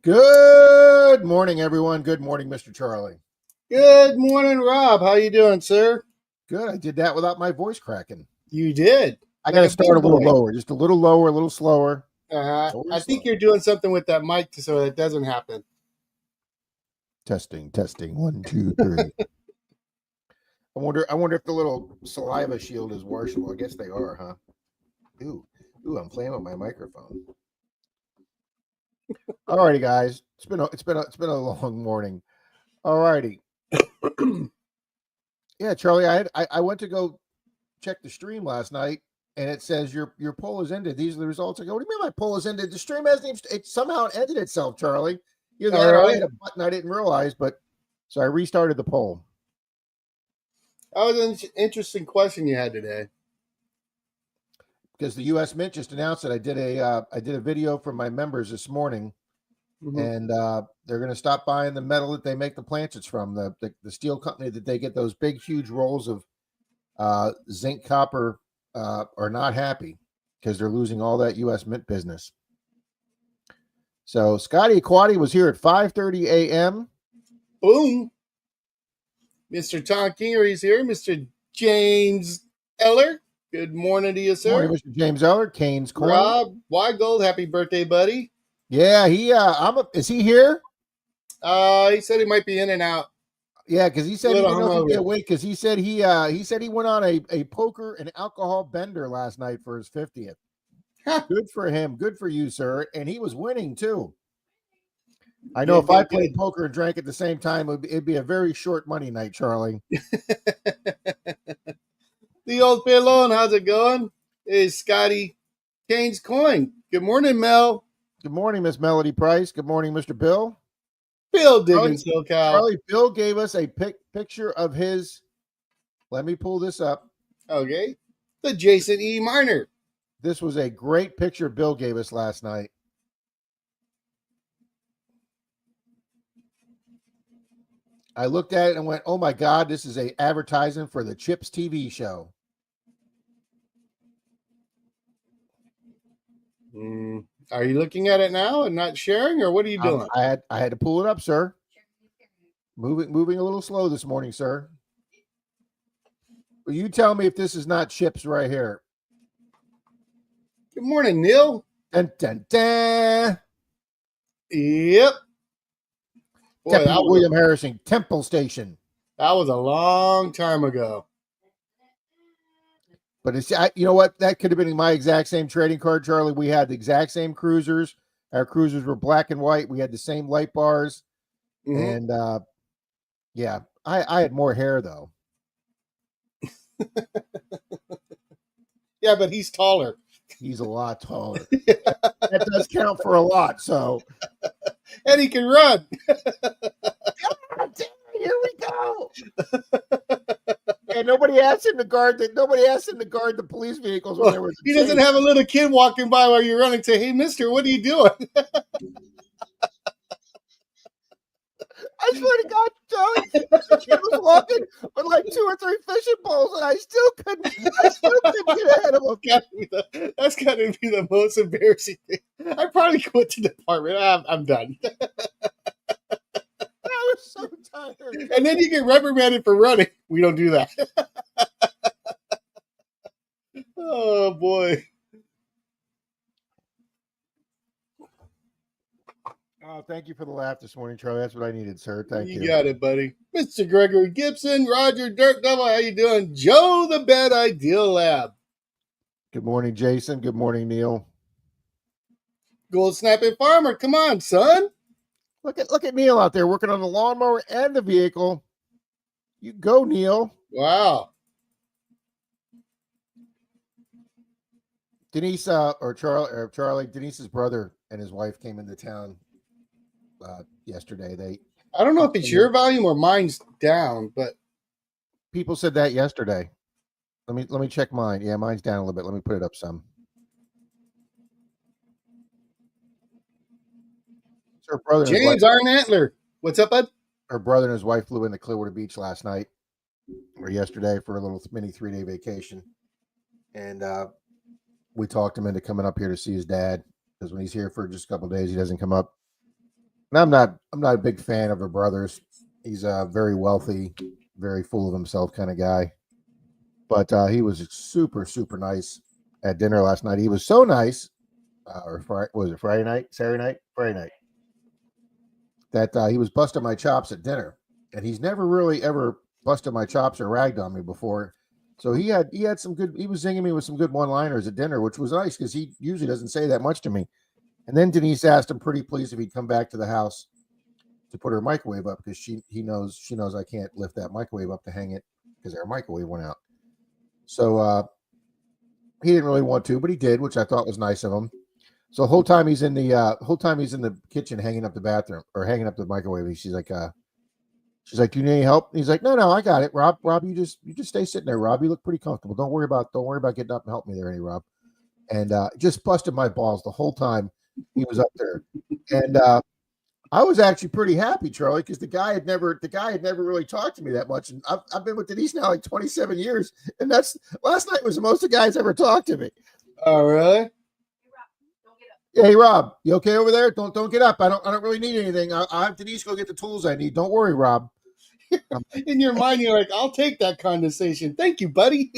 Good morning, everyone. Good morning, Mr. Charlie. Good morning, Rob. How you doing, sir? Good. I did that without my voice cracking. You did. I got to start a little lower, just a little lower, a little slower. I think you're doing something with that mic so it doesn't happen. Testing. 1, 2, 3. I wonder if the little saliva shield is washable. I guess they are, huh? Ooh, I'm playing with my microphone. All righty, guys. It's been a long morning. All righty. Yeah, Charlie, I went to go check the stream last night, and it says your poll is ended. These are the results. I go, what do you mean my poll is ended? The stream hasn't even, it somehow ended itself, Charlie. Either that or I had a button I didn't realize, but so I restarted the poll. That was an interesting question you had today. Because the U.S. Mint just announced that I did a video for my members this morning, and they're going to stop buying the metal that they make the planchets from. The steel company that they get those big, huge rolls of zinc copper are not happy because they're losing all that U.S. Mint business. So Scotty Aquati was here at 5:30 a.m. Boom. Mr. Tom Kingery is here. Mr. James Eller. Good morning to you, sir. Good morning, Mr. James Eller. Kane's Corner. Rob Weigold. Happy birthday, buddy. Yeah, is he here? He said he might be in and out. Yeah, because he said he didn't know if he'd be awake because he said he went on a poker and alcohol bender last night for his 50th. Good for him. Good for you, sir. And he was winning too. I know if I played poker and drank at the same time, it'd be a very short money night, Charlie. The old Pelon, how's it going? Hey, Scotty Kane's Coin. Good morning, Mel. Good morning, Miss Melody Price. Good morning, Mr. Bill. Bill digging SoCal. Charlie, Bill gave us a picture of his. Let me pull this up. Okay. The Jason E. Miner. This was a great picture Bill gave us last night. I looked at it and went, oh my God, this is a advertisement for the Chips TV show. Are you looking at it now and not sharing, or what are you doing? I had to pull it up, sir. Moving a little slow this morning, sir. Will you tell me if this is not Chips right here? Good morning, Neil. Dun, dun, dun. Yep. Boy, William Harrison, Temple Station. That was a long time ago. But it's, you know what? That could have been my exact same trading card, Charlie. We had the exact same cruisers. Our cruisers were black and white. We had the same light bars. And yeah, I had more hair though. Yeah, but he's taller. He's a lot taller. That does count for a lot. So, and he can run. God damn, here we go. And nobody asked him to guard the police vehicles when there was. He doesn't have a little kid walking by while you're running. Say, "Hey, Mister, what are you doing?" I swear to God, Charlie, the kid was walking with like 2 or 3 fishing poles, and I still couldn't get ahead of him. That's got to be the most embarrassing thing. I probably quit the department. I'm done. I was so tired. And then you get reprimanded for running. We don't do that. Oh, boy. Oh, thank you for the laugh this morning, Charlie. That's what I needed, sir. Thank you. You got it, buddy. Mr. Gregory Gibson, Roger Dirt Devil, how you doing? Joe the Bad Ideal Lab. Good morning, Jason. Good morning, Neil. Gold Snapping Farmer, come on, son. Look at Neil out there working on the lawnmower and the vehicle. You go, Neil. Wow. Denise or Charlie, Denise's brother and his wife came into town yesterday. I don't know if it's your volume or mine's down, but people said that yesterday. Let me check mine. Yeah, mine's down a little bit. Let me put it up some. Her brother, James Iron Antler. What's up, bud? Her brother and his wife flew into Clearwater Beach last night or yesterday for a little mini 3-day vacation, and we talked him into coming up here to see his dad because when he's here for just a couple of days, he doesn't come up. And I'm not a big fan of her brothers. He's a very wealthy, very full of himself kind of guy. But he was super, super nice at dinner last night. He was so nice, was it Friday night, Saturday night, Friday night, that he was busting my chops at dinner. And he's never really ever busted my chops or ragged on me before. So he had some good. He was zinging me with some good one-liners at dinner, which was nice because he usually doesn't say that much to me. And then Denise asked him pretty please if he'd come back to the house to put her microwave up because she knows I can't lift that microwave up to hang it because our microwave went out. So he didn't really want to, but he did, which I thought was nice of him. So the whole time he's in the kitchen hanging up the bathroom or hanging up the microwave. She's like, "Do you need any help?" And he's like, No, I got it, Rob. Rob, you just stay sitting there, Rob. You look pretty comfortable. Don't worry about getting up and help me there, any Rob. And just busted my balls the whole time he was up there. And I was actually pretty happy, Charlie, because the guy had never really talked to me that much. And I've been with Denise now like 27 years, and that's last night was the most the guy's ever talked to me. Oh, really? Hey Rob, you okay over there? Don't get up. I don't really need anything. I'll have Denise go get the tools I need. Don't worry, Rob. In your mind, you're like, I'll take that condensation. Thank you, buddy.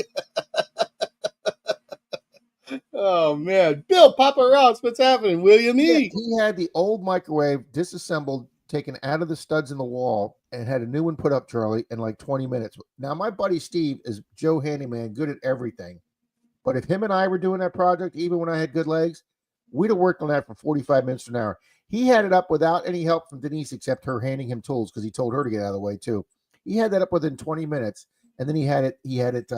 Oh, man. Bill, Papa Ross, what's happening? William E. He had the old microwave disassembled, taken out of the studs in the wall, and had a new one put up, Charlie, in like 20 minutes. Now, my buddy Steve is Joe Handyman, good at everything. But if him and I were doing that project, even when I had good legs, we'd have worked on that for 45 minutes to an hour. He had it up without any help from Denise except her handing him tools because he told her to get out of the way too. He had that up within 20 minutes, and then he had it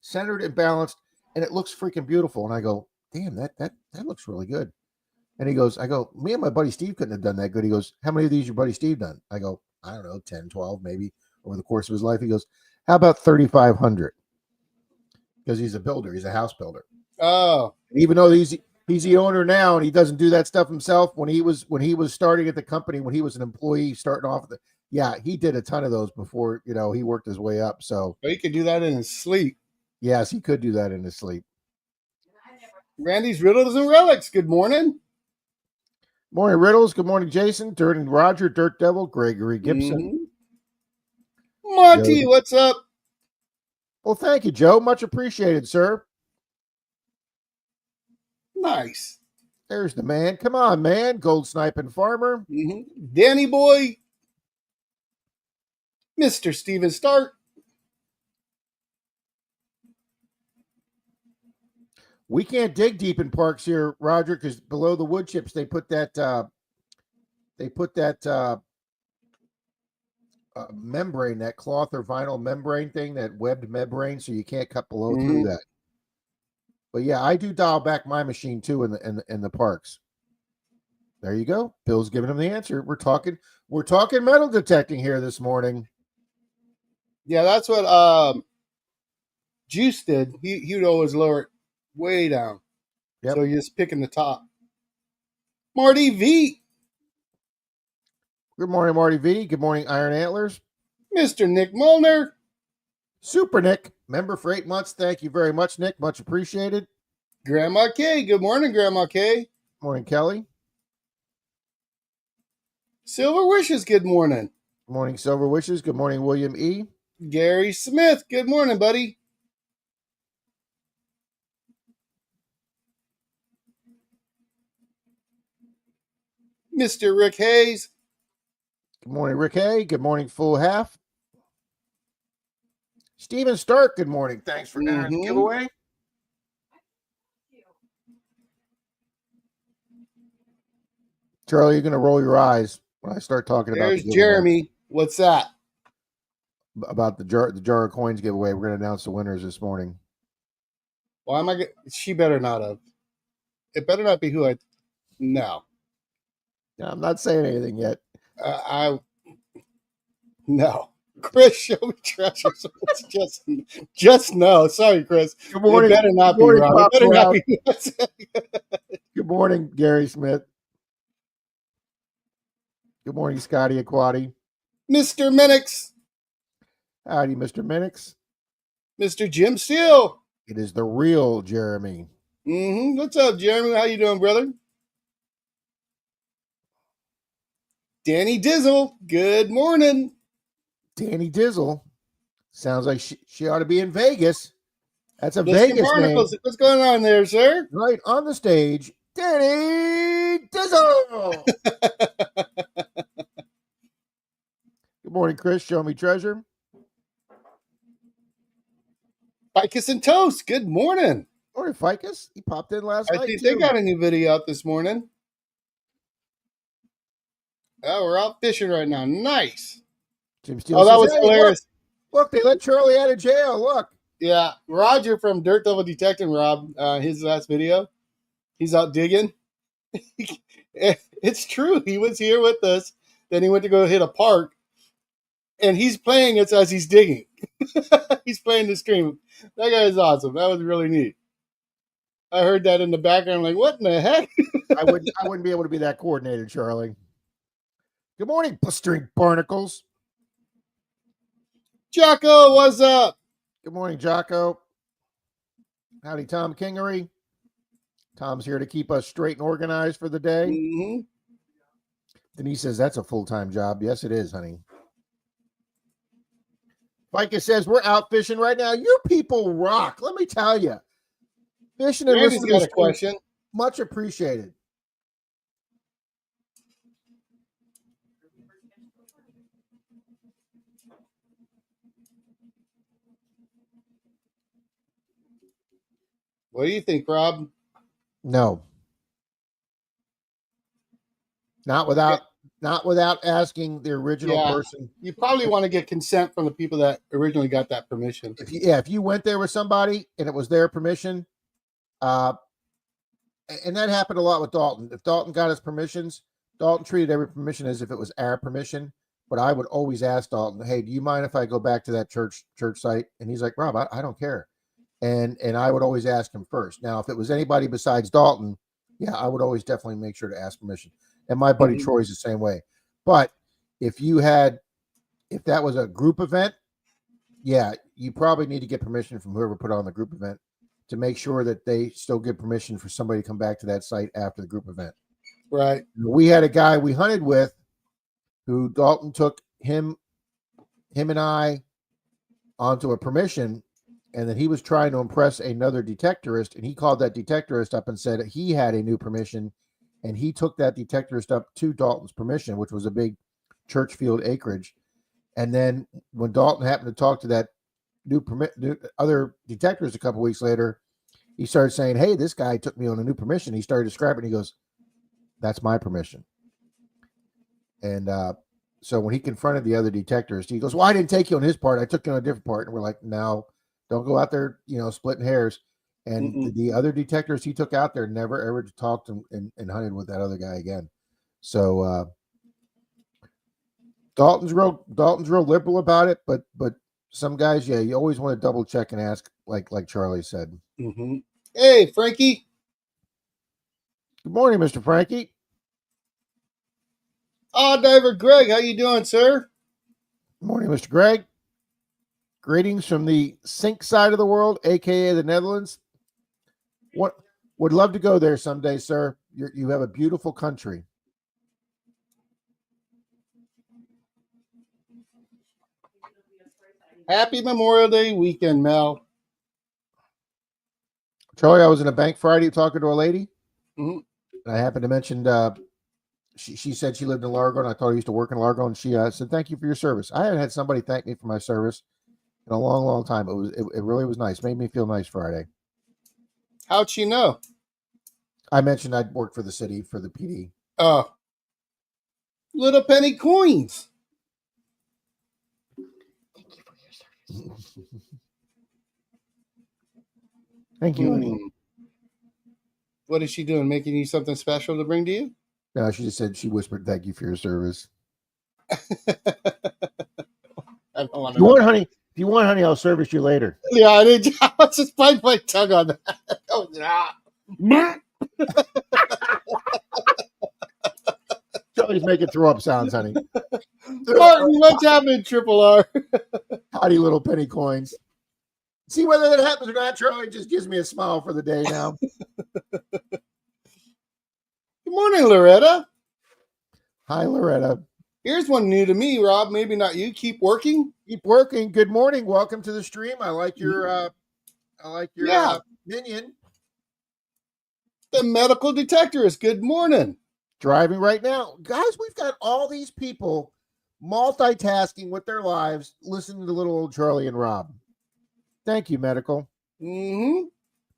centered and balanced, and it looks freaking beautiful. And I go, damn, that looks really good. And I go, me and my buddy Steve couldn't have done that good. He goes, how many of these your buddy Steve done? I go, I don't know, 10, 12 maybe over the course of his life. He goes, how about 3,500? Because he's a builder. He's a house builder. Oh. Even though he's the owner now and he doesn't do that stuff himself, when he was starting at the company, when he was an employee starting off, he did a ton of those before, he worked his way up. So But he could do that in his sleep. Yes, he could do that in his sleep. Randy's Riddles and Relics. Good morning. Morning, Riddles. Good morning, Jason. Dirty Roger, Dirt Devil, Gregory Gibson. Monty, Joe. What's up? Well, thank you, Joe. Much appreciated, sir. Nice. There's the man. Come on, man. Gold Sniping Farmer. Danny Boy. Mr. Steven Stark. We can't dig deep in parks here, Roger, because below the wood chips they put that membrane, that cloth or vinyl membrane thing, that webbed membrane, so you can't cut below through that. But yeah, I do dial back my machine too in the parks. There you go. Bill's giving him the answer. We're talking metal detecting here this morning. Yeah, that's what Juice did. He would always lower it way down. Yep. So you're just picking the top. Marty V. Good morning, Marty V. Good morning, Iron Antlers. Mr. Nick Molnar. Super Nick, member for 8 months. Thank you very much, Nick. Much appreciated. Grandma K. Good morning, Grandma K. Morning, Kelly. Silver Wishes. Good morning. Good morning, Silver Wishes. Good morning, William E. Gary Smith. Good morning, buddy. Mr. Rick Hayes. Good morning, Rick Hay. Good morning, Full Half. Steven Stark, good morning. Thanks for entering the giveaway. Charlie, you're going to roll your eyes when I start talking about There's the giveaway. Jeremy. What's that? About the jar of coins giveaway. We're going to announce the winners this morning. Why am I? She better not have. It better not be who I. No. I'm not saying anything yet. No. Chris, show me treasure. So it's just no. Sorry, Chris. Good morning. It better not be Rob. It better not be. Good morning, Gary Smith. Good morning, Scotty Aquati. Mr. Minix. Howdy, Mr. Minix. Mr. Jim Steele. It is the real Jeremy. What's up, Jeremy? How you doing, brother? Danny Dizzle, good morning. Danny Dizzle. Sounds like she ought to be in Vegas. That's a Mr. Vegas name. Barnacles, what's going on there, sir? Right on the stage, Danny Dizzle. Good morning, Chris. Show me treasure. Ficus and Toast, good morning. Morning, Ficus. He popped in last night. I think they got a new video out this morning. Oh, we're out fishing right now. Nice. Jim Steele Oh, that says, was "Hey, hilarious. Look, they let Charlie out of jail. Look. Yeah, Roger from Dirt Devil Detecting Rob, his last video, he's out digging. It's true. He was here with us. Then he went to go hit a park, and he's playing it as he's digging. He's playing the stream. That guy is awesome. That was really neat. I heard that in the background. I'm like, what in the heck? I wouldn't be able to be that coordinated, Charlie. Good morning, blistering barnacles. Jocko, what's up? Good morning, Jocko. Howdy, Tom Kingery. Tom's here to keep us straight and organized for the day. Mm-hmm. Denise says that's a full-time job. Yes, it is, honey. Micah says we're out fishing right now. You people rock. Let me tell you. Fishing and Randy's listening got a question. much appreciated. What do you think, Rob? No. Not without asking the original person. You probably want to get consent from the people that originally got that permission. If you went there with somebody and it was their permission, and that happened a lot with Dalton. If Dalton got his permissions, Dalton treated every permission as if it was our permission. But I would always ask Dalton, "Hey, do you mind if I go back to that church site?" And he's like, "Rob, I don't care." And I would always ask him first. Now, if it was anybody besides Dalton, yeah, I would always definitely make sure to ask permission. And my buddy Troy's the same way. But if that was a group event, yeah, you probably need to get permission from whoever put on the group event to make sure that they still give permission for somebody to come back to that site after the group event. Right. We had a guy we hunted with who Dalton took him and I onto a permission, and then he was trying to impress another detectorist, and he called that detectorist up and said he had a new permission, and he took that detectorist up to Dalton's permission, which was a big church field acreage. And then when Dalton happened to talk to that other detectorist a couple weeks later, he started saying, "Hey, this guy took me on a new permission." He started describing, he goes, "That's my permission." And so when he confronted the other detectorist, he goes, "Well, I didn't take you on his part. I took you on a different part." And we're like, "No, don't go out there, splitting hairs." And the other detectors he took out there never ever talked and hunted with that other guy again. So Dalton's real liberal about it, but some guys, yeah, you always want to double check and ask, like Charlie said. Mm-hmm. Hey, Frankie. Good morning, Mr. Frankie. Diver Greg, how you doing, sir? Good morning, Mr. Greg. Greetings from the sink side of the world, aka the Netherlands. Would love to go there someday, sir. You have a beautiful country. Happy Memorial Day weekend, Mel. Charlie, I was in a bank Friday talking to a lady. Mm-hmm. And I happened to mention she said she lived in Largo, and I thought I used to work in Largo, and she said, "Thank you for your service." I haven't had somebody thank me for my service in a long, long time. It really was nice. Made me feel nice Friday. How'd she know? I mentioned I'd worked for the city for the PD. Oh, little penny coins. Thank you for your service. Thank you, honey. What is she doing? Making you something special to bring to you? No, she just said, she whispered, "Thank you for your service." I don't want If you want, honey, I'll service you later. Yeah, I did. I was just biting my tongue on that. Charlie's making throw up sounds, honey. Martin, what's happening, Triple R? Howdy, little penny coins. See whether that happens or not, Charlie just gives me a smile for the day now. Good morning, Loretta. Hi, Loretta. Here's one new to me, Rob. Maybe not you. Keep working. Keep working. Good morning. Welcome to the stream. I like your minion. The medical detectorist. Good morning. Driving right now. Guys, we've got all these people multitasking with their lives, listening to little old Charlie and Rob. Thank you, medical. Mm-hmm.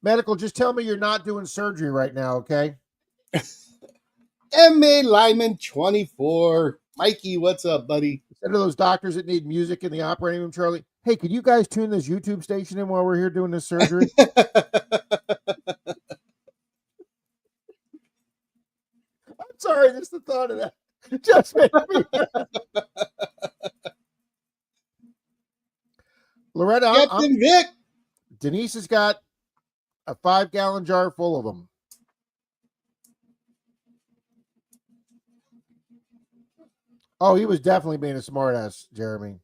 Medical, just tell me you're not doing surgery right now, okay? M.A. Lyman 24. Mikey, what's up, buddy? Instead of those doctors that need music in the operating room, Charlie, hey, could you guys tune this YouTube station in while we're here doing this surgery? I'm sorry, just the thought of that just made me. Loretta, Captain Vic. Denise has got a 5-gallon jar full of them. Oh, he was definitely being a smartass, Jeremy.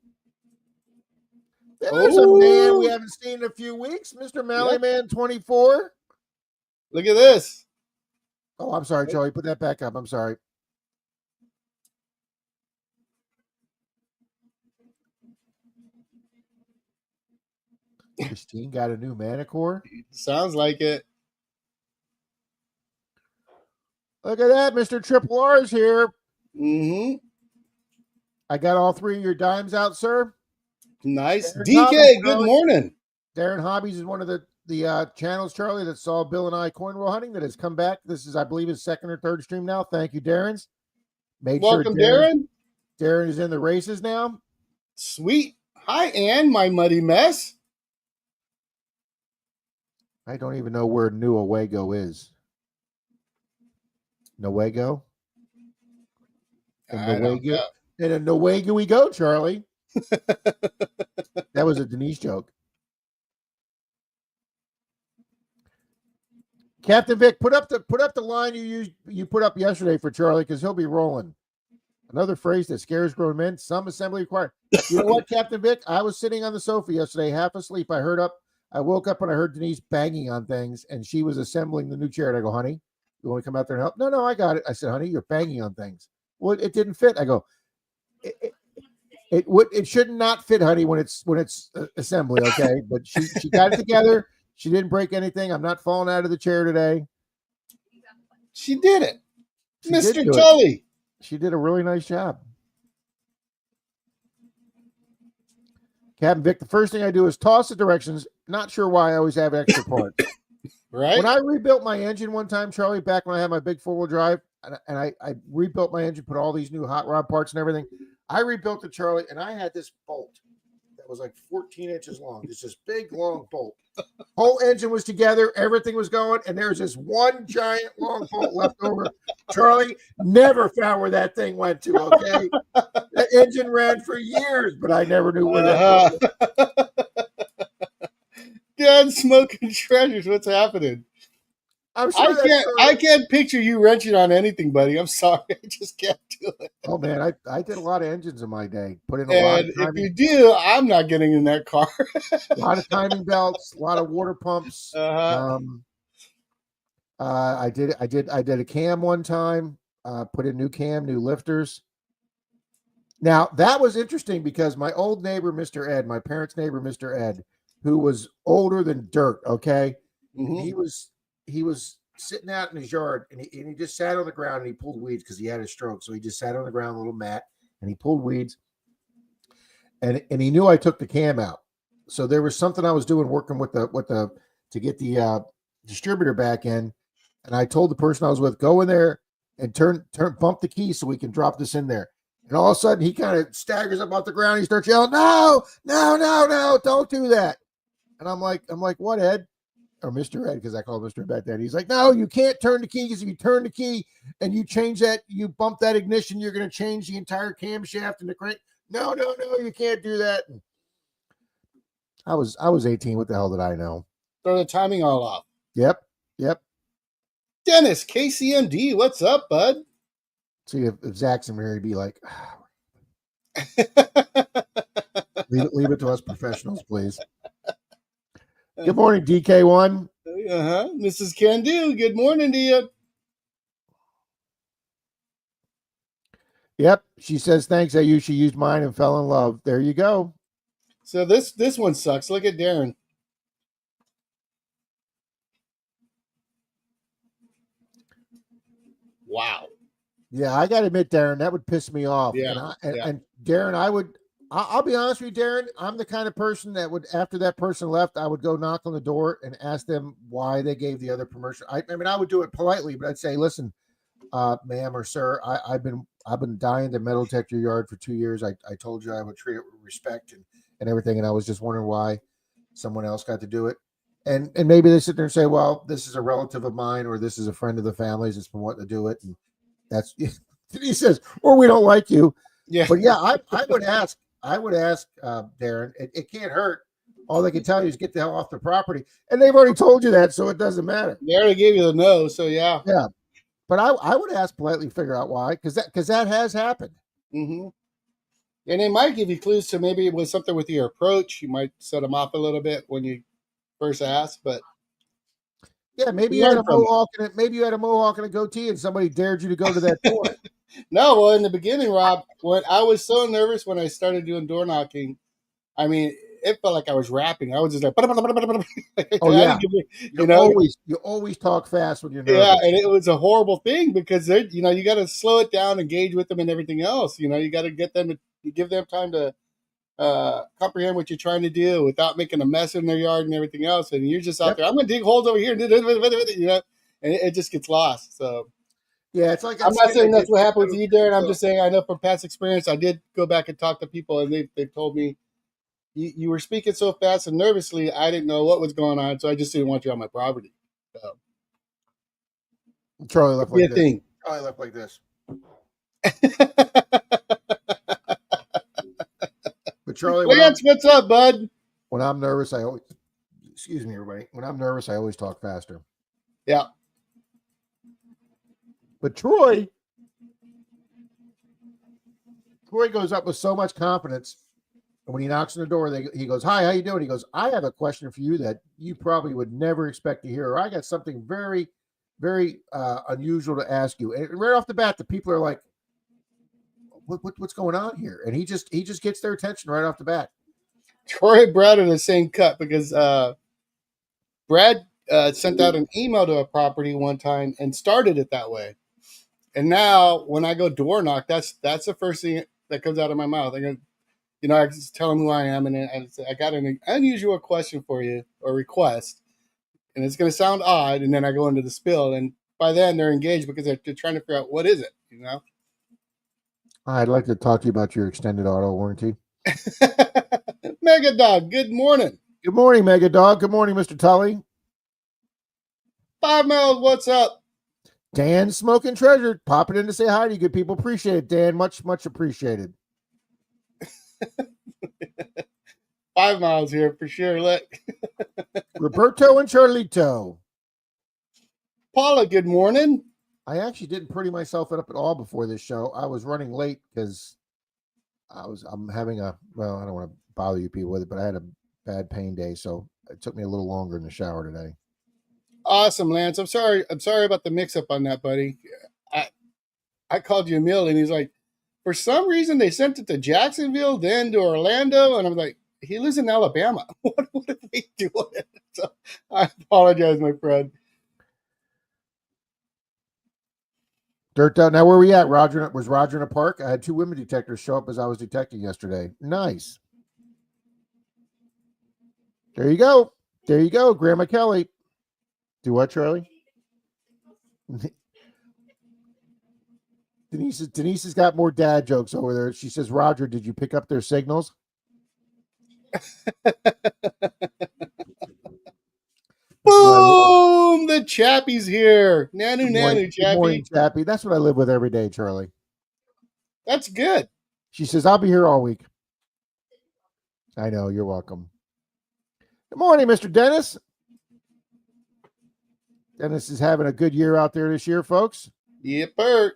There's a man we haven't seen in a few weeks, Mr. Mallyman 24. Look at this. Oh, I'm sorry, Charlie. Put that back up. I'm sorry. Christine got a new manicure. Sounds like it. Look at that. Mr. Triple R is here. Mm-hmm. I got all 3 of your dimes out, sir. Nice. Darren DK, Hobbies, good morning. Darren Hobbies is one of the channels, Charlie, that saw Bill and I coin roll hunting that has come back. This is, I believe, his 2nd or 3rd stream now. Thank you, Darren's. Welcome, Darren. Darren is in the races now. Sweet. Hi, Ann, my muddy mess. I don't even know where New Owego is. Nowego? In a Nowego we go, Charlie. That was a Denise joke. Captain Vic, put up the line you put up yesterday for Charlie, because he'll be rolling. Another phrase that scares grown men. Some assembly required. You know what, Captain Vic? I was sitting on the sofa yesterday, half asleep. I woke up and I heard Denise banging on things, and she was assembling the new chair. And I go, honey, you want to come out there and help? No, I got it. I said, honey, you're banging on things. Well, it didn't fit. I go, it should not fit, honey, when it's assembly, okay? But she got it together. She didn't break anything. I'm not falling out of the chair today. She did it. Mr. Tully. She did a really nice job. Captain Vic, the first thing I do is toss the directions. Not sure why I always have extra parts. Right. When I rebuilt my engine one time, Charlie, back when I had my big 4-wheel drive, and I rebuilt my engine, put all these new hot rod parts and everything. I rebuilt it, Charlie, and I had this bolt that was like 14 inches long. It's this big, long bolt. Whole engine was together. Everything was going, and there was this one giant long bolt left over. Charlie never found where that thing went to, okay? That engine ran for years, but I never knew where that was. Dad smoking treasures. What's happening? I'm sure I can't picture you wrenching on anything, buddy. I'm sorry. I just can't do it. Oh, man, I did a lot of engines in my day. Put in a lot of timing. If you do, I'm not getting in that car. A lot of timing belts, a lot of water pumps. I did a cam one time, put in new cam, new lifters. Now, that was interesting because my old neighbor, Mr. Ed, my parents' neighbor, Mr. Ed, who was older than dirt, okay? Mm-hmm. He was sitting out in his yard, and he just sat on the ground and he pulled weeds because he had a stroke. So he just sat on the ground, a little mat, and he pulled weeds. And he knew I took the cam out. So there was something I was doing, working with the to get the distributor back in. And I told the person I was with, go in there and bump the key so we can drop this in there. And all of a sudden he kind of staggers up off the ground. He starts yelling, no, don't do that. And I'm like, what, Ed? Or Mr. Ed, because I call him Mr. Ed back then. He's like, no, you can't turn the key, because if you turn the key and you change that, you bump that ignition, you're going to change the entire camshaft and the crank. No, you can't do that. And I was 18. What the hell did I know? Throw the timing all off. Yep. Dennis, KCMD, what's up, bud? See, if Zach's in here, he'd be like, leave it to us professionals, please. Good morning, DK1. Mrs. Can Do, good morning to you. Yep. She says, thanks. I usually used mine and fell in love. There you go. So this one sucks. Look at Darren. Wow. Yeah, I got to admit, Darren, that would piss me off. Yeah. And Darren, I'll be honest with you, Darren. I'm the kind of person that would, after that person left, I would go knock on the door and ask them why they gave the other promotion. I mean, I would do it politely, but I'd say, listen, ma'am or sir, I've been dying to metal detect your yard for 2 years. I told you I would treat it with respect and everything, and I was just wondering why someone else got to do it. And maybe they sit there and say, well, this is a relative of mine, or this is a friend of the family's that's been wanting to do it, and that's he says, or we don't like you. Yeah. But yeah, I would ask Darren. It can't hurt. All they can tell you is get the hell off the property, and they've already told you that, so it doesn't matter. They already gave you the no, so yeah. Yeah. But I would ask politely, figure out why, because that has happened. Mm-hmm. And it might give you clues to maybe it was something with your approach. You might set them off a little bit when you first ask, but yeah, maybe you had a mohawk and a goatee, and somebody dared you to go to that door. No, well, in the beginning, Rob, when I was so nervous when I started doing door knocking, I mean, it felt like I was rapping. I was just like, oh yeah, you always talk fast when you're nervous. Yeah, and it was a horrible thing because you got to slow it down, engage with them, and everything else. You got to get them to give them time to comprehend what you're trying to do without making a mess in their yard and everything else. And you're just out there. I'm going to dig holes over here, and it just gets lost. So. Yeah, it's like I'm not saying that's what happened with you, Darren. I'm just saying I know from past experience. I did go back and talk to people, and they've told me you were speaking so fast and nervously. I didn't know what was going on, so I just didn't want you on my property. So. Charlie left like this. Charlie left like this. But Charlie, Lance, what's up, bud? When I'm nervous, excuse me, everybody. When I'm nervous, I always talk faster. Yeah. But Troy goes up with so much confidence. And when he knocks on the door, he goes, hi, how you doing? He goes, I have a question for you that you probably would never expect to hear. Or I got something very, very unusual to ask you. And right off the bat, the people are like, what's going on here? And he just gets their attention right off the bat. Troy and Brad are the same cut because Brad sent out an email to a property one time and started it that way. And now when I go door knock, that's the first thing that comes out of my mouth. I go, I just tell them who I am, and then I got an unusual question for you or request, and it's going to sound odd, and then I go into the spill, and by then they're engaged because they're trying to figure out what is it, I'd like to talk to you about your extended auto warranty. Mega Dog, good morning. Good morning, Mega Dog. Good morning, Mr. Tully. 5 miles, what's up? Dan Smoking Treasure, popping in to say hi to you good people. Appreciate it, Dan. Much, much appreciated. 5 miles here for sure. Look. Roberto and Charlito. Paula, good morning. I actually didn't pretty myself up at all before this show. I was running late because I'm having I don't want to bother you people with it, but I had a bad pain day, so it took me a little longer in the shower today. Awesome, Lance. I'm sorry about the mix-up on that, buddy. I called you Emil, and he's like, for some reason they sent it to Jacksonville, then to Orlando, and I'm like, he lives in Alabama. What are they doing? So I apologize, my friend. Dirt out. Now where are we at? Was Roger in a park? I had 2 women detectors show up as I was detecting yesterday. Nice. There you go, Grandma Kelly. Do what, Charlie? Denise has got more dad jokes over there. She says, Roger, did you pick up their signals? Boom! The Chappie's here. Nanu, Chappie. Good morning, Chappie. That's what I live with every day, Charlie. That's good. She says, I'll be here all week. I know. You're welcome. Good morning, Mr. Dennis. Dennis is having a good year out there this year, folks. Yepper.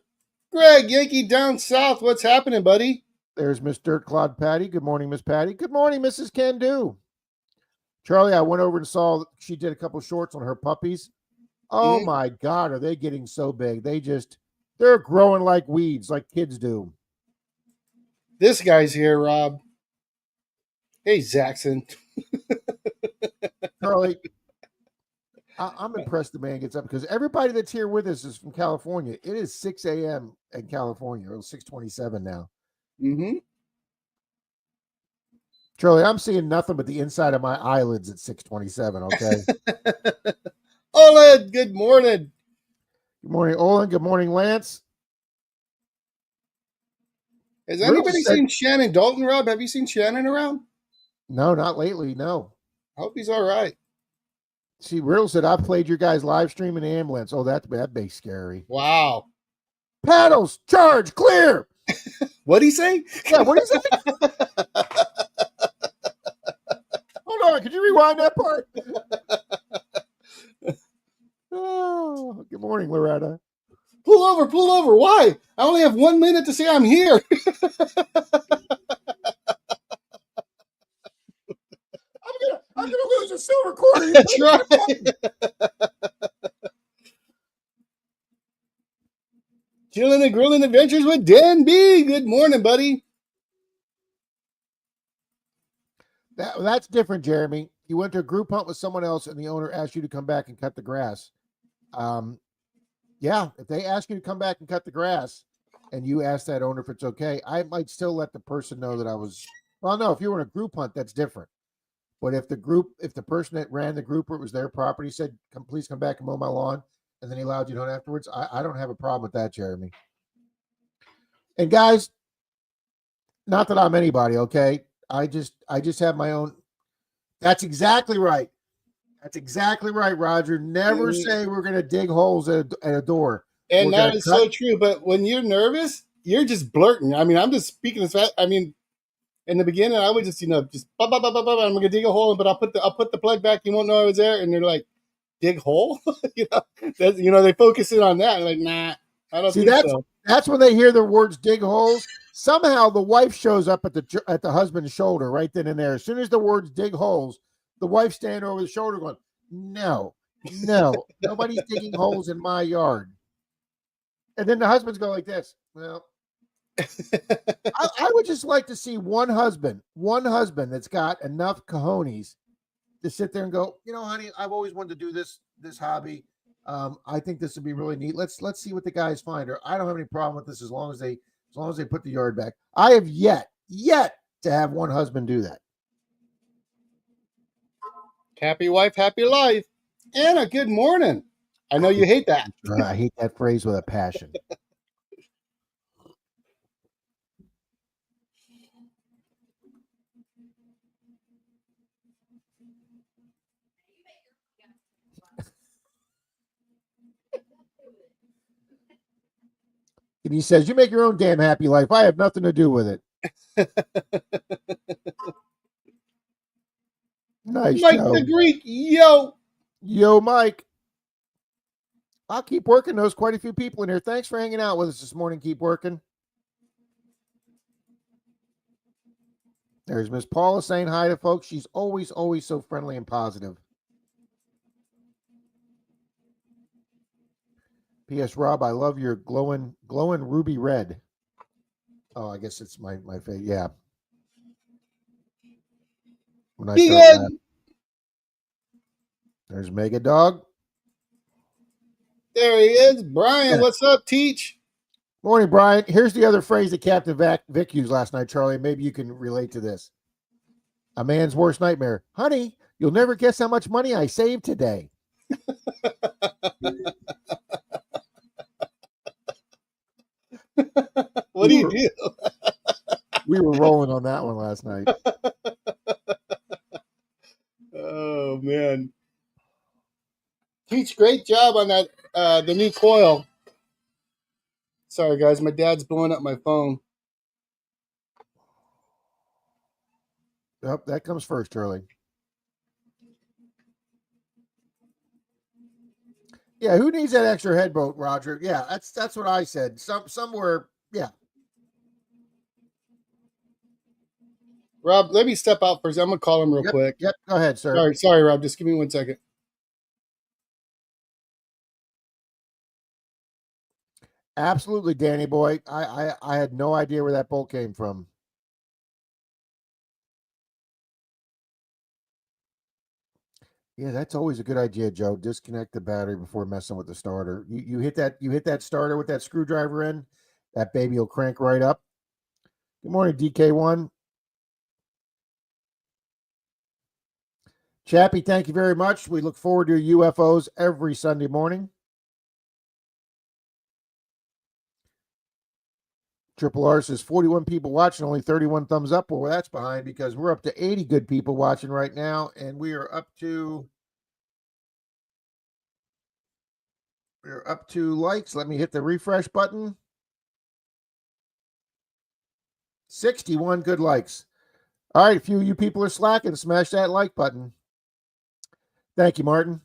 Greg, Yankee down south. What's happening, buddy? There's Miss Dirt Clod Patty. Good morning, Miss Patty. Good morning, Mrs. Can Do. Charlie, I went over and saw she did a couple shorts on her puppies. Oh my God, are they getting so big? They're growing like weeds, like kids do. This guy's here, Rob. Hey, Zaxxon. Charlie, I'm impressed the man gets up because everybody that's here with us is from California. It is 6 a.m. in California, or 6:27 now. Mm-hmm. Charlie, I'm seeing nothing but the inside of my eyelids at 6:27. Okay. Ola, good morning. Good morning, Olin. Good morning, Lance. Has Riddle anybody said- seen Shannon Dalton, Rob? Have you seen Shannon around? No, not lately. No. I hope he's all right. See, Riddle said, I've played your guys' live stream in ambulance. Oh, that makes scary. Wow. Paddles, charge, clear. What'd he say? Yeah, what is it? Hold on, could you rewind that part? Oh, good morning, Loretta. Pull over, pull over. Why? I only have 1 minute to say I'm here. I'm gonna lose a silver quarter. That's right. Chilling and Grilling Adventures with Dan B. Good morning, buddy. That's different, Jeremy. You went to a group hunt with someone else, and the owner asked you to come back and cut the grass. Yeah, if they ask you to come back and cut the grass, and you ask that owner if it's okay, I might still let the person know that I was. Well, no, if you were in a group hunt, that's different. But if the person that ran the group or it was their property said, please come back and mow my lawn, and then he allowed you to afterwards, I don't have a problem with that, Jeremy. And guys, not that I'm anybody, okay? I just have my own. That's exactly right. That's exactly right, Roger. Never say we're going to dig holes at a door. And that is so true. But when you're nervous, you're just blurting. I mean, I'm just speaking as fast. I mean, in the beginning, I would just, just I'm going to dig a hole, but I'll put the plug back. You won't know I was there. And they're like, dig hole? They focus in on that. Like, nah, I don't think so. That's when they hear the words dig holes. Somehow the wife shows up at the husband's shoulder right then and there. As soon as the words dig holes, the wife standing over the shoulder going, no, nobody's digging holes in my yard. And then the husbands go like this. Well, I would just like to see one husband that's got enough cojones to sit there and go, honey, I've always wanted to do this hobby. I think this would be really neat. Let's see what the guys find. Or I don't have any problem with this as long as they put the yard back. I have yet to have one husband do that. Happy wife, happy life. Anna, good morning. I know you hate that. I hate that phrase with a passion. And he says, you make your own damn happy life. I have nothing to do with it. Nice, Mike Joe. the Greek, yo, Mike. I'll keep working. There's quite a few people in here. Thanks for hanging out with us this morning. Keep working. There's Miss Paula saying hi to folks. She's always so friendly and positive. P.S. Rob, I love your glowing ruby red. Oh, I guess it's my favorite. Yeah. When I be start good. laughing. There's Mega Dog. There he is. Brian, what's up, Teach? Morning, Brian. Here's the other phrase that Captain Vic used last night, Charlie. Maybe you can relate to this. A man's worst nightmare. Honey, you'll never guess how much money I saved today. What do you do? We were rolling on that one last night. Oh, man. Teach, great job on that, the new coil. Sorry, guys. My dad's blowing up my phone. Yep, that comes first, Charlie. Yeah, who needs that extra headboat, Roger? Yeah, that's what I said. Somewhere, yeah. Rob, let me step out first. I'm gonna call him real quick. Yep, go ahead, sir. Sorry, Rob. Just give me 1 second. Absolutely, Danny boy. I had no idea where that bolt came from. Yeah, that's always a good idea, Joe. Disconnect the battery before messing with the starter. You hit that starter with that screwdriver in, that baby will crank right up. Good morning, DK1. Chappie, thank you very much. We look forward to your UFOs every Sunday morning. Triple R says 41 people watching, only 31 thumbs up. Well, that's behind because we're up to 80 good people watching right now, and we're up to likes. Let me hit the refresh button. 61 good likes. All right, a few of you people are slacking. Smash that like button. Thank you, Martin.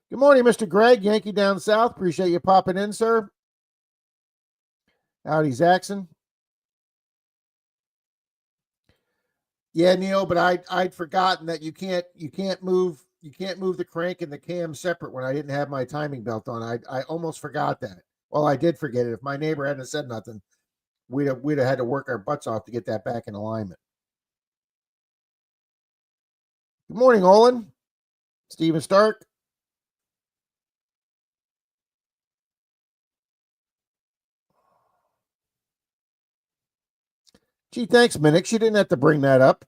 Good morning, Mr. Greg, Yankee down south. Appreciate you popping in, sir. Howdy, Zaxon. Yeah, Neil, but I'd forgotten that you can't move the crank and the cam separate when I didn't have my timing belt on. I almost forgot that. Well, I did forget it. If my neighbor hadn't said nothing, we'd have had to work our butts off to get that back in alignment. Good morning, Olin. Stephen Stark. Gee, thanks, Minix. You didn't have to bring that up.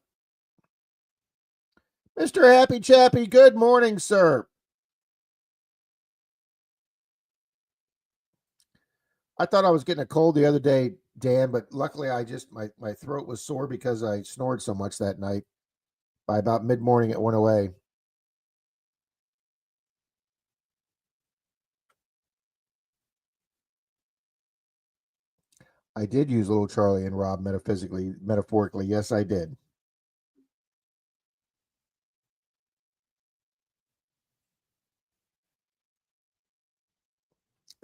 Mr. Happy Chappy, good morning, sir. I thought I was getting a cold the other day, Dan, but luckily my throat was sore because I snored so much that night. By about mid-morning, it went away. I did use little Charlie and Rob metaphorically. Yes, I did.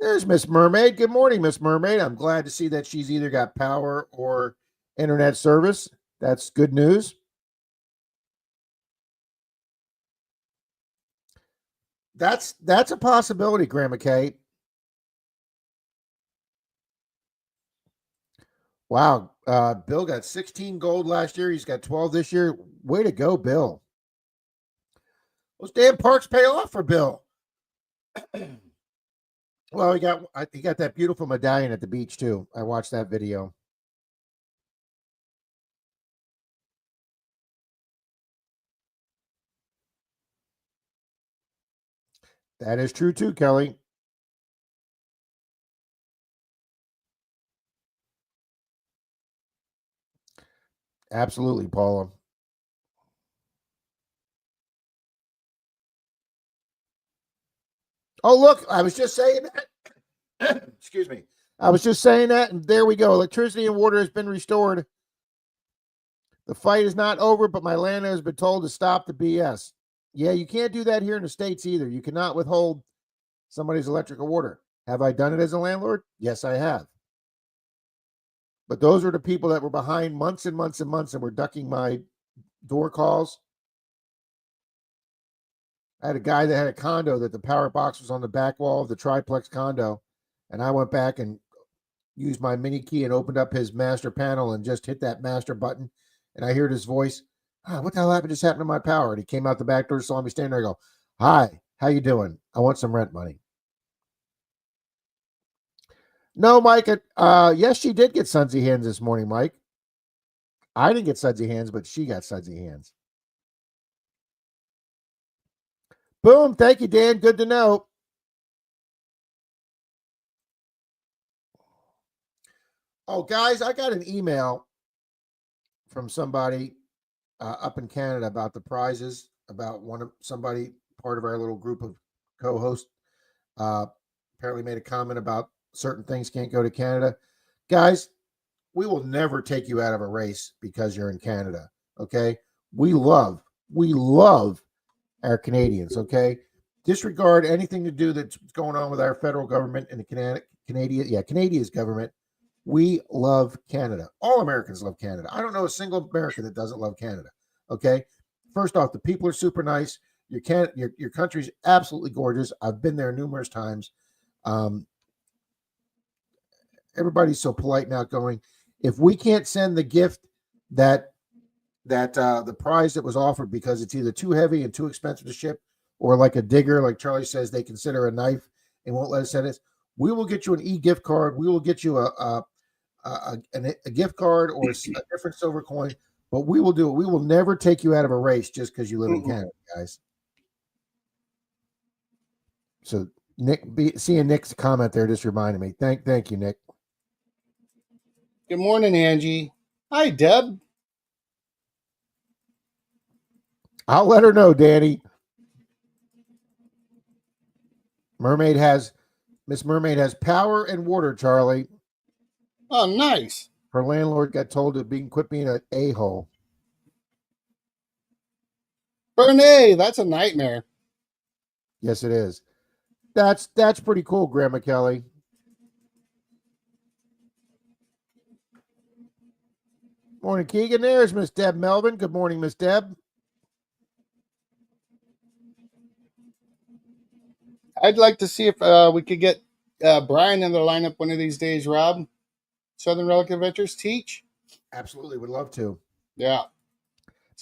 There's Miss Mermaid. Good morning, Miss Mermaid. I'm glad to see that she's either got power or internet service. That's good news. That's a possibility, Grandma Kate. Wow. Bill got 16 gold last year. He's got 12 this year. Way to go, Bill. Those damn parks pay off for Bill. Well, he got that beautiful medallion at the beach too. I watched that video. That is true too, Kelly. Absolutely, Paula. Oh, look, I was just saying that. Excuse me. I was just saying that, and there we go. Electricity and water has been restored. The fight is not over, but my landlord has been told to stop the BS. Yeah, you can't do that here in the States either. You cannot withhold somebody's electric or water. Have I done it as a landlord? Yes, I have. But those are the people that were behind months and months and months and were ducking my door calls. I had a guy that had a condo that the power box was on the back wall of the triplex condo. And I went back and used my mini key and opened up his master panel and just hit that master button. And I heard his voice, what the hell happened? Just happened to my power. And he came out the back door, saw me standing there. I go, hi, how you doing? I want some rent money. No, Mike. Yes, she did get sudsy hands this morning, Mike. I didn't get sudsy hands, but she got sudsy hands. Boom. Thank you, Dan. Good to know. Oh, guys, I got an email from somebody up in Canada about the prizes, about somebody, part of our little group of co-hosts, apparently made a comment about certain things can't go to Canada. Guys, we will never take you out of a race because you're in Canada. Okay. We love our Canadians. Okay. Disregard anything to do that's going on with our federal government and the Canadia's government. We love Canada. All Americans love Canada. I don't know a single American that doesn't love Canada. Okay. First off, the people are super nice. Your country's absolutely gorgeous. I've been there numerous times. Everybody's so polite and outgoing. If we can't send the gift that that the prize that was offered, because it's either too heavy and too expensive to ship, or like a digger, like Charlie says, they consider a knife and won't let us send it. We will get you an gift card. We will get you a gift card or a different silver coin, but we will do it. We will never take you out of a race just because you live in Canada, guys. So Nick, seeing Nick's comment there just reminded me. Thank you, Nick. Good morning, Angie. Hi, Deb. I'll let her know, Danny. Miss Mermaid has power and water, Charlie. Oh, nice. Her landlord got told to quit being an a-hole. Bernay, that's a nightmare. Yes, it is. That's pretty cool, Grandma Kelly. Morning, Keegan. There's Miss Deb Melvin. Good morning, Miss Deb. I'd like to see if we could get Brian in the lineup one of these days, Rob. Southern Relic Adventures teach. Absolutely, would love to. Yeah.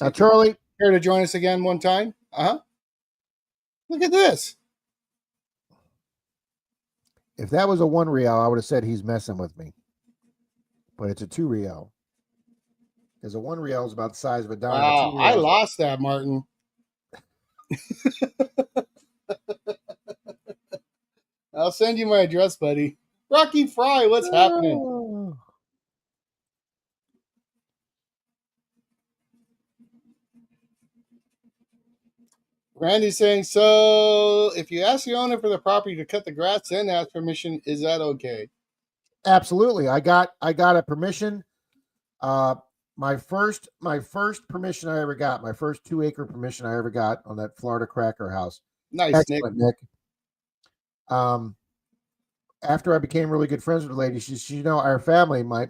Now, Charlie, here to join us again one time. Look at this. If that was a 1 real, I would have said he's messing with me. But it's a 2 real. Because a 1 real is about the size of a dime. Wow, I lost that, Martin. I'll send you my address, buddy. Rocky Fry, what's happening? Randy's saying, so if you ask the owner for the property to cut the grass and ask permission, is that okay? Absolutely. I got a permission. My first permission I ever got, my first 2-acre permission I ever got on that Florida Cracker house. Nice, excellent, Nick. After I became really good friends with the lady, she our family, my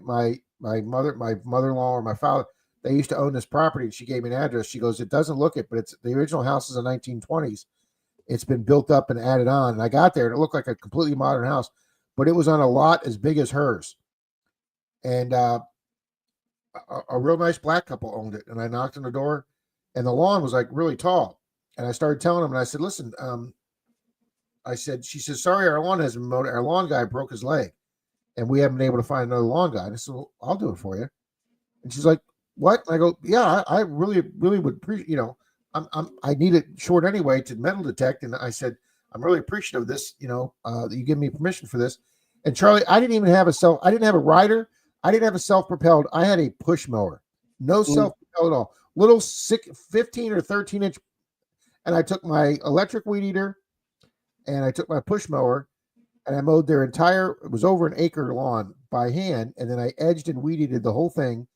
mother-in-law or my father, they used to own this property, and she gave me an address. She goes, it doesn't look it, but it's the original house is the 1920s. It's been built up and added on. And I got there and it looked like a completely modern house, but it was on a lot as big as hers. And a real nice black couple owned it. And I knocked on the door, and the lawn was like really tall. And I started telling them, and I said, listen, she said, sorry, our lawn hasn't mowed. Our lawn guy broke his leg, and we haven't been able to find another lawn guy. And I said, well, I'll do it for you. And she's like, what? And I go, yeah, I really, really would appreciate, I need it short anyway to metal detect. And I said, I'm really appreciative of this, that you give me permission for this. And Charlie, I didn't have a rider. I didn't have a self-propelled. I had a push mower, no self-propelled at all. Little 15 or 13 inch. And I took my electric weed eater and I took my push mower and I mowed their it was over an acre lawn by hand. And then I edged and weed eated the whole thing,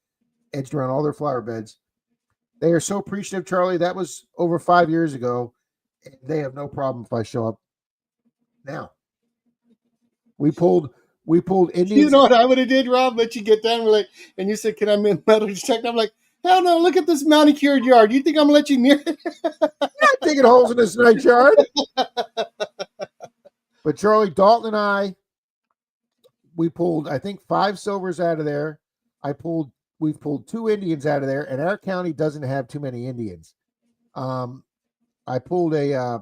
edged around all their flower beds. They are so appreciative, Charlie. That was over 5 years ago. And they have no problem if I show up now. We pulled Indians. You know what I would have did, Rob? Let you get done. And you said, can I metal detect? I'm like, hell no, look at this manicured yard. You think I'm going to let you near it? Not digging holes in this night yard. But Charlie, Dalton and I, we pulled, I think, 5 silvers out of there. We've pulled 2 Indians out of there, and our county doesn't have too many Indians. I pulled I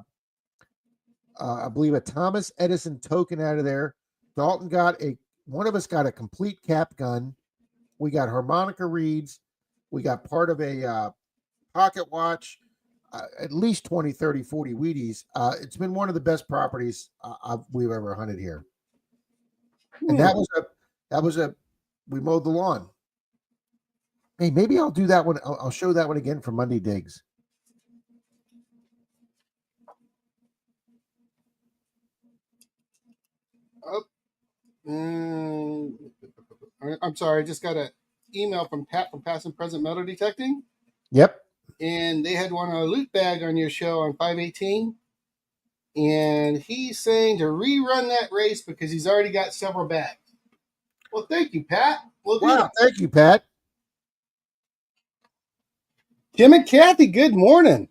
believe a Thomas Edison token out of there. Dalton one of us got a complete cap gun. We got harmonica reeds. We got part of a pocket watch, at least 20, 30, 40 Wheaties. It's been one of the best properties we've ever hunted here. And we mowed the lawn. Hey, maybe I'll do that one. I'll show that one again for Monday Digs. I'm sorry. I just got an email from Pat from Past and Present Metal Detecting. Yep. And they had won a loot bag on your show on 5/18. And he's saying to rerun that race because he's already got several bags. Well, thank you, Pat. Thank you, Pat. Tim and Kathy, good morning.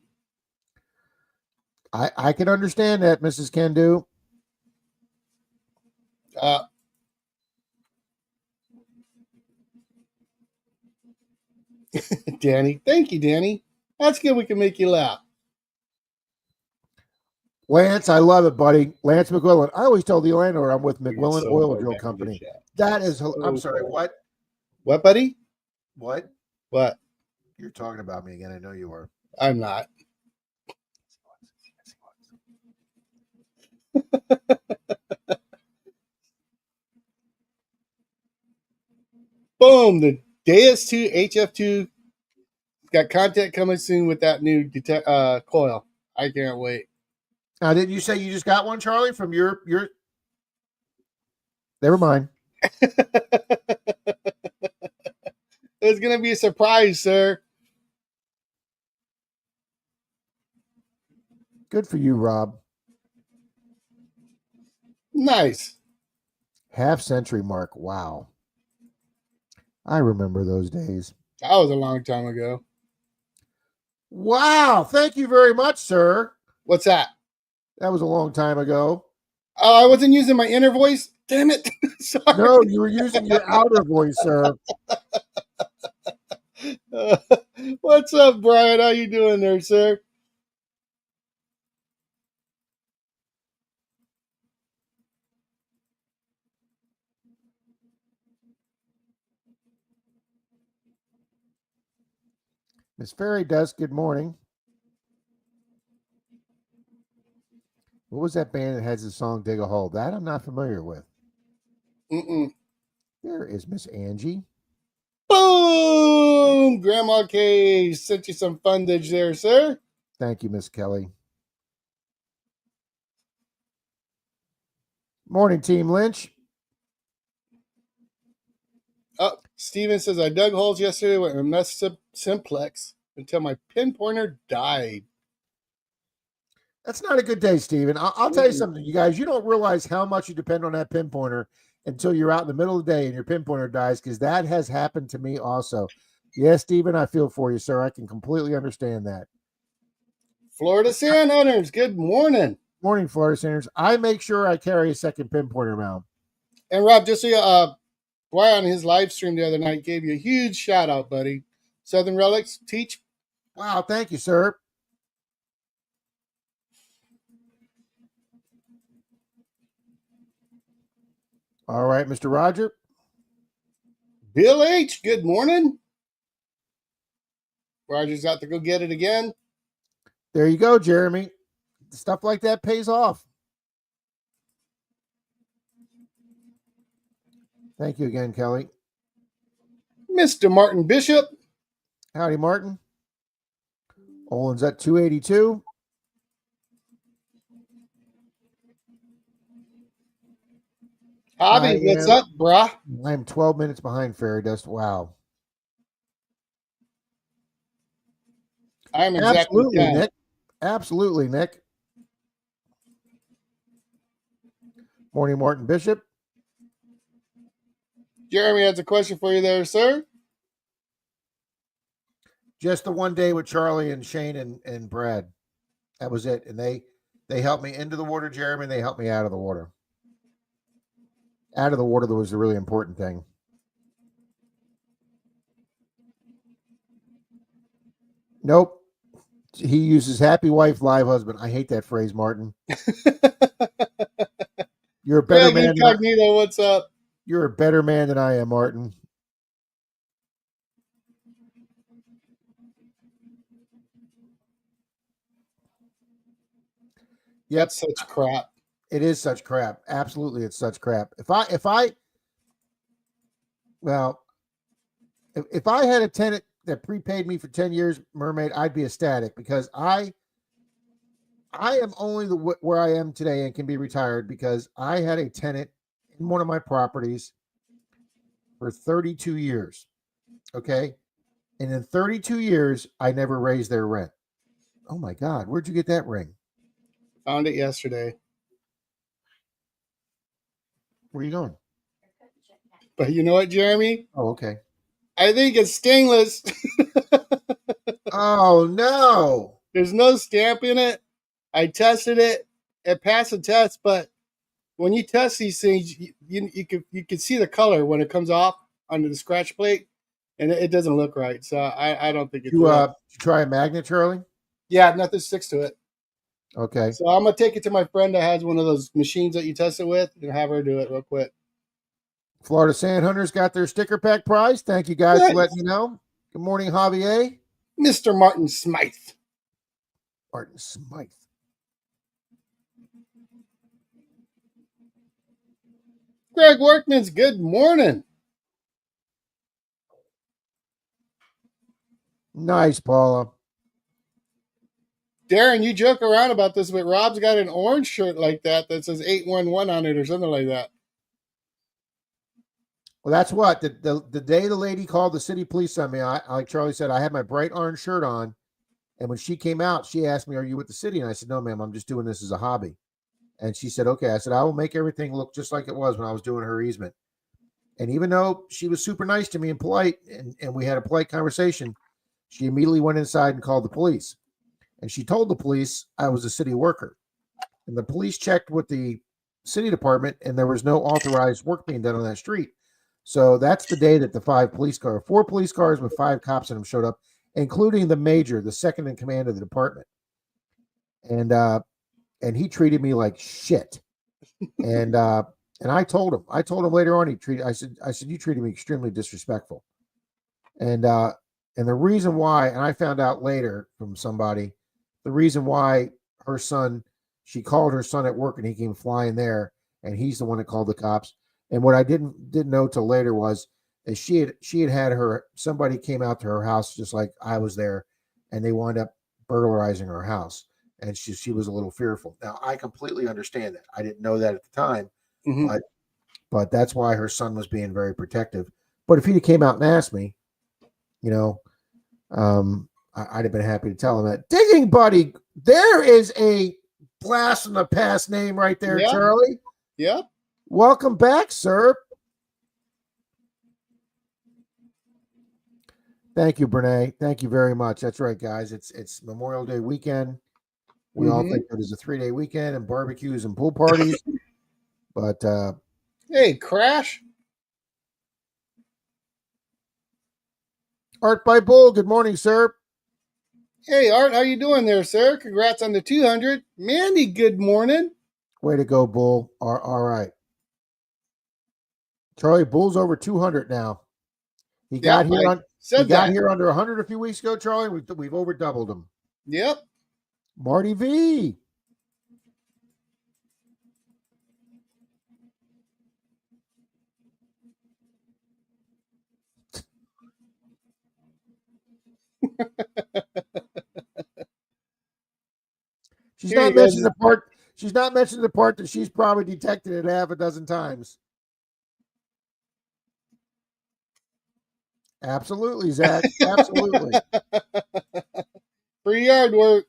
I can understand that, Mrs. Kendu. Danny. Thank you, Danny. That's good. We can make you laugh. Lance, I love it, buddy. Lance McWillan. I always tell the landlord I'm with McWillan So Oil far Drill back in the Company. chat. That is, So I'm sorry, far. what? What, buddy? What? What? You're talking about me again. I know you are. I'm not. Boom. The DS2 HF2 got content coming soon with that new coil. I can't wait. Now, didn't you say you just got one, Charlie, from your? Never mind. It's going to be a surprise, sir. Good for you, Rob. Nice. Half century mark. Wow. I remember those days. That was a long time ago. Wow. Thank you very much, sir. What's that? That was a long time ago. Oh, I wasn't using my inner voice. Damn it. Sorry. No, you were using your outer voice, sir. What's up, Brian? How you doing there, sir? Miss Fairy Dust, good morning. What was that band that has the song Dig a Hole? That I'm not familiar with. There is Miss Angie. Boom! Grandma K sent you some fundage there, sir. Thank you, Miss Kelly. Morning, Team Lynch. Oh, Steven says, I dug holes yesterday with a messed up simplex until my pinpointer died. That's not a good day, Steven. I'll tell you something, you guys. You don't realize how much you depend on that pinpointer until you're out in the middle of the day and your pinpointer dies, because that has happened to me also. Yes, Steven, I feel for you, sir. I can completely understand that. Florida Sand Hunters, good morning. Morning, Florida Sanders. I make sure I carry a second pinpointer around. And Rob, just so you, Brian on his live stream the other night gave you a huge shout out, buddy. Southern Relics, teach. Wow, thank you, sir. All right, Mr. Roger. Bill H, good morning. Roger's got to go get it again. There you go, Jeremy. Stuff like that pays off. Thank you again, Kelly. Mr. Martin Bishop. Howdy, Martin. Olin's at 282. Hobby, what's up, brah? I'm 12 minutes behind Fairy Dust. Wow. I'm exactly Absolutely, 10. Nick. Absolutely, Nick. Morning, Martin Bishop. Jeremy has a question for you there, sir. Just the one day with Charlie and Shane and Brad. That was it. And they helped me into the water, Jeremy, and they helped me out of the water. Out of the water was the really important thing. Nope. He uses happy wife, live husband. I hate that phrase, Martin. You're a better man. Incognito, what's up? You're a better man than I am, Martin. Yep. That's such crap. It is such crap. Absolutely, it's such crap. If I had a tenant that prepaid me for 10 years, Mermaid, I'd be ecstatic, because I am only where I am today and can be retired because I had a tenant in one of my properties for 32 years. Okay. And in 32 years, I never raised their rent. Oh my God. Where'd you get that ring? Found it yesterday. Where are you going? But you know what, Jeremy? Oh, okay. I think it's stainless. Oh no. There's no stamp in it. I tested it. It passed the test, but when you test these things, you can see the color when it comes off under the scratch plate. and it doesn't look right. So I don't think it's You real. try a magnet, Charlie? Yeah, nothing sticks to it. Okay. So I'm gonna take it to my friend that has one of those machines that you test it with, and have her do it real quick. Florida Sand Hunters got their sticker pack prize. Thank you guys for letting me know. Good morning, Javier. Mr. Martin Smythe. Martin Smythe. Greg Workman's good morning. Nice, Paula. Darren, you joke around about this, but Rob's got an orange shirt like that says 811 on it or something like that. Well, that's what the day the lady called the city police on me. I like Charlie said, I had my bright orange shirt on, and when she came out, she asked me, "Are you with the city?" And I said, "No, ma'am. I'm just doing this as a hobby." And she said, "Okay." I said, "I will make everything look just like it was when I was doing her easement." And even though she was super nice to me and polite, and we had a polite conversation, she immediately went inside and called the police. And she told the police I was a city worker. And the police checked with the city department, and there was no authorized work being done on that street. So that's the day that the 4 police cars with 5 cops in them showed up, including the major, the second in command of the department. And he treated me like shit. And I told him later on, I said, you treated me extremely disrespectful. And the reason why, and I found out later from somebody, the reason why she called her son at work, and he came flying there, and he's the one that called the cops. And what I didn't know till later was that she had somebody came out to her house just like I was there, and they wound up burglarizing her house, and she was a little fearful. Now I completely understand that. I didn't know that at the time, but that's why her son was being very protective. But if he came out and asked me, I'd have been happy to tell him that. Digging Buddy, there is a blast from the past name right there, yeah. Charlie. Yep. Welcome back, sir. Thank you, Brene. Thank you very much. That's right, guys. It's Memorial Day weekend. We all think it is a 3-day weekend and barbecues and pool parties. But hey, Crash. Art by Bull, good morning, sir. Hey, Art, how you doing there, sir? Congrats on the 200. Mandy, good morning. Way to go, Bull. All right. Charlie, Bull's over 200 now. He got here under 100 a few weeks ago, Charlie. We've over doubled him. Yep. Marty V. She's not mentioning the part that she's probably detected it half a dozen times. Absolutely, Zach. Absolutely. Free yard work.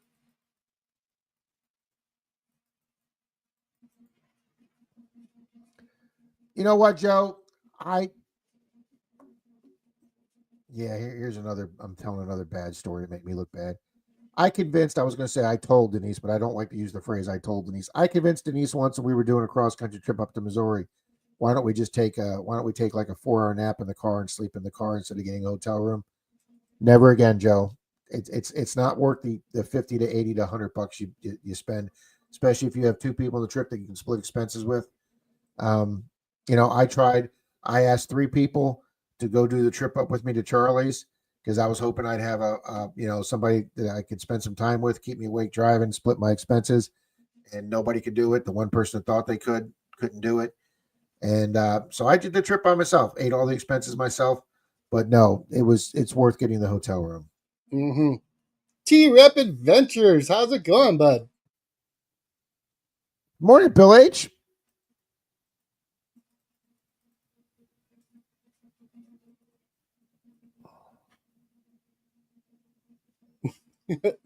You know what, Joe? Here's another. I'm telling another bad story to make me look bad. I was going to say I told Denise, but I don't like to use the phrase I told Denise. I convinced Denise once when we were doing a cross-country trip up to Missouri. Why don't we take like a 4-hour nap in the car and sleep in the car instead of getting a hotel room? Never again, Joe. It's not worth the $50 to $80 to $100 you spend, especially if you have 2 people on the trip that you can split expenses with. I asked 3 people to go do the trip up with me to Charlie's, because I was hoping I'd have somebody that I could spend some time with, keep me awake driving, split my expenses, and nobody could do it. The one person that thought they couldn't do it. And so I did the trip by myself, ate all the expenses myself, but no, it's worth getting the hotel room. Mm-hmm. T-Rep Adventures. How's it going, bud? Morning, Bill H.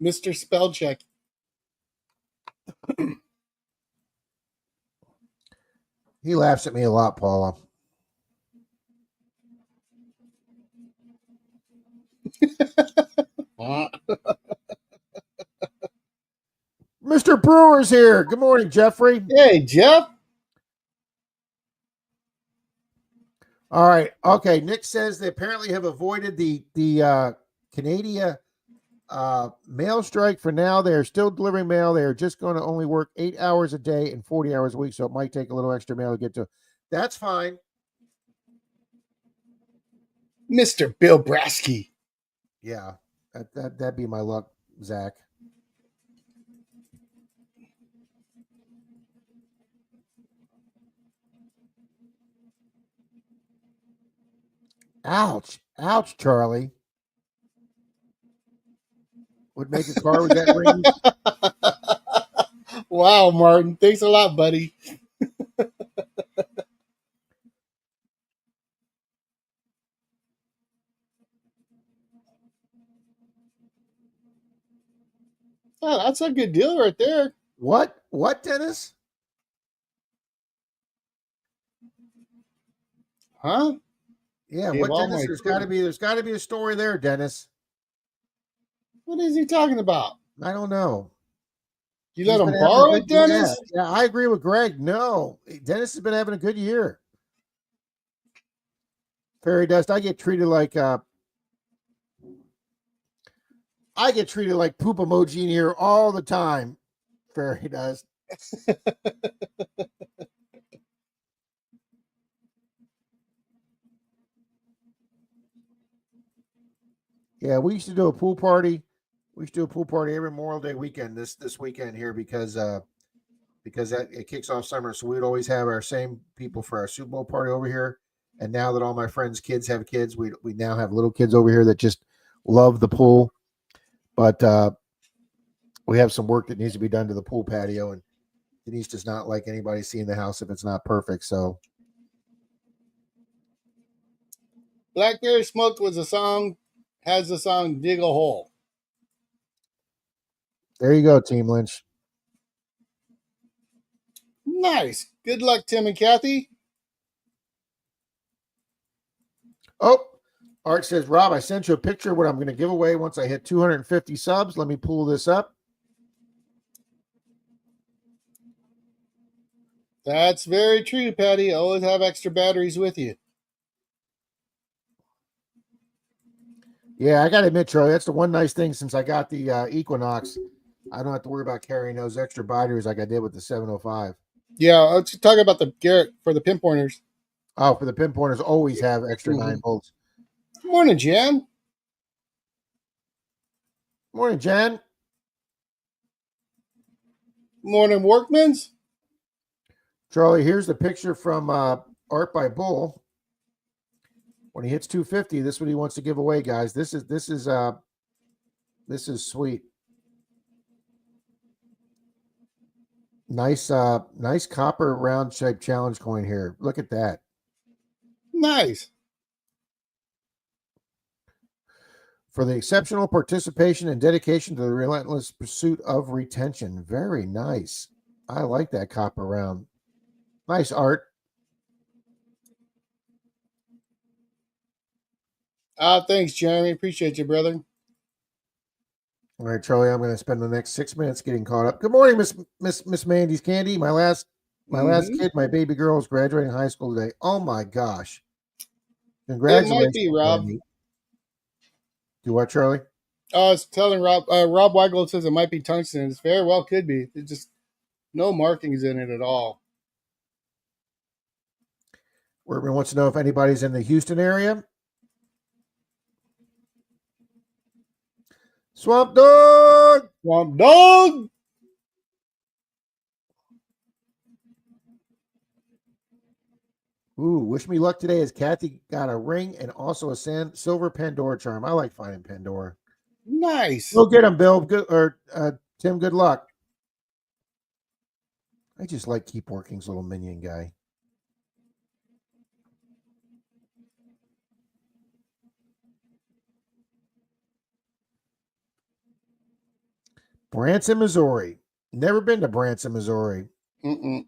Mr. Spellcheck. He laughs at me a lot, Paula. Mr. Brewer's here. Good morning, Jeffrey. Hey, Jeff. All right. Okay. Nick says they apparently have avoided the Canada mail strike for now. They are still delivering mail. They are just going to only work 8 hours a day and 40 hours a week. So it might take a little extra mail to get to. That's fine. Mr. Bill Brasky. Yeah. That'd be my luck, Zach. Ouch. Ouch, Charlie. Would make a car with that ring. Wow, Martin. Thanks a lot, buddy. Oh, that's a good deal right there. What? What, Dennis? Huh? Yeah, Gave what, all Dennis? my There's got to be a story there, Dennis. What is he talking about? I don't know. You He's let been him having a borrow good it, Dennis? Yeah, I agree with Greg. No, Dennis has been having a good year. Fairy dust. I get treated like poop emoji in here all the time. Fairy dust. Yeah, we used to do a pool party. We used to do a pool party every Memorial Day weekend. This weekend here because that it kicks off summer. So we'd always have our same people for our Super Bowl party over here. And now that all my friends' kids have kids, we now have little kids over here that just love the pool. But we have some work that needs to be done to the pool patio, and Denise does not like anybody seeing the house if it's not perfect. So Blackberry Smoke has the song Dig a Hole. there you go, Team Lynch. Nice. Good luck, Tim and Kathy. Oh, Art says, Rob, I sent you a picture of what I'm going to give away once I hit 250 subs. Let me pull this up. That's very true, Patty. Always have extra batteries with you. Yeah, I got to admit, Charlie, that's the one nice thing since I got the Equinox. I don't have to worry about carrying those extra batteries like I did with the 705. Yeah, let's talk about the Garrett for the pinpointers. Oh, for the pinpointers, always have extra 9 volts. Good morning, Jan. Morning, Jen. Morning, Workmans. Charlie, here's the picture from Art by Bull. When he hits 250, this is what he wants to give away, guys. This is sweet. Nice copper round shaped challenge coin here. Look at that. Nice. For the exceptional participation and dedication to the relentless pursuit of retention. Very nice. I like that copper round. Nice art. Thanks, Jeremy. Appreciate you, brother. All right, Charlie, I'm going to spend the next 6 minutes getting caught up. Good morning, Miss Mandy's Candy. My last kid, my baby girl, is graduating high school today. Oh my gosh! Congratulations, It might be, Rob. Mandy. Do what, Charlie? I was telling Rob. Rob Weigel says it might be tungsten. It very well could be. It's just no markings in it at all. Workman wants to know if anybody's in the Houston area. Swamp Dog! Swamp Dog! Ooh, wish me luck today as Kathy got a ring and also a silver Pandora charm. I like finding Pandora. Nice. Go get him, Bill. Good, or Tim, good luck. I just like Keep Working's little minion guy. Branson, Missouri. Never been to Branson, Missouri. Mm-mm.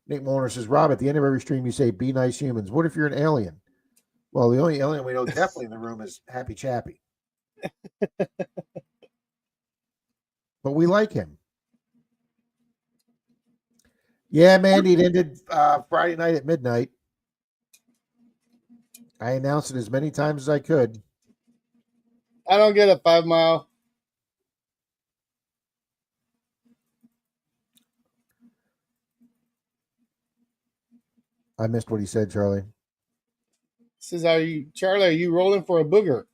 Nick Molnar says, Rob, at the end of every stream, you say, be nice humans. What if you're an alien? Well, the only alien we know definitely in the room is Happy Chappy. But we like him. Yeah, Mandy, it ended Friday night at midnight. I announced it as many times as I could. I don't get a 5 Mile. I missed what he said, Charlie. Says, Charlie, are you rolling for a booger?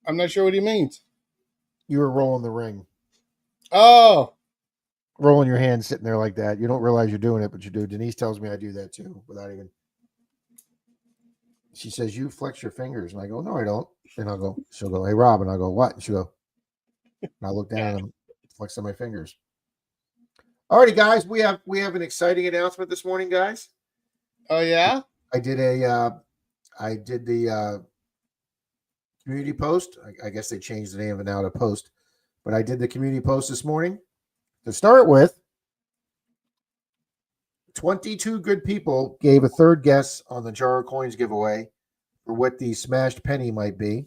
I'm not sure what he means. You were rolling the ring. Oh. Rolling your hand sitting there like that. You don't realize you're doing it, but you do. Denise tells me I do that too without even. She says, you flex your fingers. And I go, no, I don't. And she'll go, hey, Rob. And I'll go, what? And she'll go, and I look down and I'm flexing my fingers. Alrighty, guys, we have an exciting announcement this morning, guys. Oh, yeah? I did the community post. I guess they changed the name of it now to post, but I did the community post this morning. To start with, 22 good people gave a third guess on the jar of coins giveaway for what the smashed penny might be.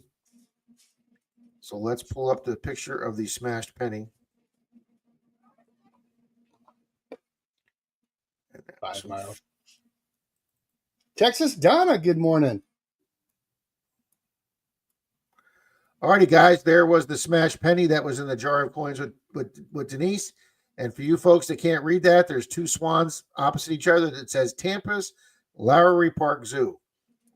So let's pull up the picture of the smashed penny. 5 Mile. Texas Donna, good morning. Alrighty, guys, there was the smashed penny that was in the jar of coins with Denise. And for you folks that can't read that, there's two swans opposite each other that says Tampa's Lowry Park Zoo,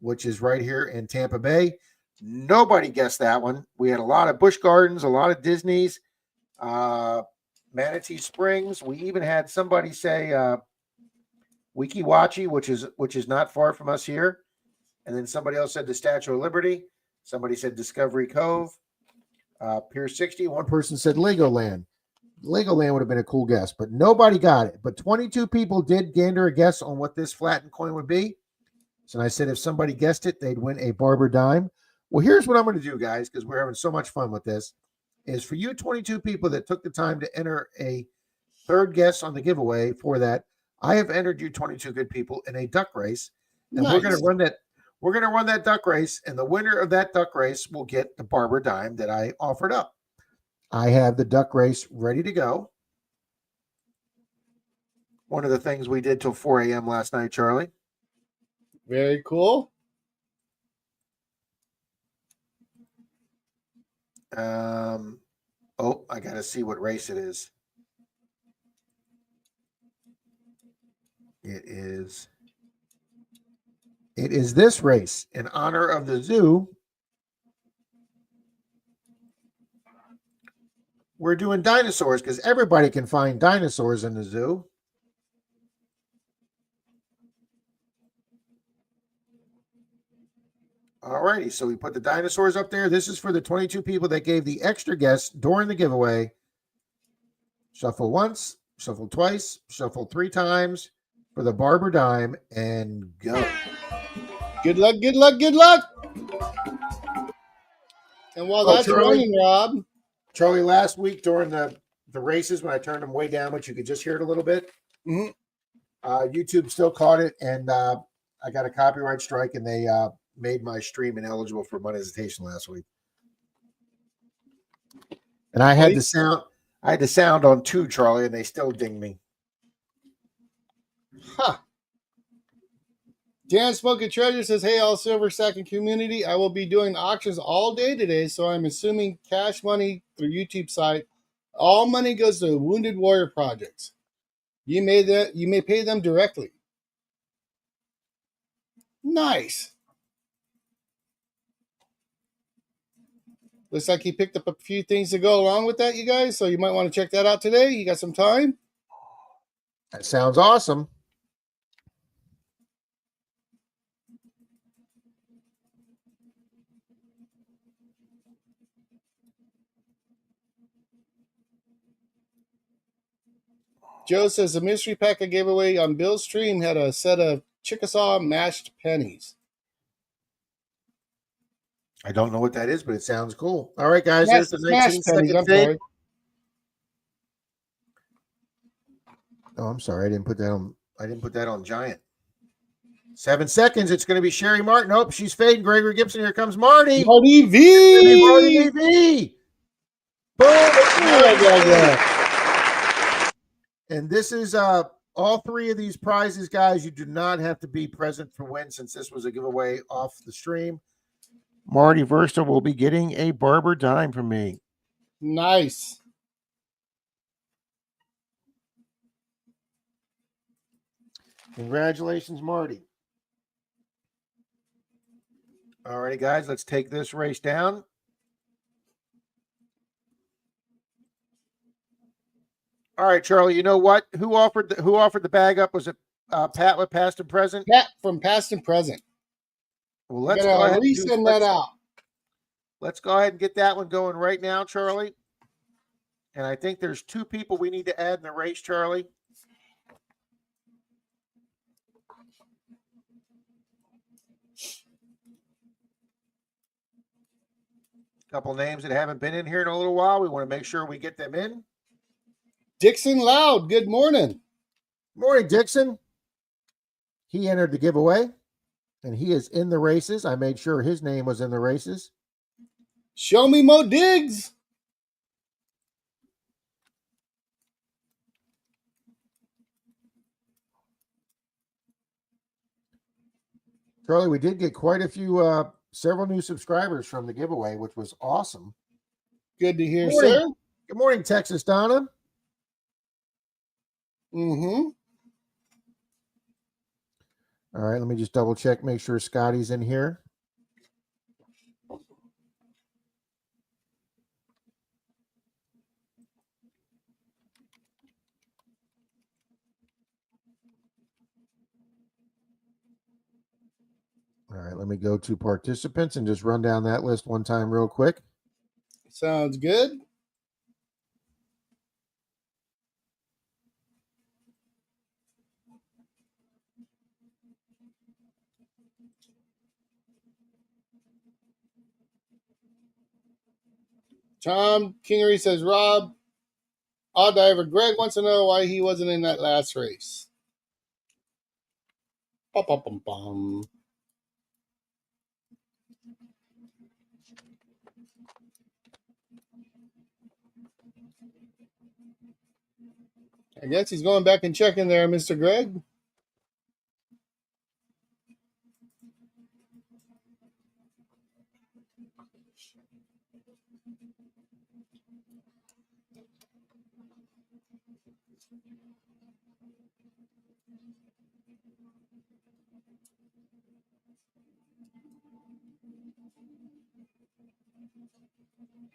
which is right here in Tampa Bay. Nobody guessed that one. We had a lot of Busch Gardens, a lot of Disney's, Manatee Springs. We even had somebody say Weeki Wachee, which is not far from us here. And then somebody else said the Statue of Liberty. Somebody said Discovery Cove, Pier 60. One person said Legoland. Legoland would have been a cool guess, but nobody got it. But 22 people did gander a guess on what this flattened coin would be. So I said if somebody guessed it, they'd win a barber dime. Well, here's what I'm going to do, guys, because we're having so much fun with this, is for you 22 people that took the time to enter a third guess on the giveaway for that, I have entered you 22 good people in a duck race, and Nice. we're going to run that. We're going to run that duck race, and the winner of that duck race will get the barber dime that I offered up. I have the duck race ready to go. One of the things we did till 4 a.m. last night, Charlie. Very cool. Oh, I got to see what race it is. It is this race in honor of the zoo. We're doing dinosaurs because everybody can find dinosaurs in the zoo. All righty, so we put the dinosaurs up there. This is for the 22 people that gave the extra guess during the giveaway. Shuffle once, shuffle twice, shuffle 3 times for the barber dime, and go. Good luck, good luck, good luck. And while that's running, Rob. Charlie, last week during the races, when I turned them way down, but you could just hear it a little bit, YouTube still caught it, and I got a copyright strike, and they made my stream ineligible for monetization last week. And I had the sound on 2, Charlie, and they still dinged me. Huh. Dan Smoking Treasure says, hey, all Silver Stacking community. I will be doing auctions all day today, so I'm assuming cash money through YouTube site. All money goes to Wounded Warrior projects. You may pay them directly. Nice. Looks like he picked up a few things to go along with that, you guys, so you might want to check that out today. You got some time? That sounds awesome. Joe says the mystery pack I gave away on Bill's stream had a set of Chickasaw mashed pennies. I don't know what that is, but it sounds cool. All right, guys, Yes, there's the 19-second fade. Oh, I'm sorry. I didn't put that on Giant. 7 seconds. It's going to be Sherry Martin. Nope, she's fading. Gregory Gibson. Here comes Marty. Marty V. Marty V. Boom. Yeah. And this is all three of these prizes, guys. You do not have to be present for win since this was a giveaway off the stream. Marty Versta will be getting a barber dime from me. Nice. Congratulations, Marty. All righty, guys, let's take this race down. All right, Charlie, you know what? Who offered the bag up? Was it Pat with past and present? Pat from past and present. Well, let's go ahead and resend that out. Let's go ahead and get that one going right now, Charlie. And I think there's 2 people we need to add in the race, Charlie. A couple names that haven't been in here in a little while. We want to make sure we get them in. Dixon Loud, good morning. Morning, Dixon. He entered the giveaway, and he is in the races. I made sure his name was in the races. Show me Mo Diggs. Charlie, we did get quite a few, several new subscribers from the giveaway, which was awesome. Good to hear, morning. sir. Good morning, Texas Donna. Mm-hmm. All right, let me just double check, make sure Scotty's in here. All right, let me go to participants and just run down that list one time real quick. Sounds good. Tom Kingery says, Rob, odd diver Greg wants to know why he wasn't in that last race. Bum, bum, bum, bum. I guess he's going back and checking there, Mr. Greg.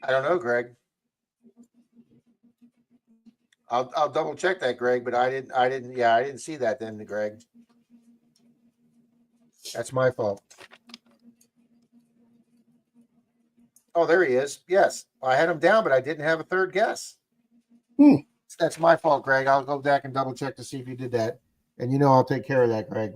I don't know, Greg. I'll double check that, Greg, but I didn't see that then, Greg. That's my fault. Oh, there he is. Yes. I had him down, but I didn't have a third guess. That's my fault, Greg. I'll go back and double check to see if you did that. And you know I'll take care of that, Greg.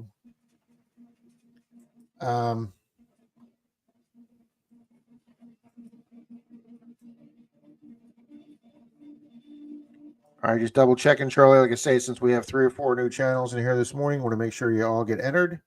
All right, just double checking, Charlie. Like I say, since we have 3 or 4 new channels in here this morning, want to make sure you all get entered.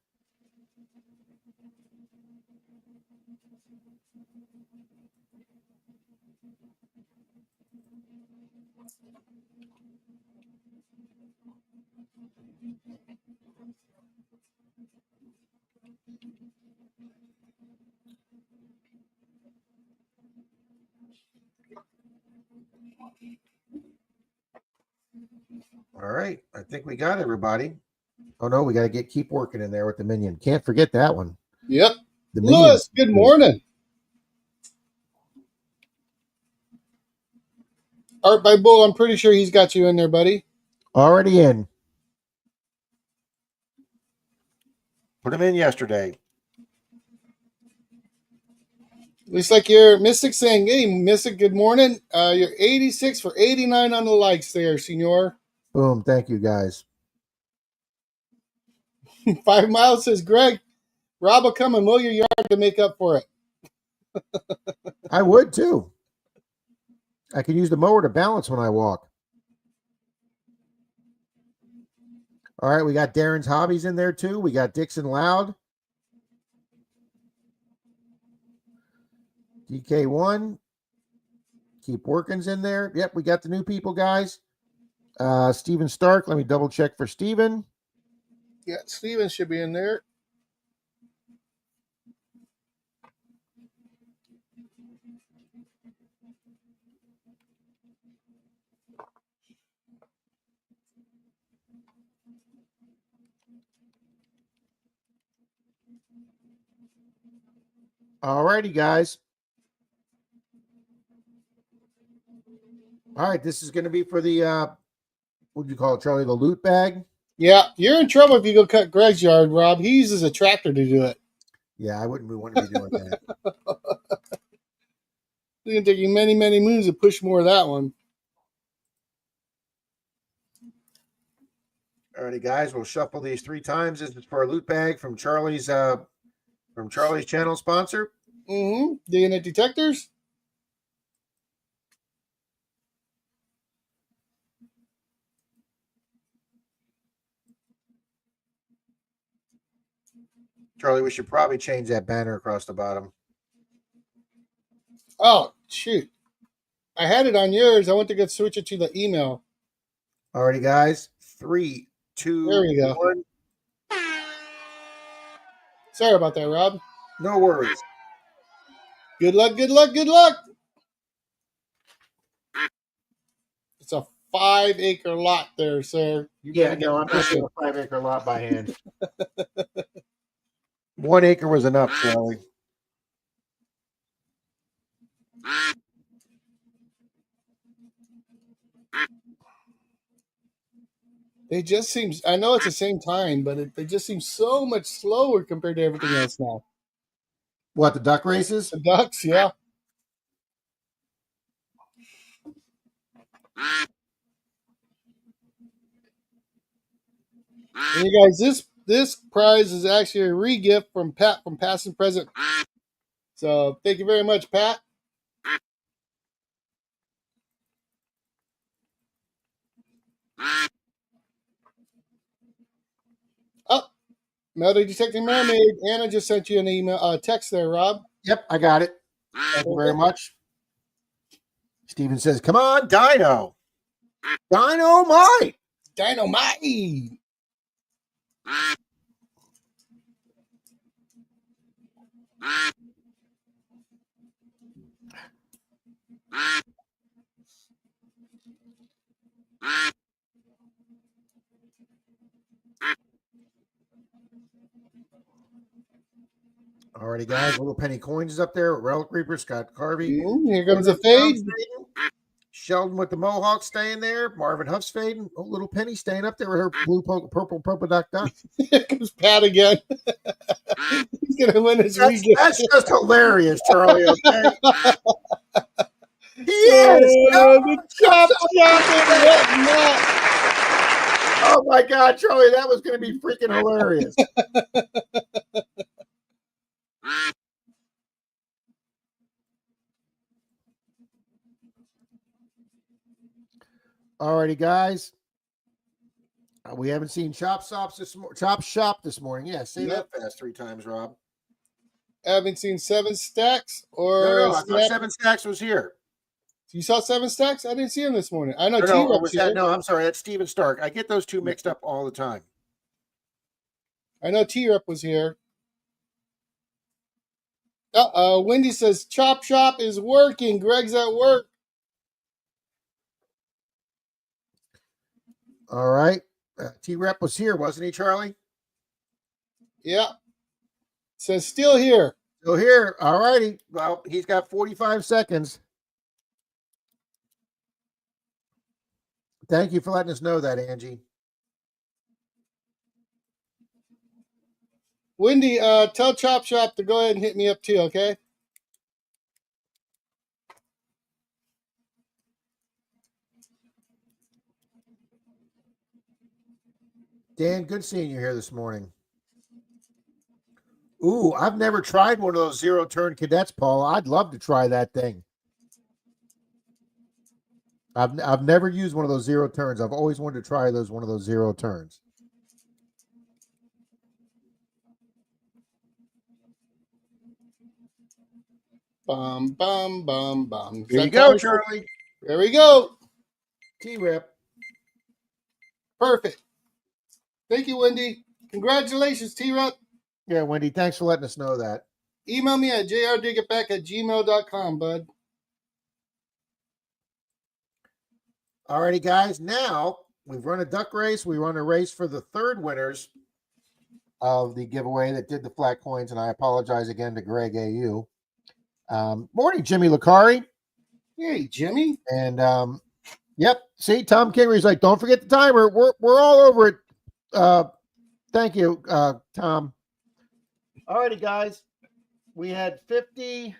All right, I think we got everybody. Oh no, we got to keep working in there with the minion. Can't forget that one. Yep. The Lewis, good morning. Art by Bull, I'm pretty sure he's got you in there, buddy. Already in. Put him in yesterday. Looks like you're Mystic saying, hey, Mystic, good morning. You're 86 for 89 on the likes there, senor. Boom. Thank you, guys. 5 Miles says, Greg, Rob will come and mow your yard to make up for it. I would too. I can use the mower to balance when I walk. All right, we got Darren's Hobbies in there too. We got Dixon Loud. DK1. Keep Working's in there. Yep, we got the new people, guys. Steven Stark. Let me double check for Steven. Yeah, Steven should be in there. All righty, guys. All right, this is going to be for the what do you call it, Charlie? The loot bag. Yeah, you're in trouble if you go cut Greg's yard, Rob. He uses a tractor to do it. Yeah, I wouldn't want to be doing that. It's going to take you many, many moons to push more of that one. All righty, guys. We'll shuffle these 3 times. This is for a loot bag from Charlie's channel sponsor. DNA detectors. Charlie, we should probably change that banner across the bottom. Oh, shoot. I had it on yours. I went to go switch it to the email. All righty, guys. 3, 2, There we go. 1. Sorry about that, Rob. No worries. Good luck, good luck, good luck. It's a 5-acre lot there, sir. Yeah, no, I'm not doing a 5-acre lot by hand. 1 acre was enough, Charlie. They just seem, I know it's the same time, but they just seem so much slower compared to everything else now. What, the duck races? The ducks, yeah. And you guys, this prize is actually a re-gift from Pat from Past and Present. So thank you very much, Pat. Oh, Metal Detecting Mermaid. Anna just sent you an email, text there, Rob. Yep, I got it. Thank you very much. Steven says, come on, Dino. Dynamite. Dynamite. Alrighty, guys. Little penny coins is up there. Relic Reaper, Scott Carvey. Here comes the fade. Sheldon with the Mohawk staying there. Marvin Huff's fading. Oh, little Penny staying up there with her blue, purple duck. Here comes Pat again. He's going to win his weekend. That's just hilarious, Charlie. Okay? He is. The chop and whatnot. Oh, my God, Charlie. That was going to be freaking hilarious. Alrighty, guys. We haven't seen Chop Shop this morning. Yeah, say that fast 3 times, Rob. Haven't seen 7 stacks or no, I thought 7 stacks was here. You saw 7 stacks? I didn't see him this morning. I know No, I'm sorry. That's Steven Stark. I get those 2 mixed up all the time. I know T-Rep was here. Wendy says Chop Shop is working. Greg's at work. All right. T-Rep was here, wasn't he, Charlie? Yeah. Says still here. Still here. All righty. Well, he's got 45 seconds. Thank you for letting us know that, Angie. Wendy, tell Chop Shop to go ahead and hit me up too, okay? Dan, good seeing you here this morning. Ooh, I've never tried one of those 0-turn cadets, Paul. I'd love to try that thing. I've never used one of those 0 turns. I've always wanted to try one of those 0 turns. Bum, bum, bum, bum. Here you go, Charlie. There we go. T-Rip. Perfect. Thank you, Wendy. Congratulations, T-Rup. Yeah, Wendy, thanks for letting us know that. Email me at jrdigitback@gmail.com, bud. Alrighty, guys. Now we've run a duck race. We run a race for the third winners of the giveaway that did the flat coins, and I apologize again to Greg AU. Morning, Jimmy Lucari. Hey, Jimmy. And yep. See, Tom Kingery's like, don't forget the timer. We're all over it. Thank you, Tom. Alrighty, guys. We had 56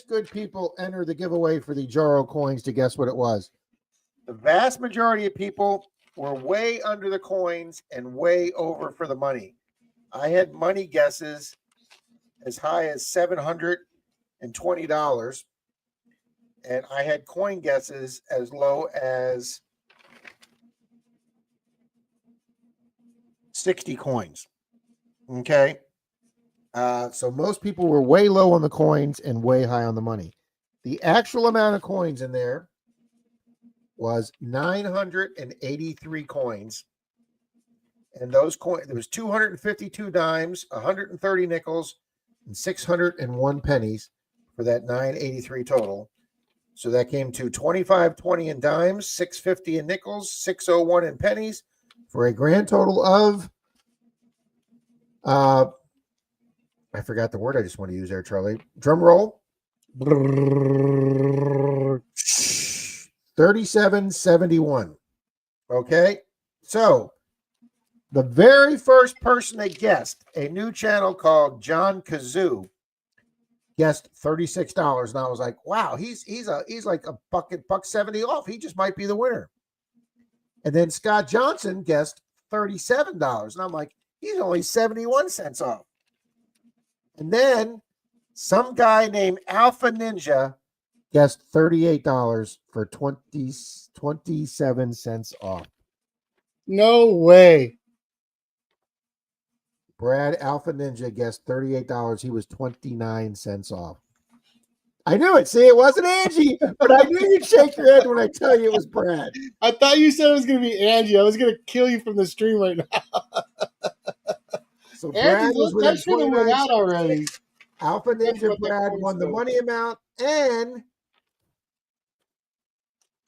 good people enter the giveaway for the Jaro coins to guess what it was. The vast majority of people were way under the coins and way over for the money. I had money guesses as high as $720, and I had coin guesses as low as 60 coins. Okay. So most people were way low on the coins and way high on the money. The actual amount of coins in there was 983 coins. And those coins, there was 252 dimes, 130 nickels, and 601 pennies for that 983 total. So that came to 2520 in dimes, 650 in nickels, 601 in pennies, for a grand total of I forgot the word I just want to use there, Charlie. Drum roll. 3771. Okay. So the very first person that guessed a new channel called John Kazoo guessed $36. And I was like, wow, he's like a buck 70 off. He just might be the winner. And then Scott Johnson guessed $37. And I'm like, he's only 71 cents off. And then some guy named Alpha Ninja guessed $38 for 27 cents off. No way. Brad Alpha Ninja guessed $38. He was 29 cents off. I knew it. See, it wasn't Angie, but I knew you'd shake your head when I tell you it was Brad. I thought you said it was going to be Angie. I was going to kill you from the stream right now. So Brad was within that should have went out already. Alpha Ninja Brad won the money amount, and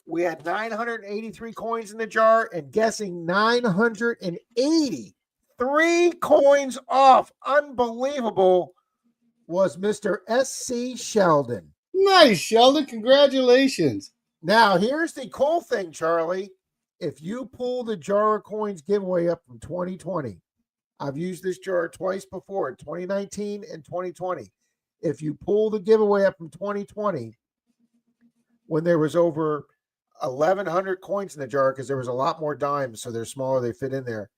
we had 983 coins in the jar, and guessing 983 coins off. Unbelievable. Was Mr. S.C. Sheldon. Nice, Sheldon. Congratulations. Now, here's the cool thing, Charlie. If you pull the jar of coins giveaway up from 2020, I've used this jar twice before, 2019 and 2020. If you pull the giveaway up from 2020, when there was over 1,100 coins in the jar, because there was a lot more dimes, so they're smaller, they fit in there.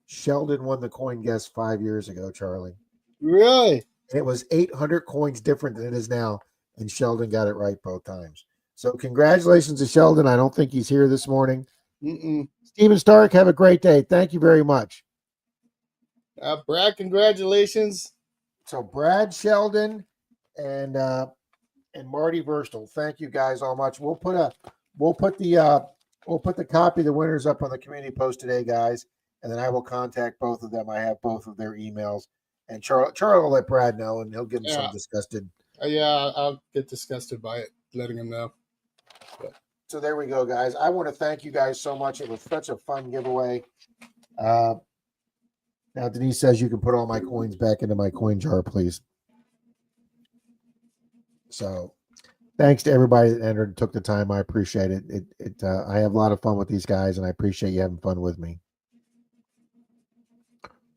Sheldon won the coin guess 5 years ago, Charlie. Really? It was 800 coins different than it is now, and Sheldon got it right both times. So congratulations to Sheldon. I don't think he's here this morning. Stephen Stark, have a great day. Thank you very much. Brad, congratulations. So Brad, Sheldon, and Marty Verstel. Thank you guys all much. We'll put the copy of the winners up on the community post today, guys, and then I will contact both of them. I have both of their emails. And Charlie will let Brad know, and he'll give him some disgusted. Yeah, I'll get disgusted by it, letting him know. But. So there we go, guys. I want to thank you guys so much. It was such a fun giveaway. Now, Denise says you can put all my coins back into my coin jar, please. So thanks to everybody that entered and took the time. I appreciate it. I have a lot of fun with these guys, and I appreciate you having fun with me.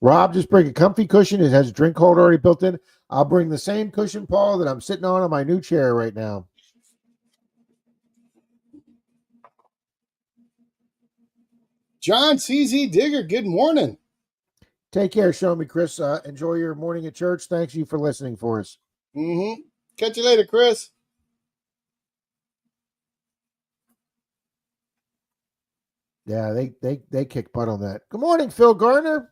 Rob, just bring a comfy cushion. It has a drink holder already built in. I'll bring the same cushion, Paul, that I'm sitting on my new chair right now. John CZ Digger, good morning. Take care, show me, Chris. Enjoy your morning at church. Thanks you for listening for us. Catch you later, Chris. Yeah, they kick butt on that. Good morning, Phil Garner.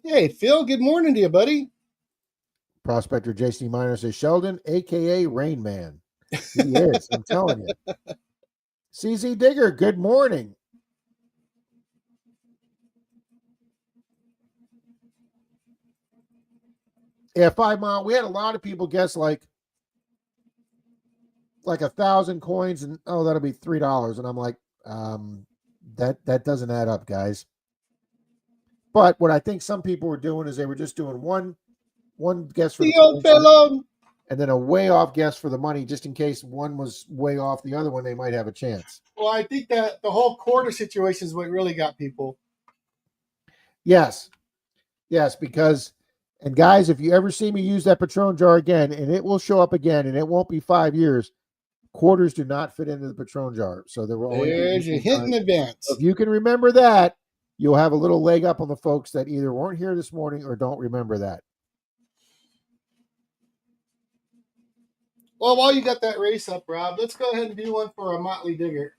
Hey, Phil, good morning to you, buddy. Prospector JC Minor says Sheldon, aka Rain Man. He is, I'm telling you. CZ Digger, good morning. Yeah, 5 Mile. We had a lot of people guess like 1,000 coins, and oh, that'll be $3. And I'm like, that doesn't add up, guys. But what I think some people were doing is they were just doing one guess for the old coins, fellow. and then a way off guess for the money, just in case one was way off the other one, they might have a chance. Well, I think that the whole quarter situation is what really got people. Yes, because, and guys, if you ever see me use that Patron jar again, and it will show up again, and it won't be 5 years, quarters do not fit into the Patron jar. So there will only There's be your hint in advance. If you can remember that, you'll have a little leg up on the folks that either weren't here this morning or don't remember that. Well, while you got that race up, Rob, let's go ahead and do one for a Motley Digger.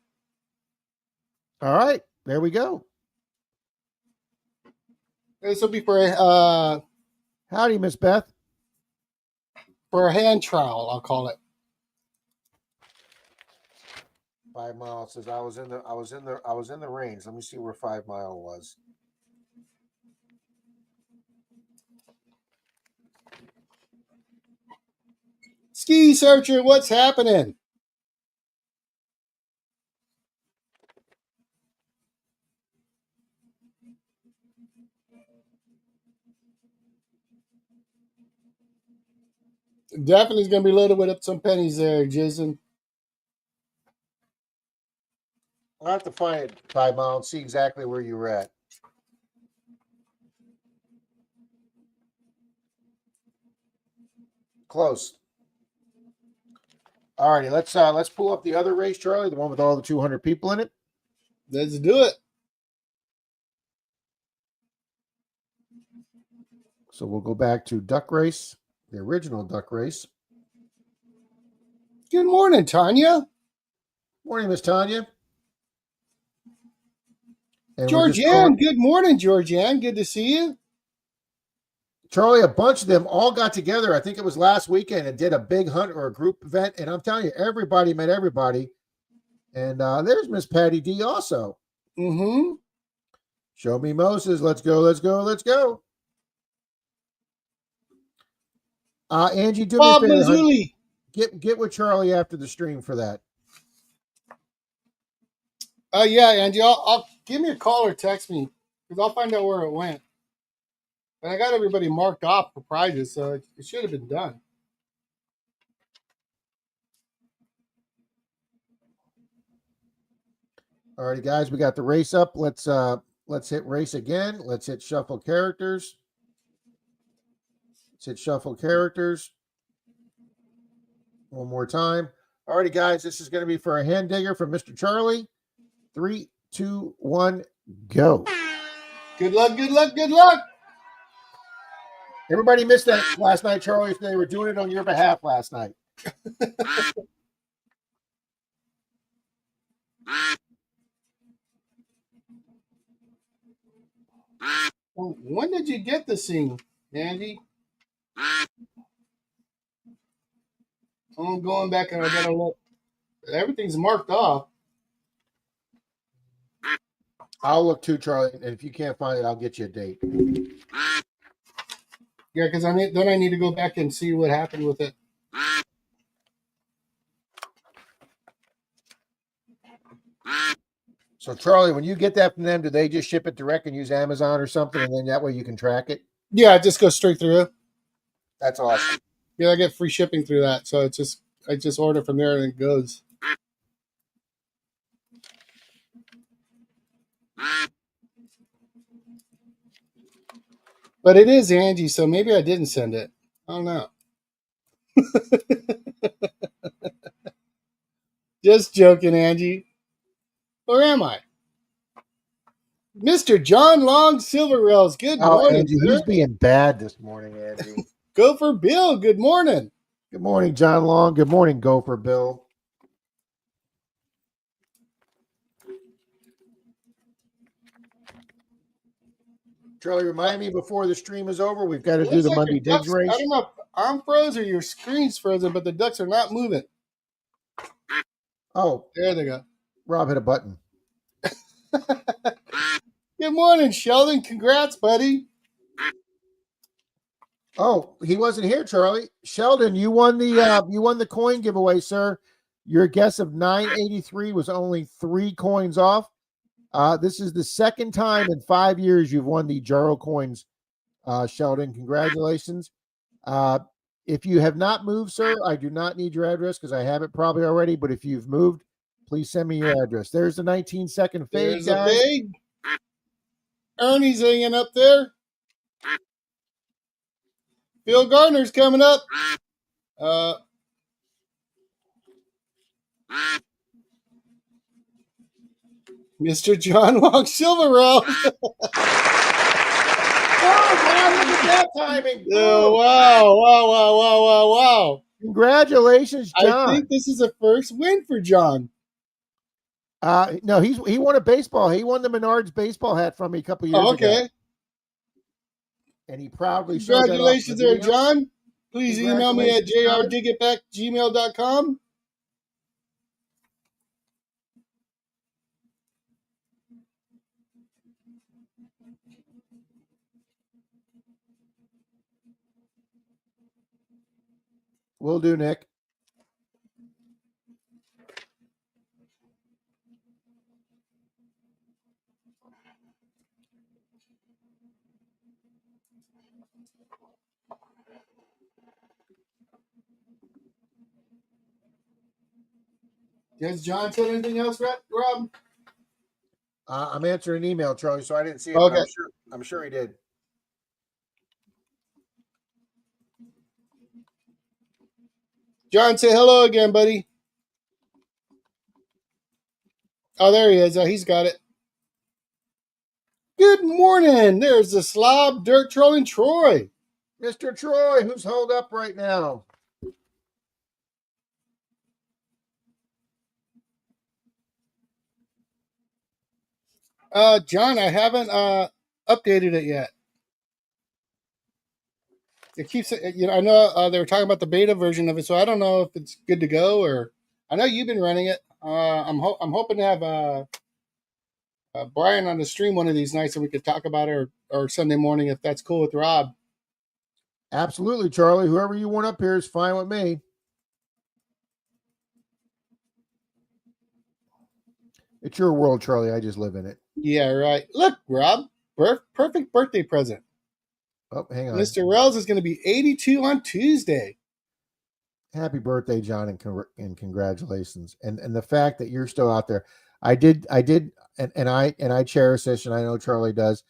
All right, there we go. This will be for Howdy, Miss Beth. For a hand trowel, I'll call it. 5 Mile says I was in the range. Let me see where 5 Mile was. Ski Searcher, what's happening? Definitely going to be loaded with up some pennies there, Jason. I'll have to find it, 5 Mile, and see exactly where you were at. Close. All righty, let's pull up the other race, Charlie, the one with all the 200 people in it. Let's do it. So we'll go back to Duck Race, the original Duck Race. Good morning, Tanya. Morning, Miss Tanya. And Georgianne, good morning, Georgianne. Good to see you. Charlie, a bunch of them all got together. I think it was last weekend and did a big hunt or a group event. And I'm telling you, everybody met everybody. And there's Miss Patty D also. Mm-hmm. Show me Moses. Let's go, let's go, let's go. Angie, do Bob me a favor. Mazzulli. Get with Charlie after the stream for that. Yeah, Angie. I'll give me a call or text me because I'll find out where it went. And I got everybody marked off for prizes, so it should have been done. All righty, guys, we got the race up. Let's hit race again. Let's hit shuffle characters. Let's hit shuffle characters. One more time. All righty, guys, this is going to be for a hand digger from Mr. Charlie. 3, 2, 1, go. Good luck, good luck, good luck. Everybody missed that last night, Charlie. They were doing it on your behalf last night. Well, when did you get this thing, Andy? I'm going back and I gotta look. Everything's marked off. I'll look too, Charlie. And if you can't find it, I'll get you a date. Yeah, because I need to go back and see what happened with it. So, Charlie, when you get that from them, do they just ship it direct and use Amazon or something, and then that way you can track it? Yeah, it just goes straight through. That's awesome. Yeah, I get free shipping through that, so I just order from there and it goes. But it is Angie, so maybe I didn't send it. I don't know. Just joking, Angie. Or am I? Mr. John Long Silver Rails, good morning. Angie, he's being bad this morning, Angie. Gopher Bill, good morning. Good morning, John Long. Good morning, Gopher Bill. Charlie, remind me before the stream is over, we've got to do the Monday Digs race. I don't know. I'm frozen, your screen's frozen, but the ducks are not moving. Oh, there they go. Rob hit a button. Good morning, Sheldon. Congrats, buddy. Oh, he wasn't here, Charlie. Sheldon, you won the coin giveaway, sir. Your guess of 983 was only 3 coins off. This is the second time in 5 years you've won the Jaro coins, Sheldon. Congratulations. If you have not moved, sir, I do not need your address because I have it probably already. But if you've moved, please send me your address. There's the 19-second fade, There's guys. a fade. Ernie's hanging up there. Phil Gardner's coming up. Mr. John Long Silverell. Oh, God, look at that timing. Oh, wow. Congratulations, John. I think this is a first win for John. No, he won a baseball. He won the Menards baseball hat from me a couple years ago. And he proudly showed that off in the Congratulations there, video. John. Please email me at jrdigitback@gmail.com. Will do, Nick. Has John said anything else, Rob? I'm answering an email, Charlie, so I didn't see it. Okay. But I'm sure he did. John, say hello again, buddy. Oh, there he is. He's got it. Good morning. There's the slob dirt trolling Troy. Mr. Troy, who's holed up right now? John, I haven't updated it yet. It keeps, I know they were talking about the beta version of it, so I don't know if it's good to go or. I know you've been running it. I'm hoping to have Brian on the stream one of these nights, and we could talk about it, or Sunday morning if that's cool with Rob. Absolutely, Charlie. Whoever you want up here is fine with me. It's your world, Charlie. I just live in it. Yeah, right. Look, Rob, perfect birthday present. Oh, hang on. Mr. Wells is going to be 82 on Tuesday. Happy birthday, John, and congratulations. And the fact that you're still out there. I did, and I cherish this, and I know Charlie does.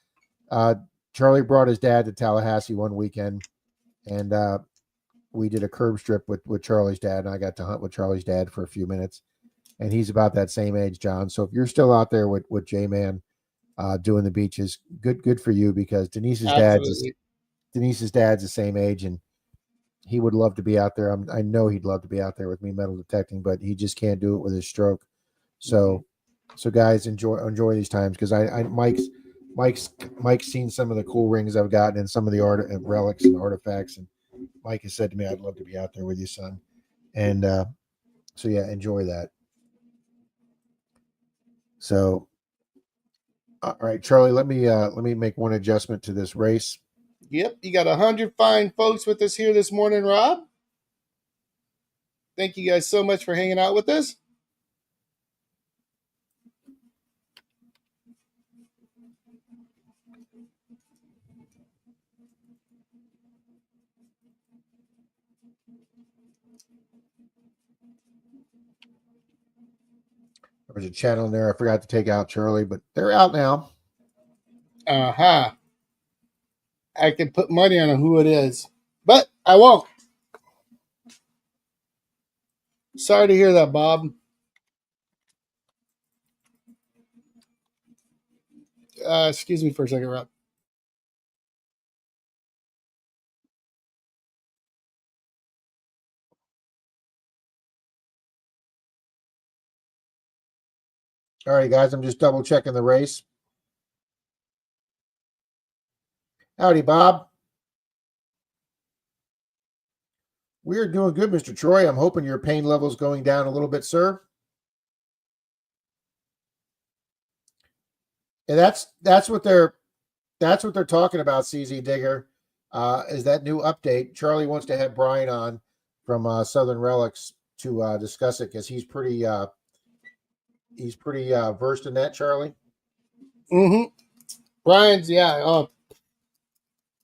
Charlie brought his dad to Tallahassee one weekend, and we did a curb strip with Charlie's dad, and I got to hunt with Charlie's dad for a few minutes. And he's about that same age, John. So if you're still out there with J-Man doing the beaches, good for you, because Denise's dad's the same age, and he would love to be out there. I know he'd love to be out there with me metal detecting, but he just can't do it with his stroke. So guys, enjoy these times, because Mike's seen some of the cool rings I've gotten and some of the relics and artifacts, and Mike has said to me, "I'd love to be out there with you, son." And so yeah, enjoy that. So, all right, Charlie, let me make one adjustment to this race. Yep, you got 100 fine folks with us here this morning, Rob. Thank you guys so much for hanging out with us. There was a channel in there I forgot to take out, Charlie, but they're out now. I can put money on who it is, but I won't. Sorry to hear that, Bob. Excuse me for a second, Rob. All right, guys, I'm just double checking the race. Howdy, Bob. We are doing good, Mr. Troy. I'm hoping your pain level's going down a little bit, sir. And that's what they're talking about, CZ Digger, is that new update. Charlie wants to have Brian on from Southern Relics to discuss it because he's pretty versed in that, Charlie. Mm-hmm. Brian's, yeah. Oh,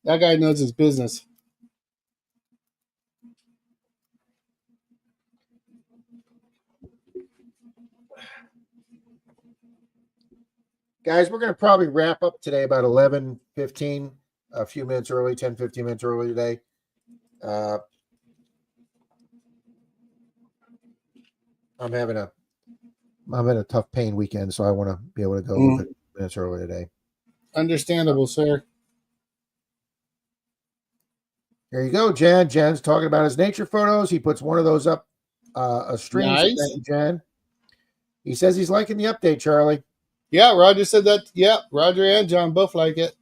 that guy knows his business. Guys, we're going to probably wrap up today about 11:15, a few minutes early, 10, 15 minutes early today. I'm having a tough pain weekend, so I want to be able to go a little bit minutes early today. Understandable, sir. Here you go, Jan. Jan's talking about his nature photos. He puts one of those up a stream. Nice. So thank you, Jan. He says he's liking the update, Charlie. Yeah, Roger said that. Yeah, Roger and John both like it.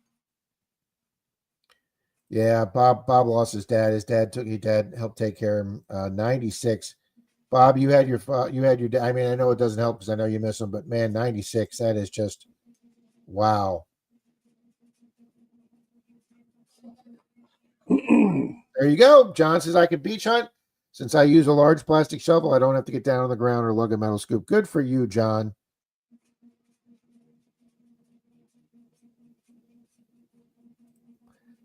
Yeah, Bob lost his dad. His dad helped take care of him. 96. Bob, you had your dad. I mean, I know it doesn't help because I know you miss him, but man, 96. That is just wow. There you go. John says I can beach hunt. Since I use a large plastic shovel, I don't have to get down on the ground or lug a metal scoop. Good for you, John.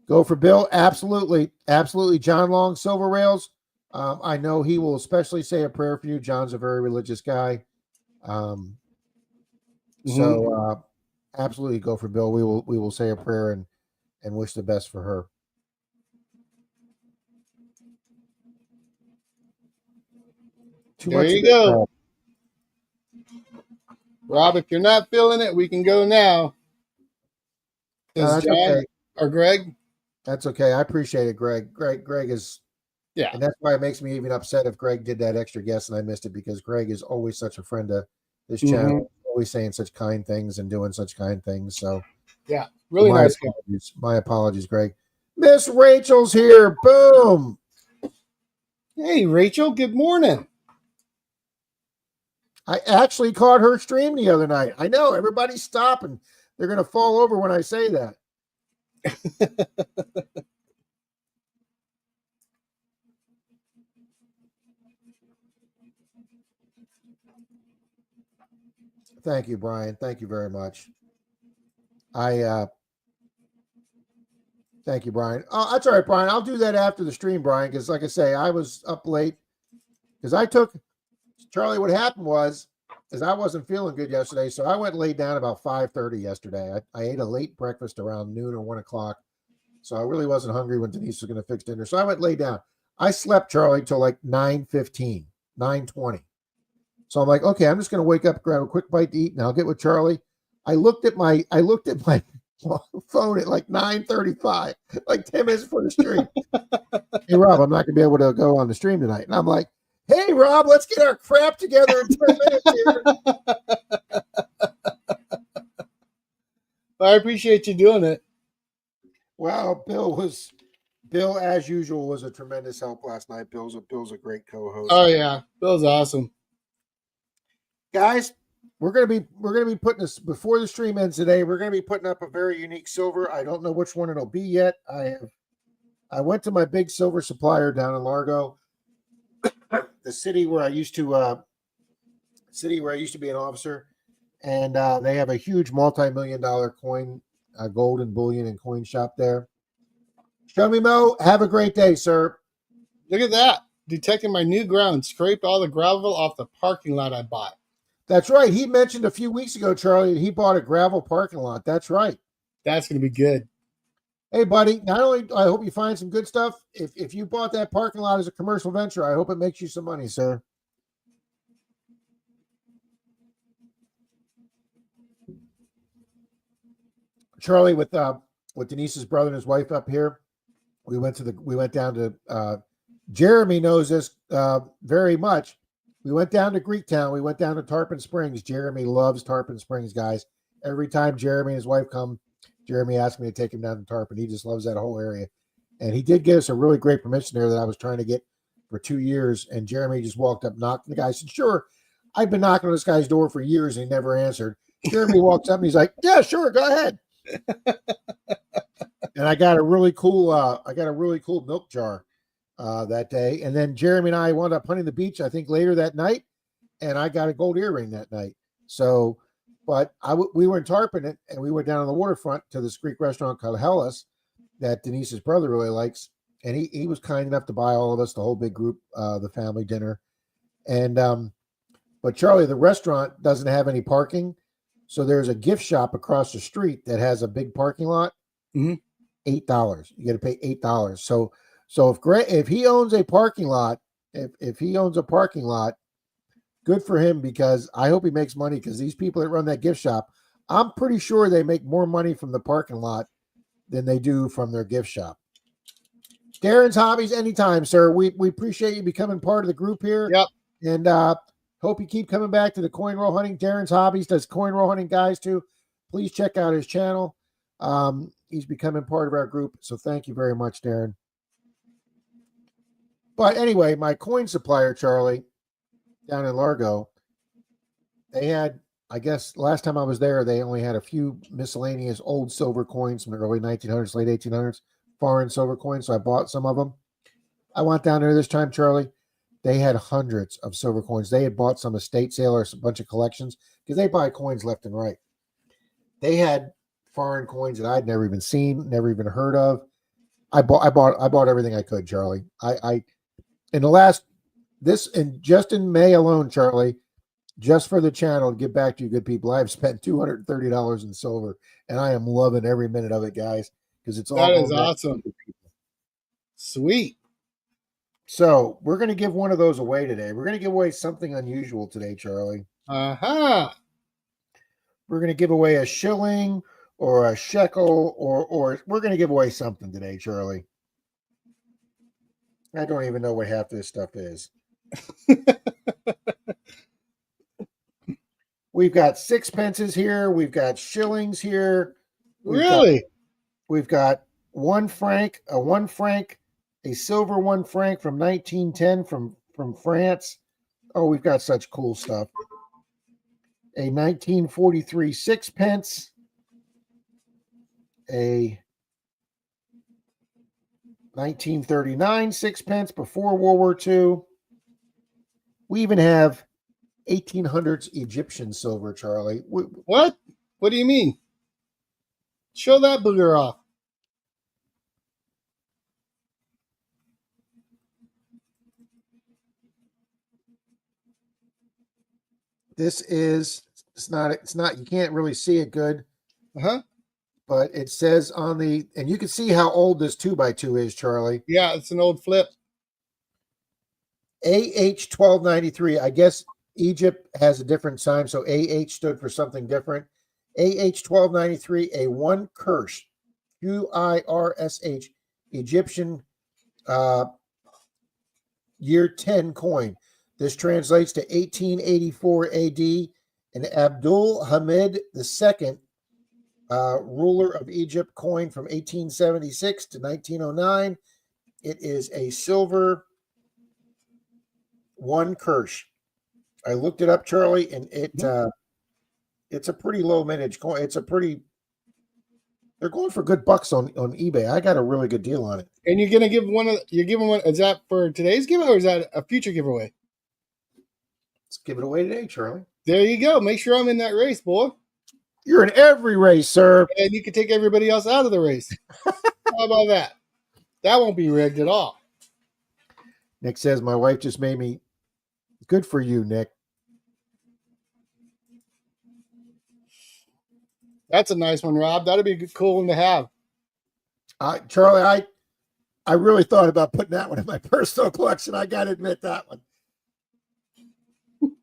Go for Bill. Absolutely. Absolutely. John Long, Silver Rails. I know he will especially say a prayer for you. John's a very religious guy. So absolutely go for Bill. We will say a prayer and wish the best for her. There you go. Rob, if you're not feeling it, we can go now. That's okay. Or Greg? That's okay. I appreciate it, Greg. Greg is, yeah. And that's why it makes me even upset if Greg did that extra guest and I missed it, because Greg is always such a friend of this channel, always saying such kind things and doing such kind things. So yeah, really nice. My apologies, Greg. Miss Rachel's here. Boom. Hey, Rachel. Good morning. I actually caught her stream the other night. I know everybody's stopping. They're going to fall over when I say that. Thank you, Brian. Thank you very much. Thank you, Brian. Oh, that's all right, Brian. I'll do that after the stream, Brian, because like I say, I was up late because Charlie, what happened was I wasn't feeling good yesterday, so I went and laid down about 5:30 yesterday. I ate a late breakfast around noon or 1 o'clock, so I really wasn't hungry when Denise was going to fix dinner. So I went and laid down. I slept, Charlie, till like 9:15, 9:20. So I'm like, okay, I'm just going to wake up, grab a quick bite to eat, and I'll get with Charlie. I looked at my phone at like 9:35, like 10 minutes before the stream. Hey, Rob, I'm not going to be able to go on the stream tonight. And I'm like, hey, Rob, let's get our crap together in 10 minutes here. I appreciate you doing it. Wow, Bill, as usual, was a tremendous help last night. Bill's a great co-host. Oh yeah, Bill's awesome. Guys, we're gonna be putting this before the stream ends today. We're gonna be putting up a very unique silver. I don't know which one it'll be yet. I went to my big silver supplier down in Largo, the city where I used to be an officer, and they have a huge multi-million-dollar coin, gold and bullion and coin shop there. Show me, Mo. Have a great day, sir. Look at that. Detecting my new ground. Scraped all the gravel off the parking lot I bought. That's right. He mentioned a few weeks ago, Charlie, that he bought a gravel parking lot. That's right. That's going to be good. Hey, buddy, not only I hope you find some good stuff, if you bought that parking lot as a commercial venture, I hope it makes you some money, sir. Charlie, with Denise's brother and his wife up here, we went down to Jeremy knows this very much. We went down to Greektown. We went down to Tarpon Springs. Jeremy loves Tarpon Springs, guys. Every time Jeremy and his wife come, Jeremy asked me to take him down to Tarpon. He just loves that whole area. And he did give us a really great permission there that I was trying to get for 2 years. And Jeremy just walked up, knocked. The guy said, "Sure." I've been knocking on this guy's door for years and he never answered. Jeremy walks up and he's like, "Yeah, sure, go ahead." And I got a really cool milk jar that day. And then Jeremy and I wound up hunting the beach, I think later that night, and I got a gold earring that night. So, but we were in Tarpon and we went down on the waterfront to this Greek restaurant called Hellas that Denise's brother really likes. And he was kind enough to buy all of us, the whole big group, the family dinner. And, but Charlie, the restaurant doesn't have any parking. So there's a gift shop across the street that has a big parking lot. Mm-hmm. $8. You got to pay $8. So if he owns a parking lot, if he owns a parking lot, good for him, because I hope he makes money, because these people that run that gift shop, I'm pretty sure they make more money from the parking lot than they do from their gift shop. Darren's Hobbies, anytime, sir. We appreciate you becoming part of the group here. Yep. And hope you keep coming back to the coin roll hunting. Darren's Hobbies does coin roll hunting guys too. Please check out his channel. He's becoming part of our group. So thank you very much, Darren. But anyway, my coin supplier, Charlie, down in Largo, they had, I guess last time I was there, they only had a few miscellaneous old silver coins from the early 1900s, late 1800s, foreign silver coins. So I bought some of them. I went down there this time, Charlie. They had hundreds of silver coins. They had bought some estate sale or a bunch of collections, because they buy coins left and right. They had foreign coins that I'd never even seen, never even heard of. I bought everything I could, Charlie. Just in May alone, Charlie, just for the channel, to give back to you good people, I've spent $230 in silver, and I am loving every minute of it, guys, because it's all that is awesome. Sweet. So we're going to give one of those away today. We're going to give away something unusual today, Charlie. Uh-huh. We're going to give away a shilling or a shekel, or we're going to give away something today, Charlie. I don't even know what half this stuff is. We've got sixpences here. We've got shillings here. We've got 1 franc, a silver 1 franc from 1910 from France. Oh, we've got such cool stuff. A 1943 sixpence. A 1939 sixpence before World War II. We even have 1800s Egyptian silver, Charlie. What? What do you mean? Show that booger off. This is, it's not, you can't really see it good. Uh-huh. But it says on the, and you can see how old this 2x2 is, Charlie. Yeah, it's an old flip. AH1293. I guess Egypt has a different sign, so AH stood for something different. AH1293, a 1 Kirsch, QIRSH, Egyptian year 10 coin. This translates to 1884 AD, and Abdul Hamid II, ruler of Egypt, coin from 1876 to 1909. It is a silver 1 Kirsch. I looked it up, Charlie, and it's a pretty low mintage coin. They're going for good bucks on eBay. I got a really good deal on it. And you're gonna give you're giving one. Is that for today's giveaway, or is that a future giveaway? Let's give it away today, Charlie. There you go. Make sure I'm in that race, boy. You're in every race, sir. And you can take everybody else out of the race. How about that? That won't be rigged at all. Nick says, my wife just made me. Good for you, Nick. That's a nice one, Rob. That'd be a cool one to have. Charlie, I really thought about putting that one in my personal collection. I got to admit that one.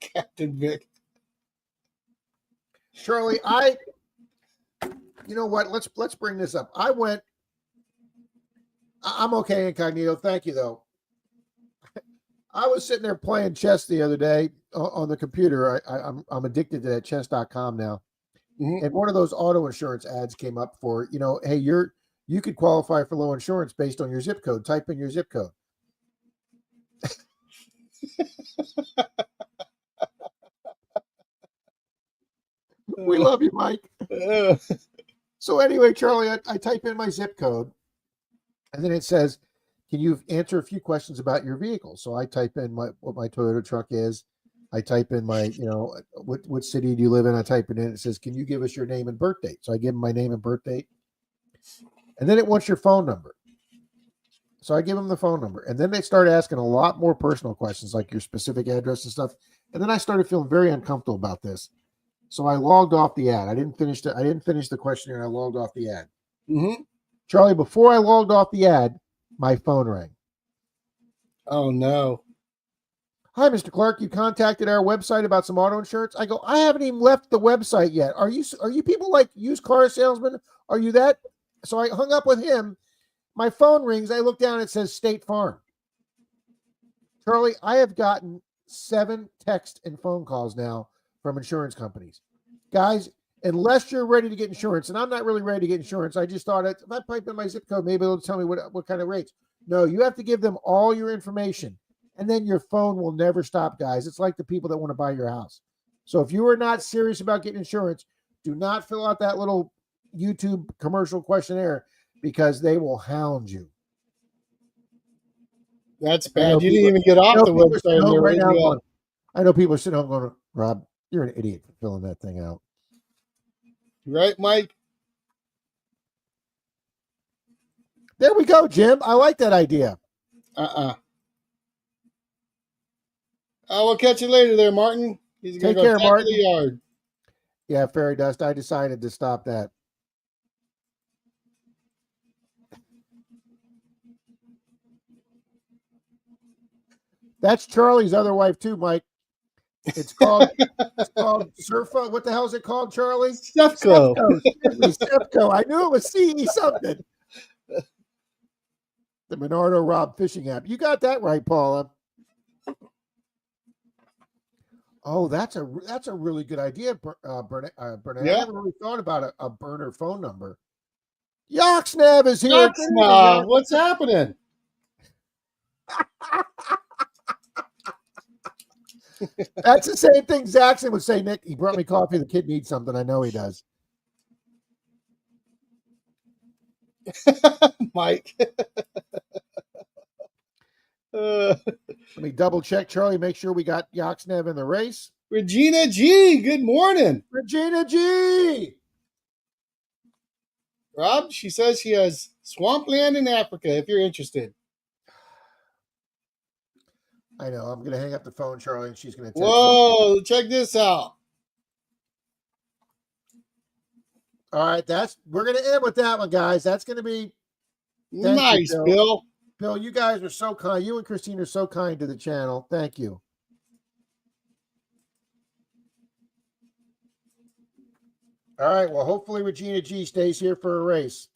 Captain Vic. Charlie, you know what? Let's bring this up. I'm okay, Incognito. Thank you, though. I was sitting there playing chess the other day on the computer. I'm addicted to that chess.com now. Mm-hmm. And one of those auto insurance ads came up for, hey, you could qualify for low insurance based on your zip code. Type in your zip code. We love you, Mike. Uh, So anyway, Charlie, I type in my zip code, and then it says, "Can you answer a few questions about your vehicle?" So I type in what my Toyota truck is. I type in my, what city do you live in? I type it in. It says, "Can you give us your name and birth date?" So I give them my name and birth date, and then it wants your phone number. So I give them the phone number, and then they start asking a lot more personal questions, like your specific address and stuff. And then I started feeling very uncomfortable about this. So I logged off the ad. I didn't finish the questionnaire. I logged off the ad. mm-hmm. Charlie, before I logged off the ad, my phone rang. Oh no. Hi, Mr. Clark. You contacted our website about some auto insurance. I go, I haven't even left the website yet. Are you people like used car salesmen? Are you that? So I hung up with him. My phone rings. I look down. It says State Farm. Charlie, I have gotten 7 text and phone calls now from insurance companies. Guys, unless you're ready to get insurance, and I'm not really ready to get insurance, I just thought if I pipe in my zip code, maybe it'll tell me what kind of rates. No, you have to give them all your information, and then your phone will never stop, guys. It's like the people that want to buy your house. So if you are not serious about getting insurance, do not fill out that little YouTube commercial questionnaire because they will hound you. That's bad. You didn't even get off the website. And Right now going, I know people are sitting home going, Rob, you're an idiot for filling that thing out. Right, Mike? There we go, Jim. I like that idea. I will catch you later there, Martin. He's going to go back to the yard. Yeah, fairy dust. I decided to stop that. That's Charlie's other wife too, Mike. It's called Surfa. What the hell is it called, Charlie? Stefco. Stefco. I knew it was CE something. The MENARDO Rob fishing app. You got that right, Paula. Oh, that's a really good idea, Bernard. Yeah. I never really thought about a burner phone number. Yoxnev is here. Yoxnev, what's happening? That's the same thing Zaxxon would say, Nick. He brought me coffee. The kid needs something. I know he does. Mike. Let me double check, Charlie. Make sure we got Yoxnev in the race. Regina G, good morning. Regina G. Rob, she says she has swampland in Africa if you're interested. I know. I'm going to hang up the phone, Charlie, and she's going to text Whoa, me. Check this out. All right, we're going to end with that one, guys. That's going to be nice, you, Bill. Bill, you guys are so kind. You and Christine are so kind to the channel. Thank you. All right, well, hopefully Regina G stays here for a race.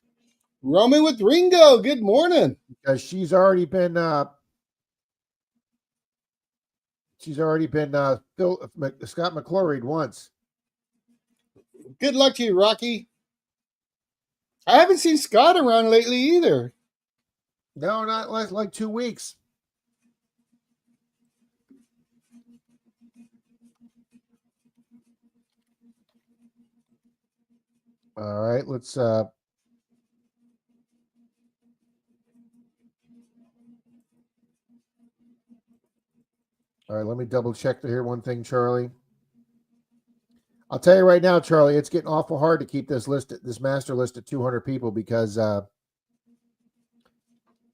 Roman with Ringo, good morning. Because she's already been Scott McClurried once. Good luck to you, Rocky. I haven't seen Scott around lately either. No, not like 2 weeks. All right, let's all right, let me double check to hear one thing, Charlie. I'll tell you right now, Charlie, it's getting awful hard to keep this master list at 200 people because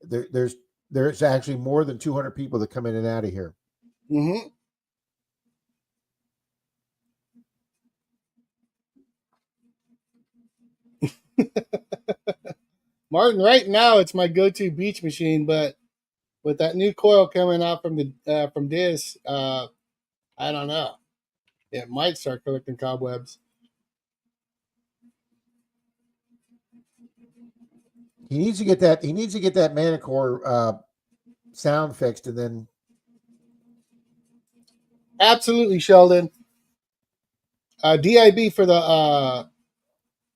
there's actually more than 200 people that come in and out of here. Mm-hmm. Martin, right now it's my go-to beach machine, but with that new coil coming out from this, I don't know. It might start collecting cobwebs. He needs to get that. He needs to get that Manicore sound fixed, and then. Absolutely, Sheldon. DIB for the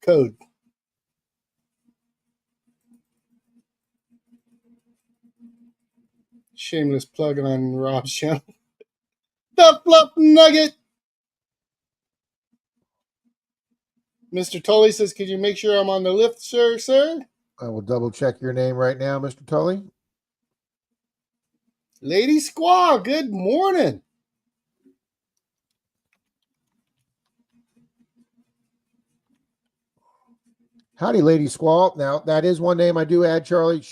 code. Shameless plug on Rob's channel. The Fluff Nugget. Mr. Tully says, could you make sure I'm on the lift, sir? I will double check your name right now, Mr. Tully. Lady Squaw, good morning. Howdy, Lady Squall. Now that is one name I do add, Charlie.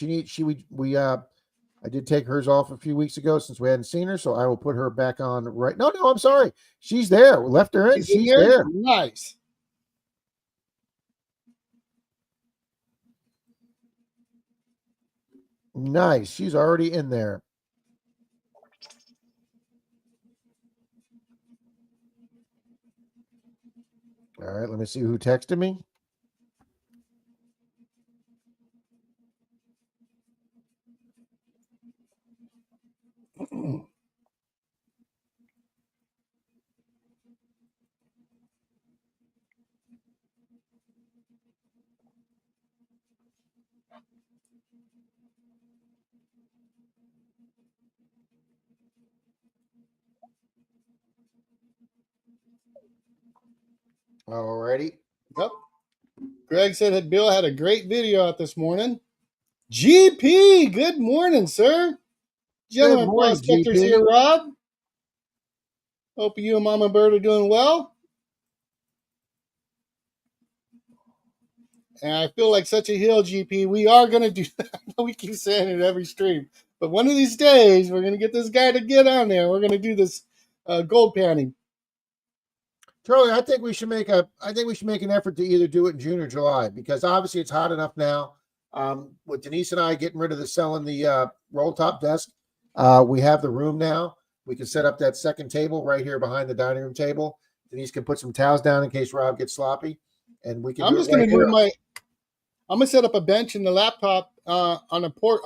I did take hers off a few weeks ago since we hadn't seen her, so I will put her back on right. No, I'm sorry. She's there. We left her in. She's there. Nice. Nice. She's already in there. All right, let me see who texted me. Alrighty. Yep. Greg said that Bill had a great video out this morning. GP, good morning, sir. Gentlemen, prospectors GP. Here, Rob. Hope you and Mama Bird are doing well. And I feel like such a hill, GP. We are going to do that. I know we keep saying it every stream. But one of these days, we're going to get this guy to get on there. We're going to do this gold panning. Charlie, I think we should make an effort to either do it in June or July, because obviously it's hot enough now. With Denise and I getting rid of selling the roll top desk, we have the room now. We can set up that second table right here behind the dining room table. Denise can put some towels down in case Rob gets sloppy, and we can. I'm just going to move my. I'm going to set up a bench and the laptop on the porch,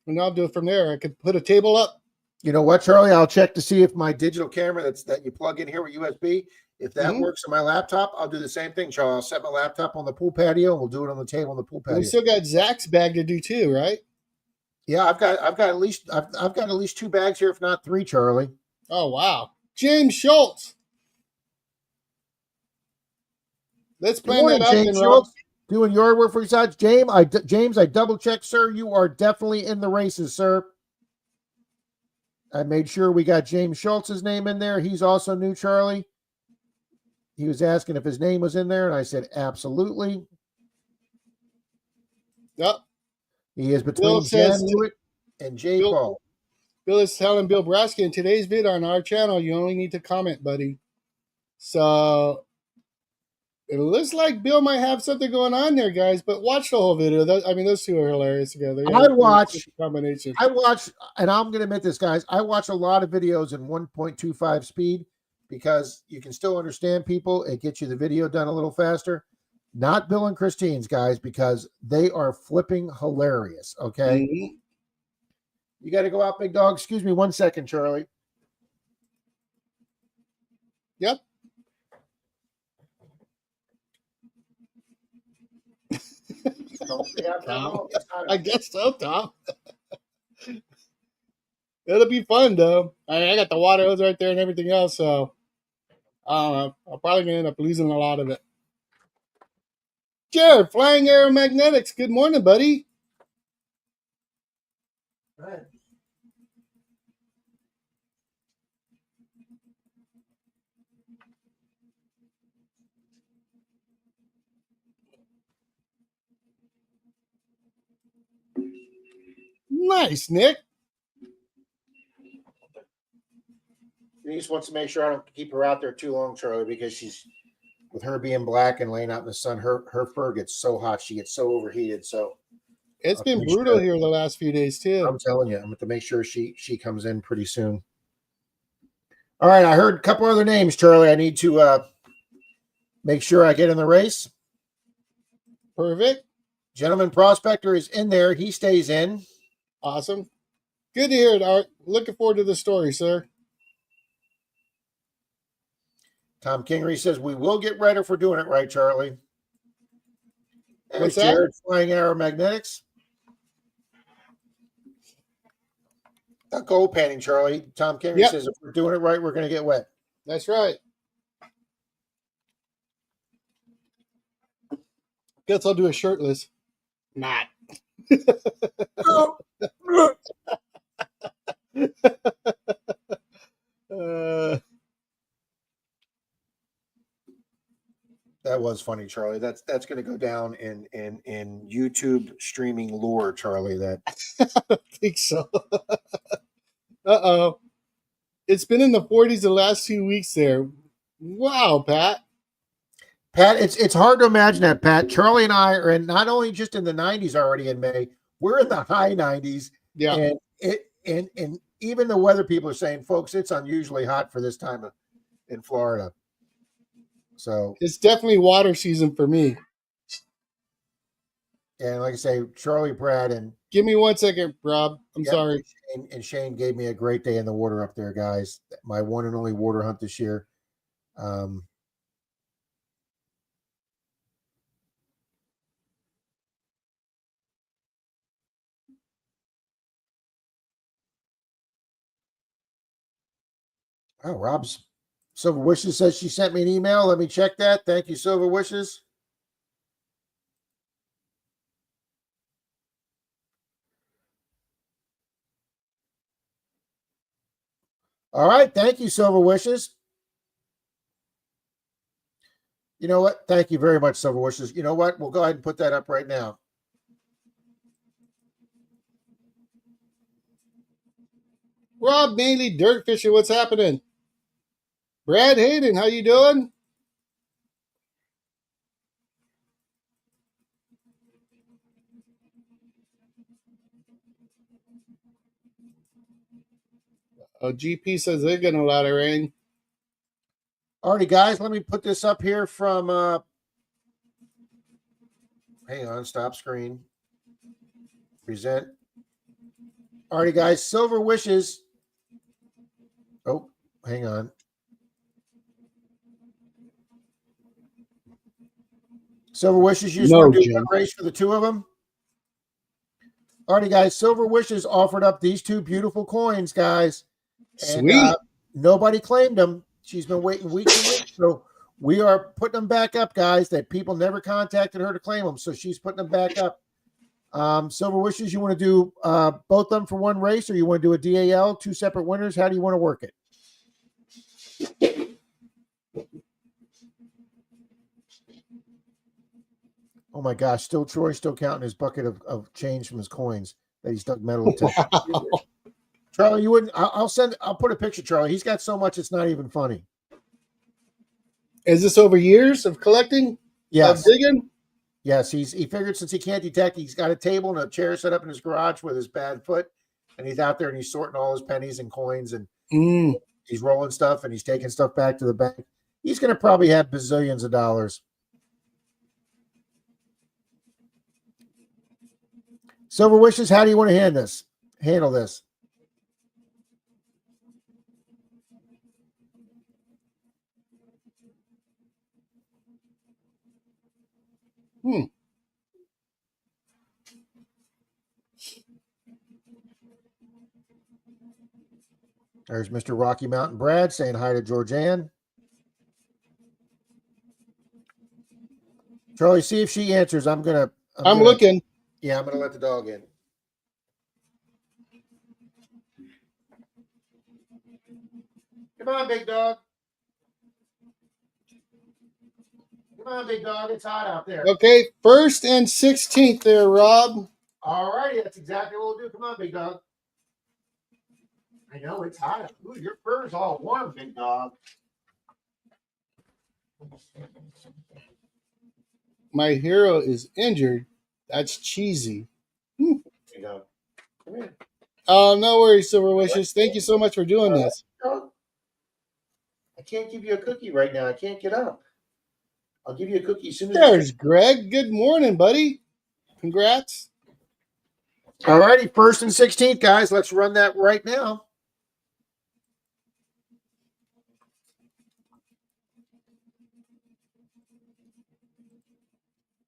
and I'll do it from there. I could put a table up. You know what, Charlie? I'll check to see if my digital camera that you plug in here with USB, if that works on my laptop. I'll do the same thing, Charlie. I'll set my laptop on the pool patio, and we'll do it on the table on the pool patio. We still got Zach's bag to do too, right? Yeah, I've got at least 2 bags here, if not 3, Charlie. Oh wow, James Schultz. Let's plan that out, James Schultz. Doing yard work for yourself, James. I double checked, sir. You are definitely in the races, sir. I made sure we got James Schultz's name in there. He's also new, Charlie. He was asking if his name was in there, and I said absolutely. Yep. He is between Jen Hewitt and Jay Paul. Bill is telling Bill Brasky in today's vid on our channel, you only need to comment, buddy. So it looks like Bill might have something going on there, guys, but watch the whole video. Those two are hilarious together. I watch, and I'm going to admit this, guys, I watch a lot of videos in 1.25 speed because you can still understand people. It gets you the video done a little faster. Not Bill and Christine's, guys, because they are flipping hilarious, okay? Mm-hmm. You got to go out, big dog. Excuse me 1 second, Charlie. Yep. Tom. I guess so, Tom. It'll be fun, though. I got the water hose right there and everything else, so I don't know. I'm probably going to end up losing a lot of it. Jared, Flying Aeromagnetics. Good morning, buddy. Right. Nice, Nick. Denise wants to make sure I don't keep her out there too long, Charlie, because she's, with her being black and laying out in the sun, her fur gets so hot, she gets so overheated. So it's been brutal here the last few days too. I'm telling you, I'm going to make sure she comes in pretty soon. All right, I heard a couple other names, Charlie. I need to make sure I get in the race. Perfect. Gentleman Prospector is in there. He stays in. Awesome. Good to hear it, Art. Looking forward to the story, sir. Tom Kingery says, we will get ready for doing it right, Charlie. What's that? Jared, Flying Aeromagnetics. Not gold panning, Charlie. Tom Kenny Yep. says if we're doing it right, we're going to get wet. That's right. Guess I'll do a shirtless. Not. That was funny, Charlie. That's going to go down in YouTube streaming lore, Charlie. That I think so. Uh-oh. It's been in the 40s the last 2 weeks there. Wow, Pat. Pat, it's hard to imagine that, Pat. Charlie and I are in not only just in the 90s already in May, we're in the high 90s. Yeah. And even the weather people are saying, folks, it's unusually hot for this time in Florida. So it's definitely water season for me. And like I say, Charlie, Brad, and give me 1 second, Rob. I'm sorry. And Shane gave me a great day in the water up there, guys. My one and only water hunt this year. Oh, Rob's Silver Wishes says she sent me an email. Let me check that. Thank you, Silver Wishes. All right. Thank you, Silver Wishes. You know what? Thank you very much, Silver Wishes. You know what? We'll go ahead and put that up right now. Rob Mainly, Dirt Fishing. What's happening? Brad Hayden, how you doing? Oh, GP says they're getting a lot of rain. Alrighty, guys, let me put this up here from hang on, stop screen. Present. Alrighty, guys, Silver Wishes. Oh, hang on. Silver Wishes, you just want to do a race for the two of them? Alrighty, guys, Silver Wishes offered up these two beautiful coins, guys. Sweet. And nobody claimed them. She's been waiting weeks and weeks. So we are putting them back up, guys, that people never contacted her to claim them. So she's putting them back up. Silver Wishes, you want to do both of them for one race, or you want to do a DAL, two separate winners? How do you want to work it? Oh my gosh, Troy's still counting his bucket of change from his coins that he's dug metal detector. Wow. Charlie, you wouldn't. I'll put a picture, Charlie. He's got so much it's not even funny. Is this over years of collecting? Yes. Of digging? Yes, he figured since he can't detect, he's got a table and a chair set up in his garage with his bad foot, and he's out there and he's sorting all his pennies and coins, and he's rolling stuff and he's taking stuff back to the bank. He's going to probably have bazillions of dollars. Silver Wishes, how do you want to handle this? There's Mr. Rocky Mountain Brad saying hi to Georgianne. Charlie, see if she answers. I'm looking. Yeah, I'm gonna let the dog in. Come on, big dog. Come on, big dog. It's hot out there. Okay, 1st and 16th there, Rob. All righty, that's exactly what we'll do. Come on, big dog. I know it's hot. Ooh, your fur's all warm, big dog. My hero is injured. That's cheesy. There you go. Come here. No worries, Silver Wishes. Thank you so much for doing this. I can't give you a cookie right now. I can't get up. I'll give you a cookie as soon as. There's Greg. Good morning, buddy. Congrats. All righty, 1st and 16th, guys. Let's run that right now.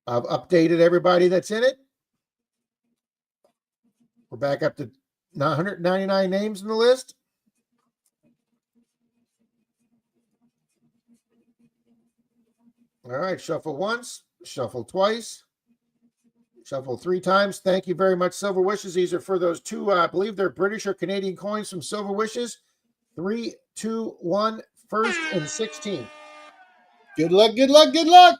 I've updated everybody that's in it. We're back up to 199 names in the list. All right, shuffle once, shuffle twice, shuffle 3 times. Thank you very much, Silver Wishes. These are for those 2, I believe they're British or Canadian coins from Silver Wishes. 3, 2, 1, first and 16th. Good luck, good luck, good luck.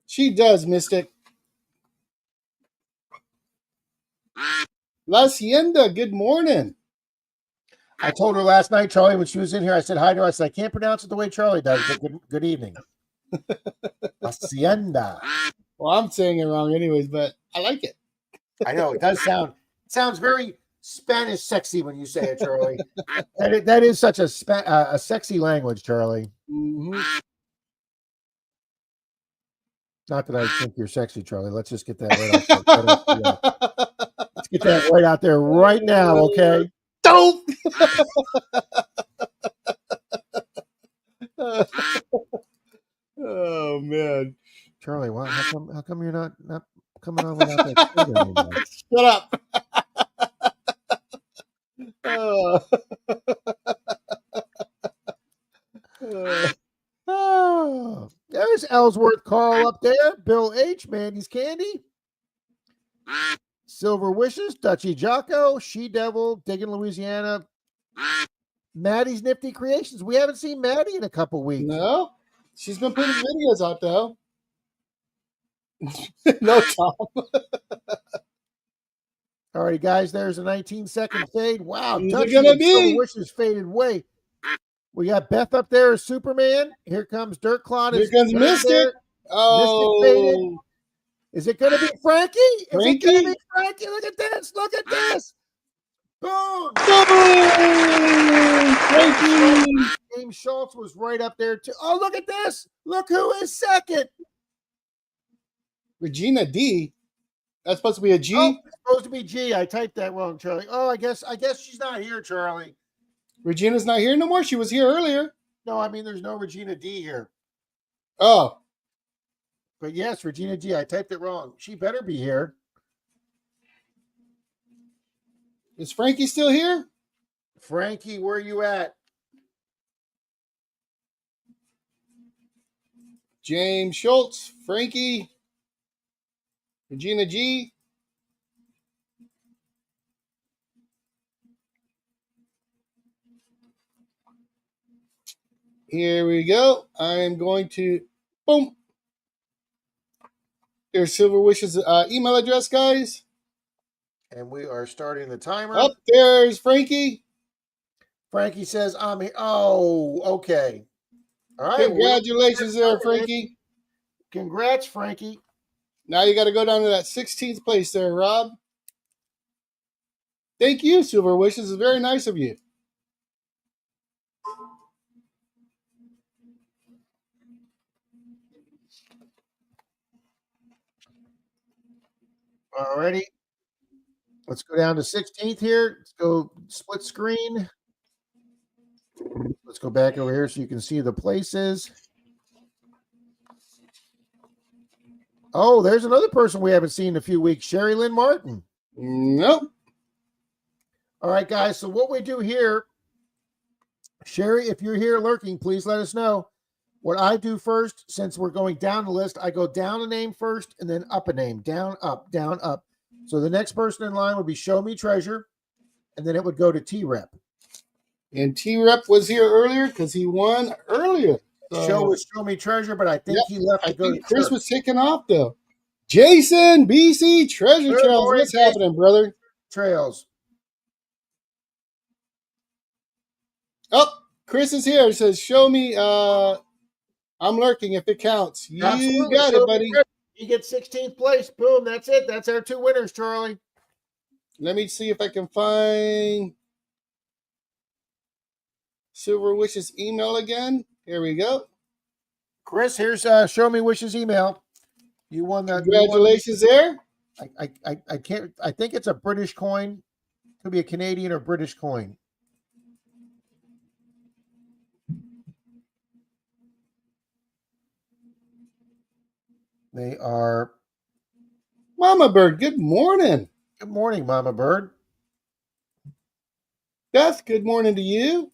She does, Mystic. La Hacienda, good morning. I told her last night, Charlie, when she was in here, I said hi to her. I said, I can't pronounce it the way Charlie does, but good evening. Hacienda. Well, I'm saying it wrong anyways, but I like it. I know, it sounds very Spanish sexy when you say it, Charlie. that is such a sexy language, Charlie. Mm-hmm. Not that I think you're sexy, Charlie. Let's just get that let's get that right out there right now, okay? Don't. Oh man, Charlie, how come you're not coming on without that shirt anymore? Shut up. Oh, there's Ellsworth Carl up there. Bill H. Mandy's Candy. Silver Wishes. Dutchy Jocko. She Devil. Digging Louisiana. Maddie's Nifty Creations. We haven't seen Maddie in a couple weeks. No, she's been putting videos out though. No, Tom. All right, guys, there's a 19-second fade. Wow, Who's it Dutchy gonna and Silver be? Wishes faded way. We got Beth up there as Superman. Here comes Dirt Clod. Here comes Mystic. Oh, Mystic faded. Is it going to be Frankie? Is Frankie? it going to be Frankie? Look at this. Look at this. Boom. Boom! Frankie. James Schultz was right up there, too. Oh, look at this. Look who is second. Regina D. That's supposed to be a G. Oh, it's supposed to be G. I typed that wrong, Charlie. Oh, I guess she's not here, Charlie. Regina's not here no more. She was here earlier. No, I mean, there's no Regina D here. Oh. But yes, Regina G. I typed it wrong. She better be here. Is Frankie still here? Frankie, where you at? James Schultz, Frankie, Regina G. Here we go. I am going to, boom. There's Silver Wishes email address, guys. And we are starting the timer. Up there's Frankie. Frankie says, I'm here. Oh, okay. All right. Congratulations there, Frankie. Congrats, Frankie. Now you got to go down to that 16th place there, Rob. Thank you, Silver Wishes. It's very nice of you. Alrighty. Let's go down to 16th here. Let's go split screen. Let's go back over here so you can see the places. Oh, there's another person we haven't seen in a few weeks, Sherry Lynn Martin. Nope. All right, guys. So what we do here, Sherry, if you're here lurking, please let us know. What I do first, since we're going down the list, I go down a name first and then up a name, down, up, down, up. So the next person in line would be Show Me Treasure, and then it would go to T-Rep. And T-Rep was here earlier because he won earlier. So, Show was Show Me Treasure, but I think he left to go to Chris church. was taking off, though. Jason, BC, Treasure Good Trails. morning, What's happening, brother? Trails. Oh, Chris is here. He says, show me. I'm lurking if it counts. You Absolutely. got it, buddy. You get 16th place. Boom. That's it. That's our 2 winners, Charlie. Let me see if I can find Silver Wishes email again. Here we go. Chris, here's Show Me Wishes email. You won that. Congratulations there. I can't. I think it's a British coin. Could be a Canadian or British coin. They are. Mama Bird, good morning. Good morning, Mama Bird. Beth, good morning to you.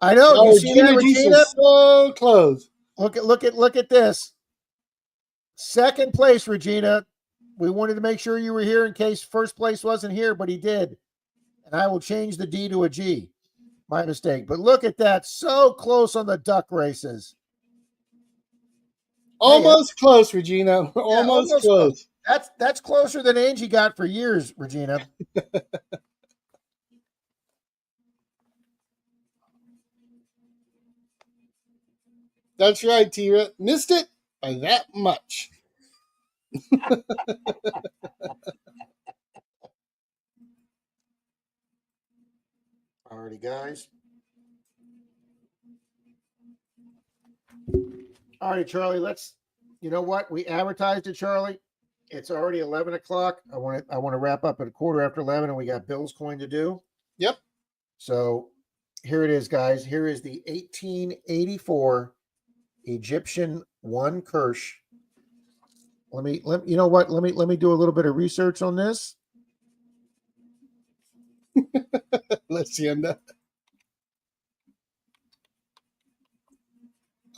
I know. Do you see that, Regina? So close. Look at this. Second place, Regina. We wanted to make sure you were here in case first place wasn't here, but he did. And I will change the D to a G. My mistake. But look at that. So close on the duck races. Almost close, Regina. Almost close. That's closer than Angie got for years, Regina. That's right, Tira. Missed it by that much. Alrighty, guys. All right, Charlie, you know what? We advertised it, Charlie. It's already 11 o'clock. I want to wrap up at 11:15, and we got Bill's coin to do. Yep. So here it is, guys. Here is the 1884 Egyptian 1 Kirsch. You know what? Let me do a little bit of research on this. Let's see.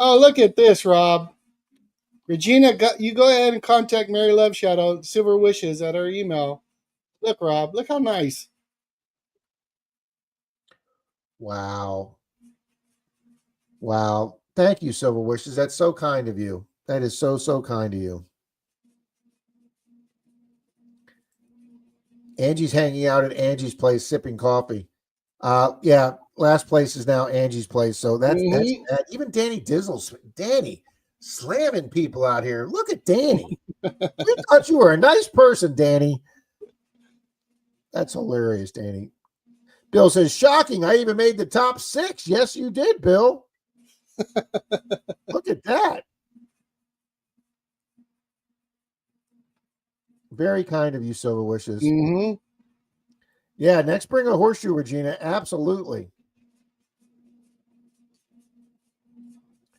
Oh, look at this, Rob. Regina, you go ahead and contact Mary Love Shadow, Silver Wishes, at her email. Look, Rob, look how nice. Wow. Thank you, Silver Wishes. That's so kind of you. That is so kind of you. Angie's hanging out at Angie's place sipping coffee. Yeah, last place is now Angie's place. So that's that. Even Danny Dizzle's Danny slamming people out here. Look at Danny. We thought you were a nice person, Danny. That's hilarious, Danny. Bill says, shocking. I even made the top 6. Yes, you did, Bill. Look at that. Very kind of you, Silver Wishes. Mm-hmm. Yeah, next bring a horseshoe, Regina. Absolutely.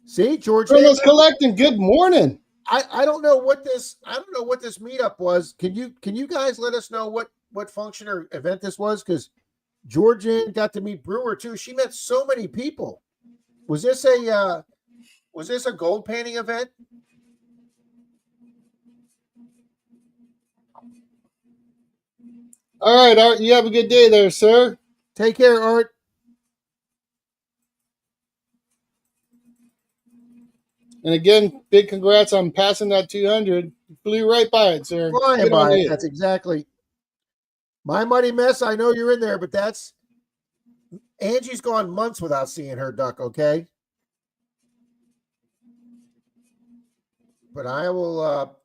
See, George. Carlos collecting. Good morning. I don't know what this meetup was. Can you guys let us know what function or event this was? Because Georgian got to meet Brewer too. She met so many people. Was this a gold painting event? All right, Art, you have a good day there, sir. Take care, Art. And again, big congrats on passing that 200. You flew right by it, sir. Flying by it. That's exactly. My Muddy Mess, I know you're in there, but that's Angie's gone months without seeing her duck, okay? But I will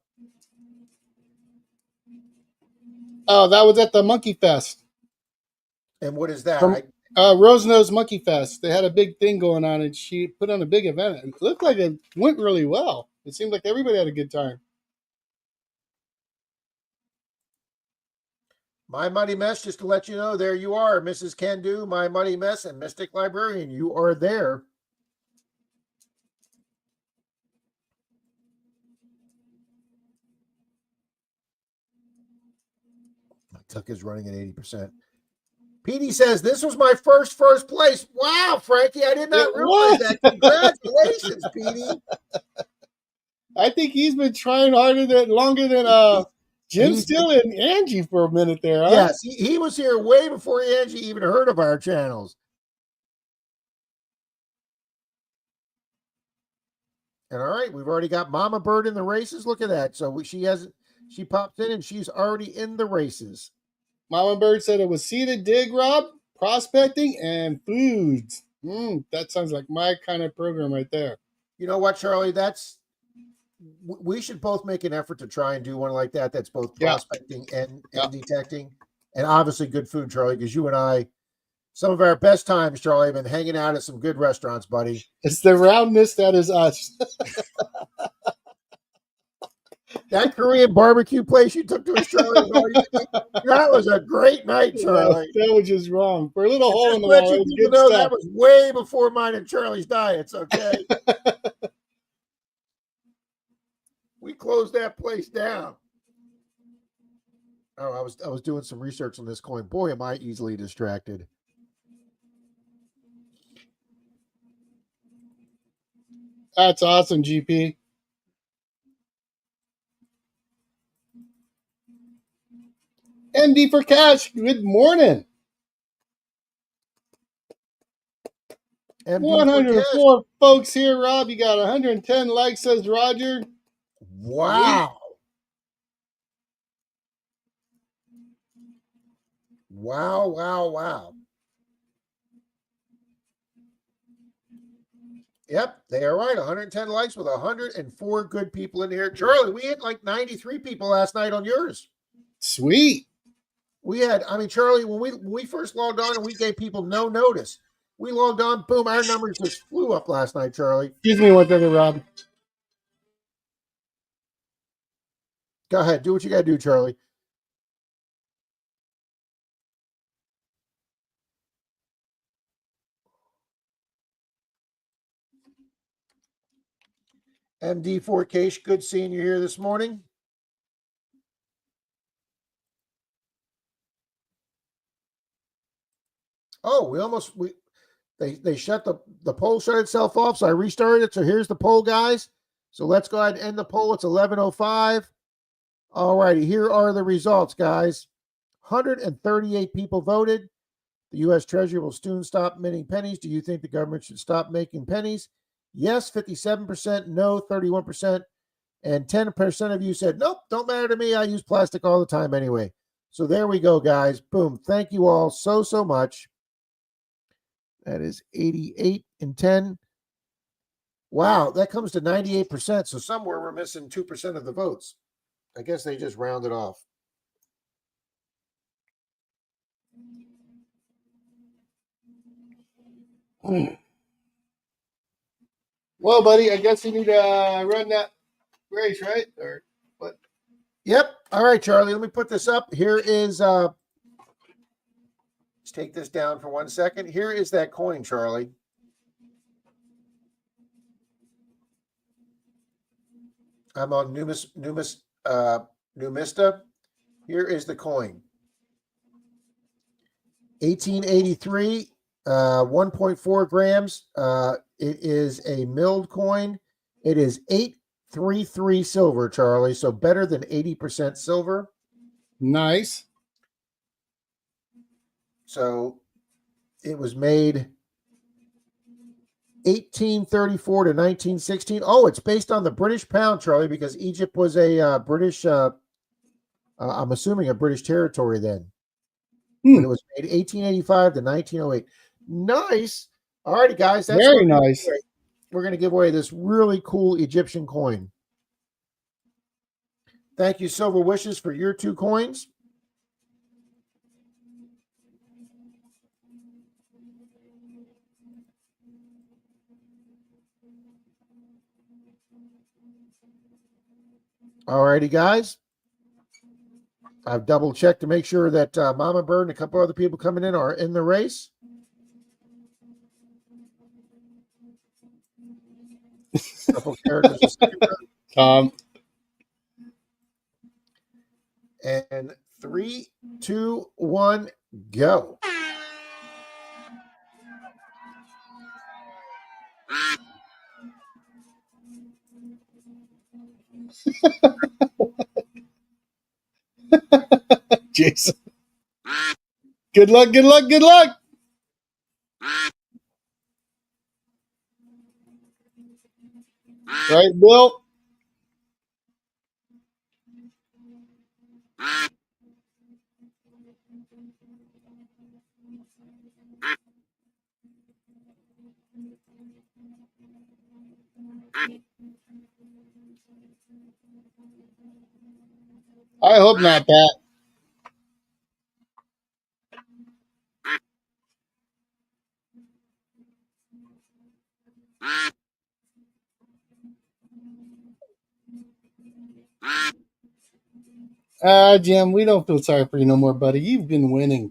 Oh, that was at the Monkey Fest. And what is that? Rosenose Monkey Fest. They had a big thing going on, and she put on a big event. It looked like it went really well. It seemed like everybody had a good time. My Muddy Mess, just to let you know, there you are, Mrs. Can Do, My Muddy Mess, and Mystic Librarian. You are there. My tuck is running at 80%. Petey says, this was my first place. Wow, Frankie, I did not realize that. Congratulations, Petey. I think he's been trying longer than Jim Still and Angie for a minute there. Huh? Yes, he was here way before Angie even heard of our channels. And all right, we've already got Mama Bird in the races. Look at that. So she popped in and she's already in the races. Mama Bird said it was seeded dig, Rob, prospecting, and foods. That sounds like my kind of program right there. You know what, Charlie? We should both make an effort to try and do one like that. That's both prospecting and detecting, and obviously good food, Charlie. Because you and I, some of our best times, Charlie, have been hanging out at some good restaurants, buddy. It's the roundness that is us. That Korean barbecue place you took to us, Charlie, that was a great night, Charlie. That was just wrong. For a little hole in the wall, it was good stuff. That was way before mine and Charlie's diets, okay? We closed that place down. Oh, I was doing some research on this coin. Boy, am I easily distracted. That's awesome, GP. MD for cash. Good morning. MD 104 folks here, Rob. You got 110 likes, says Roger. Wow. Wow, wow, wow. Yep, they are right. 110 likes with 104 good people in here. Charlie, we had like 93 people last night on yours. Sweet. We had, I mean, Charlie, when we first logged on and we gave people no notice, we logged on, boom, our numbers just flew up last night, Charlie. Excuse me one second, Rob. Go ahead, do what you got to do, Charlie. MD4K, good seeing you here this morning. Oh, they shut the poll shut itself off, so I restarted it. So here's the poll, guys. So let's go ahead and end the poll. It's 11:05. All righty, here are the results, guys. 138 people voted. The U.S. Treasury will soon stop minting pennies. Do you think the government should stop making pennies? Yes, 57%. No, 31%. And 10% of you said, nope, don't matter to me. I use plastic all the time anyway. So there we go, guys. Boom. Thank you all so much. That is 88 and 10. Wow, that comes to 98%. So somewhere we're missing 2% of the votes. I guess they just rounded off. Well, buddy, I guess you need to run that race, right? Or what? Yep. All right, Charlie, let me put this up. Here is let's take this down for 1 second. Here is that coin, Charlie. I'm on Numista. Here is the coin. 1883, 1.4 grams. It is a milled coin. It is 833 silver, Charlie. So better than 80% silver. Nice. So it was made 1834 to 1916. Oh, it's based on the British pound, Charlie, because Egypt was a British, I'm assuming a British territory then. But it was made 1885 to 1908. Nice. All righty, guys. That's very nice. We're going to give away this really cool Egyptian coin. Thank you, Silver Wishes, for your 2 coins. All righty, guys. I've double checked to make sure that Mama Bird and a couple other people coming in are in the race. Couple characters. And 3, 2, 1, go. Jason. Good luck, good luck, good luck. Right, Bill? I hope not, Pat. Jim, we don't feel sorry for you no more, buddy. You've been winning.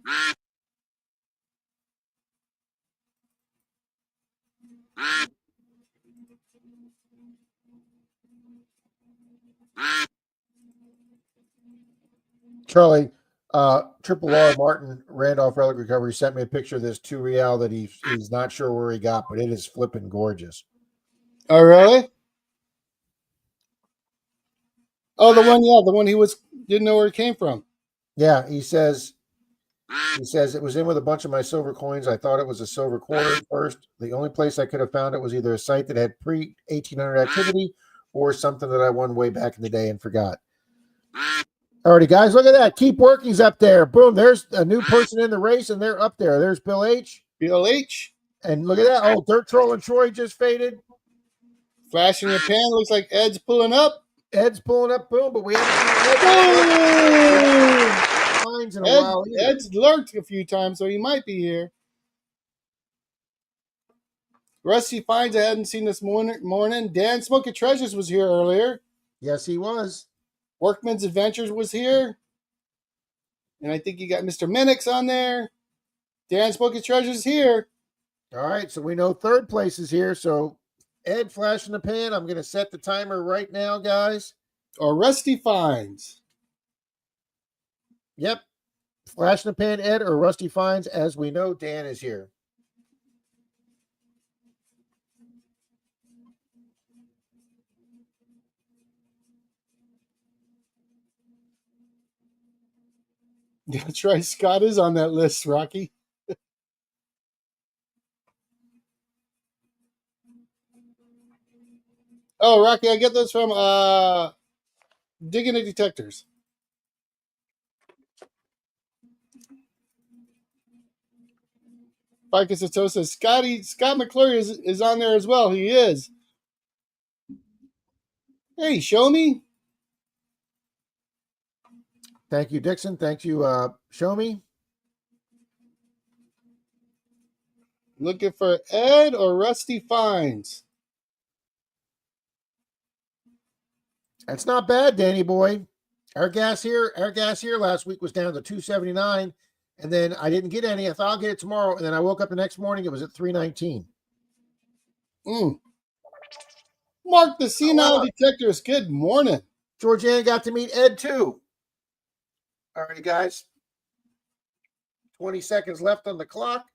Charlie, Triple R Martin Randolph Relic Recovery sent me a picture of this 2 Real that he's not sure where he got, but it is flipping gorgeous. Oh, really? Oh, the one he didn't know where it came from. Yeah, he says it was in with a bunch of my silver coins. I thought it was a silver quarter at first. The only place I could have found it was either a site that had pre-1800 activity or something that I won way back in the day and forgot. Alrighty, guys, look at that. Keep working's up there. Boom, there's a new person in the race, and they're up there. There's Bill H. Bill H. And look at that. Oh, Dirt Troll and Troy just faded. Flashing the pan. Looks like Ed's pulling up. Ed's pulling up. Boom, but we haven't seen Ed in a while either. Ed's lurked a few times, so he might be here. Rusty Finds I hadn't seen this morning. Dan Smoky Treasures was here earlier. Yes, he was. Workman's Adventures was here. And I think you got Mr. Minix on there. Dan Smoky Treasures here. All right, so we know third place is here. So Ed flash in the pan. I'm going to set the timer right now, guys. Or Rusty Finds. Yep. Flash in the pan, Ed, or Rusty Finds. As we know, Dan is here. That's right. Scott is on that list, Rocky. Oh, Rocky, I get those from Digging the Detectors. Ficus Sato says Scott McClure is on there as well. He is. Hey, show me. Thank you, Dixon. Thank you, Show Me. Looking for Ed or Rusty Finds. That's not bad, Danny boy. Our gas here last week was down to 279, and then I didn't get any. I thought I'll get it tomorrow, and then I woke up the next morning. It was at 319. Mark the Senile Detectors. Good morning. Georgiana got to meet Ed too. All righty, guys. 20 seconds left on the clock.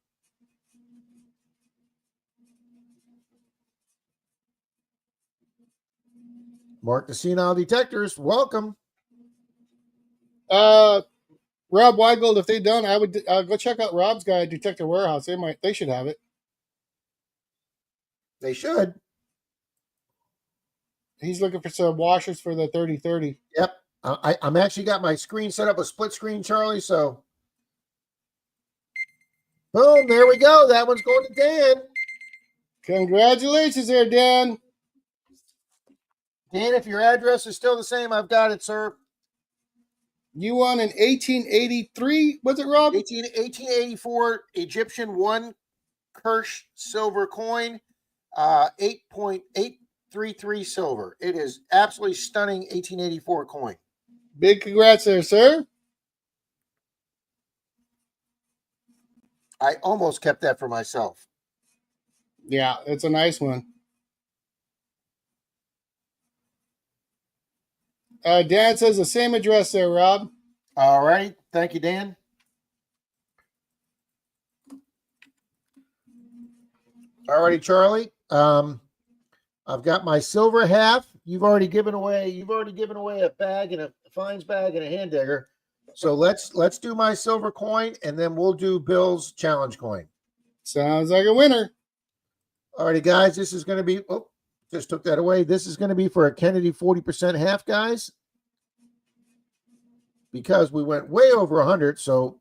Mark the Senile Detectors. Welcome. Rob Weigold, if they don't, I would go check out Rob's guy at Detector Warehouse. They should have it. They should. He's looking for some washers for the 3030. Yep. I'm actually got my screen set up a split screen, Charlie. So, boom, there we go. That one's going to Dan. Congratulations there, Dan. Dan, if your address is still the same, I've got it, sir. You won an 1883. Was it, Rob? 1884 Egyptian 1 Kirsch silver coin, 8.833 silver. It is absolutely stunning 1884 coin. Big congrats there, sir. I almost kept that for myself. Yeah, it's a nice one. Dan says the same address there, Rob. All right. Thank you, Dan. All righty, Charlie. I've got my silver half. You've already given away a bag and a fines bag and a hand digger. So let's do my silver coin, and then we'll do Bill's challenge coin. Sounds like a winner. All righty, guys. This is going to be. Oh, just took that away. This is going to be for a Kennedy 40% half, guys, because we went way over 100. So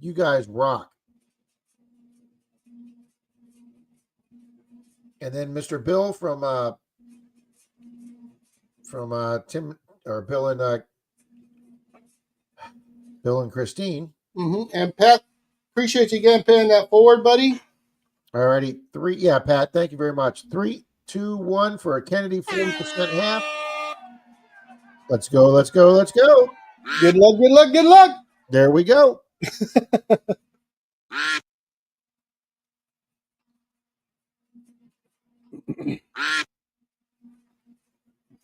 you guys rock. And then Mr. Bill from Tim or Bill and Christine. Mm-hmm. And Pat, appreciate you again paying that forward, buddy. All righty, Pat, thank you very much. 3, 2, 1 for a Kennedy 40% half. Let's go. Good luck. There we go.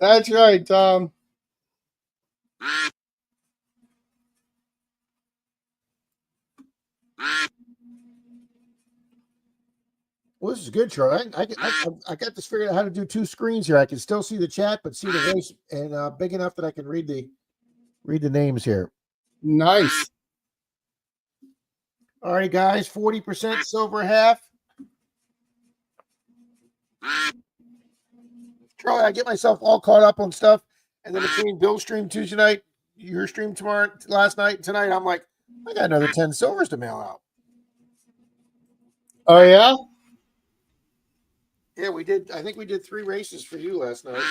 That's right, Tom. Well, this is good, Charlie. I got this figured out how to do two screens here. I can still see the chat, but see the race, and big enough that I can read the names here. Nice. All right, guys, 40% silver half. Charlie, I get myself all caught up on stuff, and then between Bill's stream Tuesday night, your stream last night, and tonight, I'm like, I got another 10 silvers to mail out. Oh, yeah? Yeah, we did. I think we did 3 races for you last night.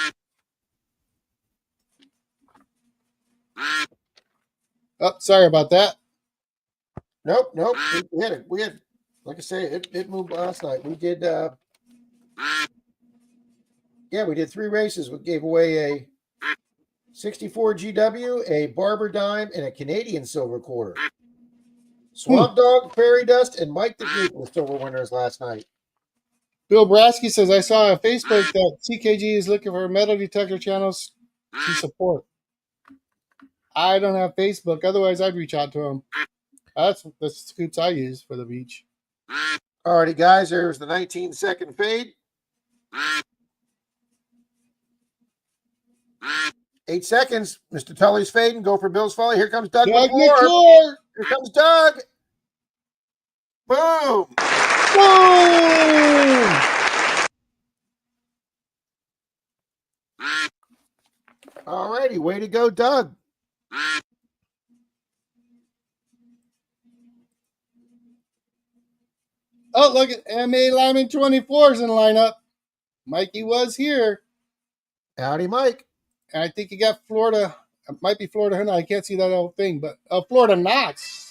Oh, sorry about that. Nope. We had, like I say, it moved last night. We did, we did 3 races. We gave away a 64 GW, a Barber Dime, and a Canadian silver quarter. Swamp Dog, Fairy Dust, and Mike the Geek were silver winners last night. Bill Brasky says, I saw on Facebook that CKG is looking for metal detector channels to support. I don't have Facebook. Otherwise, I'd reach out to him. That's the scoops I use for the beach. Alrighty, guys, there's the 19-second fade. 8 seconds. Mr. Tully's fading. Go for Bill's Folly. Here comes Doug McClure. Here comes Doug. Boom. Boom! Alrighty, way to go, Doug. Oh, look at MA Lyman 24 is in the lineup. Mikey was here. Howdy, Mike. And I think he got Florida. It might be Florida Hyundai. I can't see that whole thing, but Florida Knox.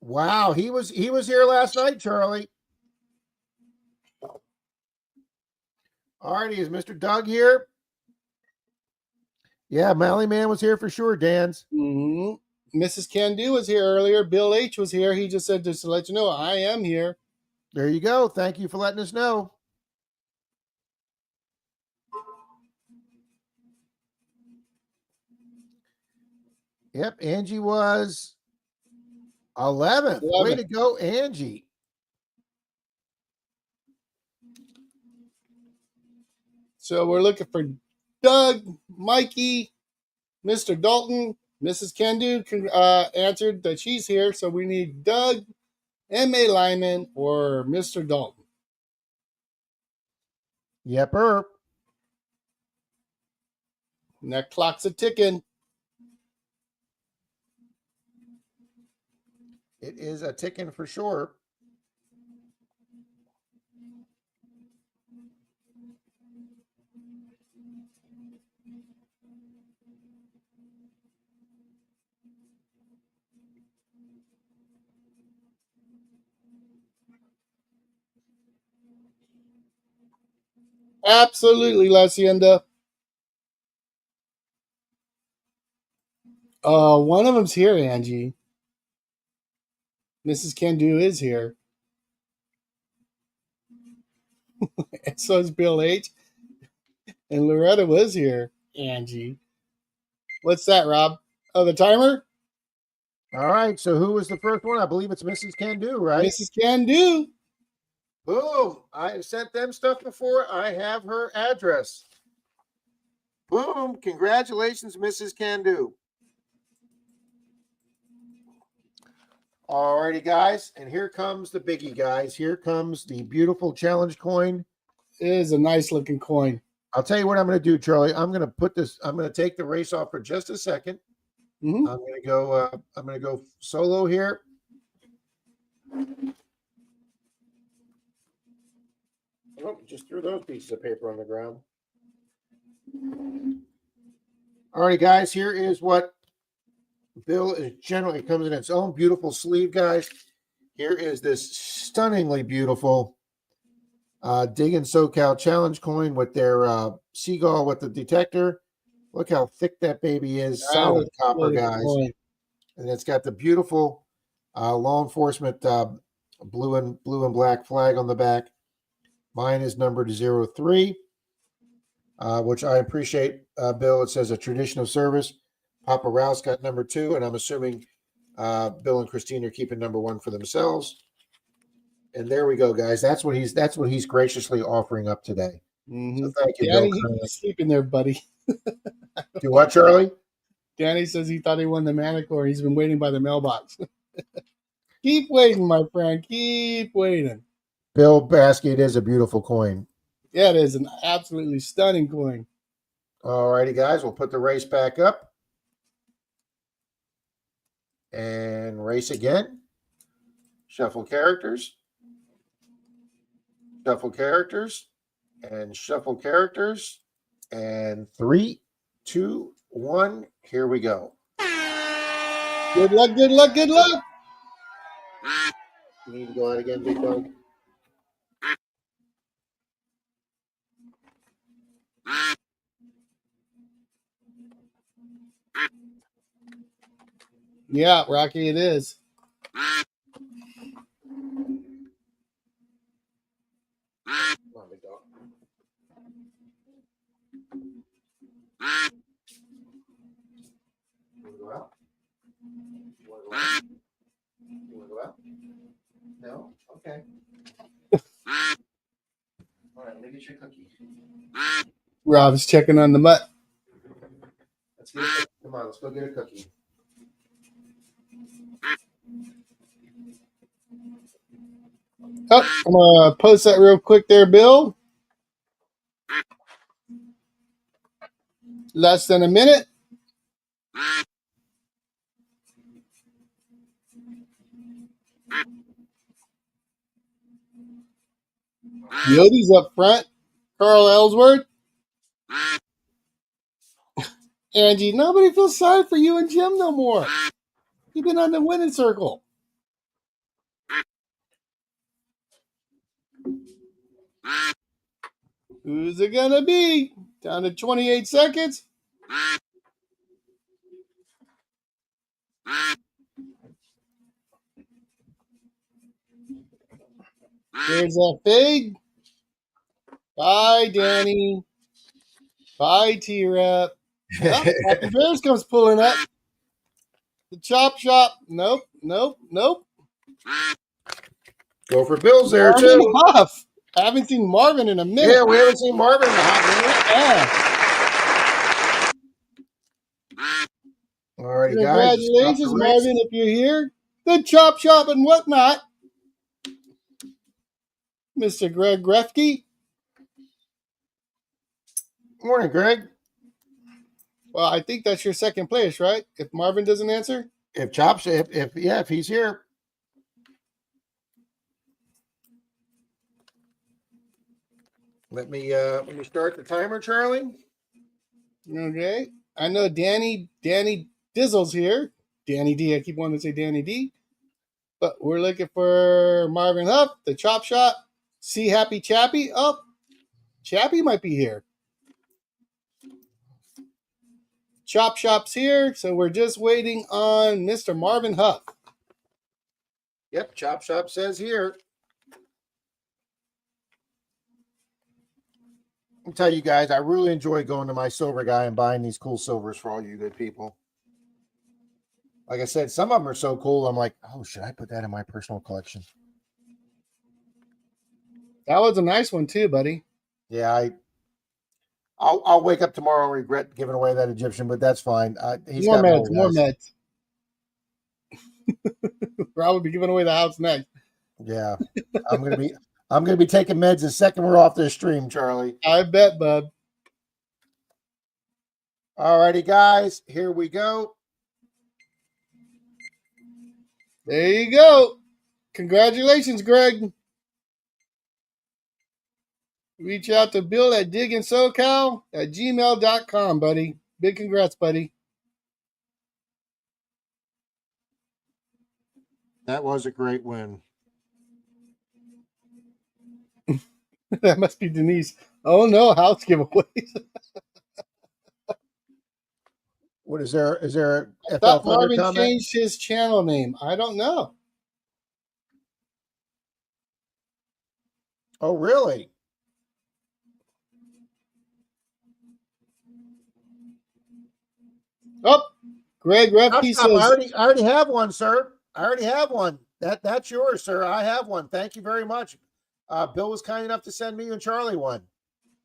Wow, he was here last night, Charlie. Alrighty, is Mr. Doug here? Yeah, Mally Man was here for sure, Dan's. Mm-hmm. Mrs. Can Do was here earlier. Bill H was here. He just said, just to let you know, I am here. There you go. Thank you for letting us know. Yep, Angie was 11th. Way to go, Angie. So we're looking for Doug, Mikey, Mr. Dalton. Mrs. Kendu answered that she's here, so we need Doug, M.A. Lyman, or Mr. Dalton. Yepper. And that clock's a ticking. It is a ticking for sure. Absolutely, La Hacienda. One of them's here, Angie. Mrs. Kendu is here. And so is Bill H. And Loretta was here, Angie. What's that, Rob? Oh, the timer? All right, so who was the first one? I believe it's Mrs. Can Do, right? Mrs. Can Do. Boom. I sent them stuff before. I have her address. Boom. Congratulations, Mrs. Can Do. All righty, guys. And here comes the biggie, guys. Here comes the beautiful challenge coin. It is a nice looking coin. I'll tell you what I'm going to do, Charlie. I'm going to take the race off for just a second. Mm-hmm. I'm going to go solo here. Oh, just threw those pieces of paper on the ground. All right, guys, here is what Bill is generally comes in its own beautiful sleeve, guys. Here is this stunningly beautiful Diggin' SoCal challenge coin with their seagull with the detector. Look how thick that baby is. Solid copper, guys. And it's got the beautiful law enforcement blue and black flag on the back. Mine is numbered 03, which I appreciate, Bill. It says a tradition of service, Papa Rouse got number 2, and I'm assuming Bill and Christine are keeping number 1 for themselves. And there we go, guys. That's what he's graciously offering up today. Mm-hmm. So thank you, Danny, Bill. he's sleeping there, buddy. Do what, Charlie? Danny says he thought he won the Manicore. He's been waiting by the mailbox. Keep waiting, my friend. Keep waiting. Bill Baskey, it is a beautiful coin. Yeah, it is an absolutely stunning coin. All righty, guys. We'll put the race back up. And race again. Shuffle characters. Shuffle characters. And shuffle characters. And 3, 2, 1. Here we go. Good luck, good luck, good luck. You need to go out again, big dog. Yeah, Rocky, it is. Come on, big dog. You want to go out? You want to go out? You want to go out? No? Okay. All right, let me get your cookie. Rob's checking on the mutt. Let's get a cookie. Come on, let's go get a cookie. Oh, I'm going to post that real quick there, Bill. Less than a minute. Yodi's up front. Carl Ellsworth. Angie, nobody feels sorry for you and Jim no more. You've been on the winning circle. Who's it going to be? Down to 28 seconds. There's that fade. Bye, Danny. Bye, T-Rep. Oh, Happy Bears comes pulling up. The chop shop. Nope, nope, nope. Go for Bill's there, Marvin too. Huff. I haven't seen Marvin in a minute. Yeah, we haven't seen Marvin in a hot minute. Yeah. All righty, guys. Congratulations, Marvin, if you're here. Good chop shop and whatnot. Mr. Greg Grefke. Morning, Greg. Well, I think that's your second place, right? If Marvin doesn't answer? If Chops, if he's here. Let me start the timer, Charlie. Okay. I know Danny Dizzle's here. Danny D. I keep wanting to say Danny D. But we're looking for Marvin Huff, the chop shop. See Happy Chappie. Oh, Chappie might be here. Chop shop's here, so we're just waiting on Mr. Marvin Huff. Yep, Chop Shop says here. I'll tell you guys, I really enjoy going to my silver guy and buying these cool silvers for all you good people. Like I said, some of them are so cool. I'm like, oh, should I put that in my personal collection? That was a nice one too, buddy. Yeah, I'll wake up tomorrow and regret giving away that Egyptian, but that's fine. He's More got meds, more meds. Rob will be giving away the house next. Yeah, I'm gonna be taking meds the second we're off this stream, Charlie. I bet, bub. All righty, guys, here we go. There you go. Congratulations, Greg. Reach out to Bill at digginsocal@gmail.com, buddy. Big congrats, buddy. That was a great win. That must be Denise. Oh no, house giveaways. What is there? Is there a I FL thought Thunder Marvin comment? changed his channel name. I don't know. Oh, really? Oh, Greg Chop Repke Shop, says, I already have one, sir. I already have one. That's yours, sir. I have one. Thank you very much. Bill was kind enough to send me and Charlie one.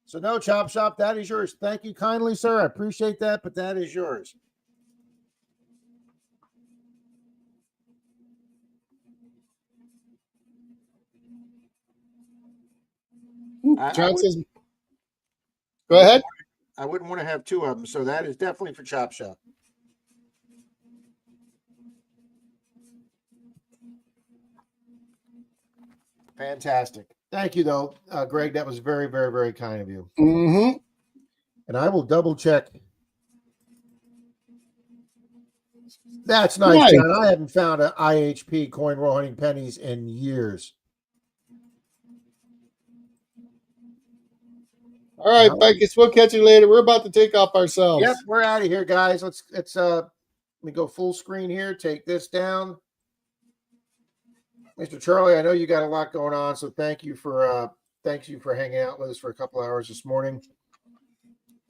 So no, Chop Shop, that is yours. Thank you kindly, sir. I appreciate that, but that is yours. John says, go ahead. I wouldn't want to have two of them, so that is definitely for Chop Shop. Fantastic. Thank you, though, Greg. That was very, very, very kind of you. Mm-hmm. And I will double check. That's nice, John. I haven't found an IHP coin roll hunting pennies in years. All right, Beckus, we'll catch you later. We're about to take off ourselves. Yep, we're out of here, guys. Let's let me go full screen here. Take this down. Mr. Charlie, I know you got a lot going on, so thank you for hanging out with us for a couple hours this morning.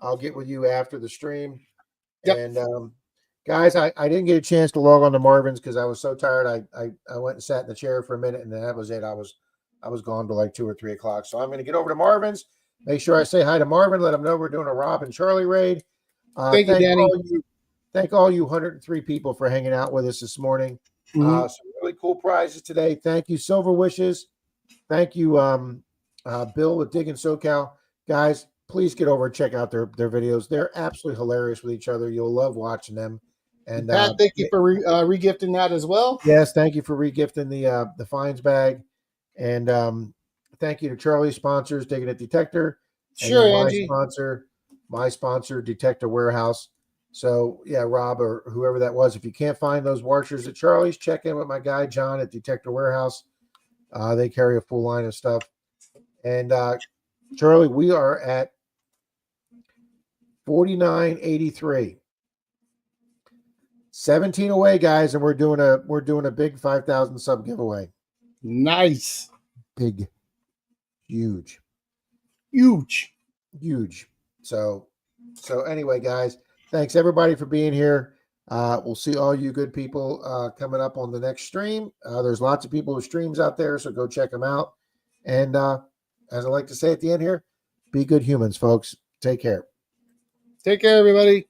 I'll get with you after the stream. Yep. And guys, I didn't get a chance to log on to Marvin's because I was so tired. I went and sat in the chair for a minute, and then that was it. I was gone to like 2 or 3 o'clock. So I'm going to get over to Marvin's. Make sure I say hi to Marvin. Let him know we're doing a Rob and Charlie raid. Thank you, Danny. Thank all you 103 people for hanging out with us this morning. Some really cool prizes today. Thank you, Silver Wishes. Thank you, Bill with Digging SoCal. Guys, please get over and check out their videos. They're absolutely hilarious with each other. You'll love watching them. And Pat, thank you for regifting that as well. Yes, thank you for regifting the fines bag. And thank you to Charlie's sponsors, Digging It Detector. Sure, and Angie. My sponsor, Detector Warehouse. So, yeah, Rob or whoever that was, if you can't find those washers at Charlie's, check in with my guy, John, at Detector Warehouse. They carry a full line of stuff. And, Charlie, we are at 49.83. 17 away, guys, and we're doing a big 5,000 sub giveaway. Nice. Big. Huge. So anyway, guys, thanks everybody for being here. We'll see all you good people coming up on the next stream. There's lots of people with streams out there, so go check them out. And as I like to say at the end here, be good humans, folks. Take care. Take care, everybody.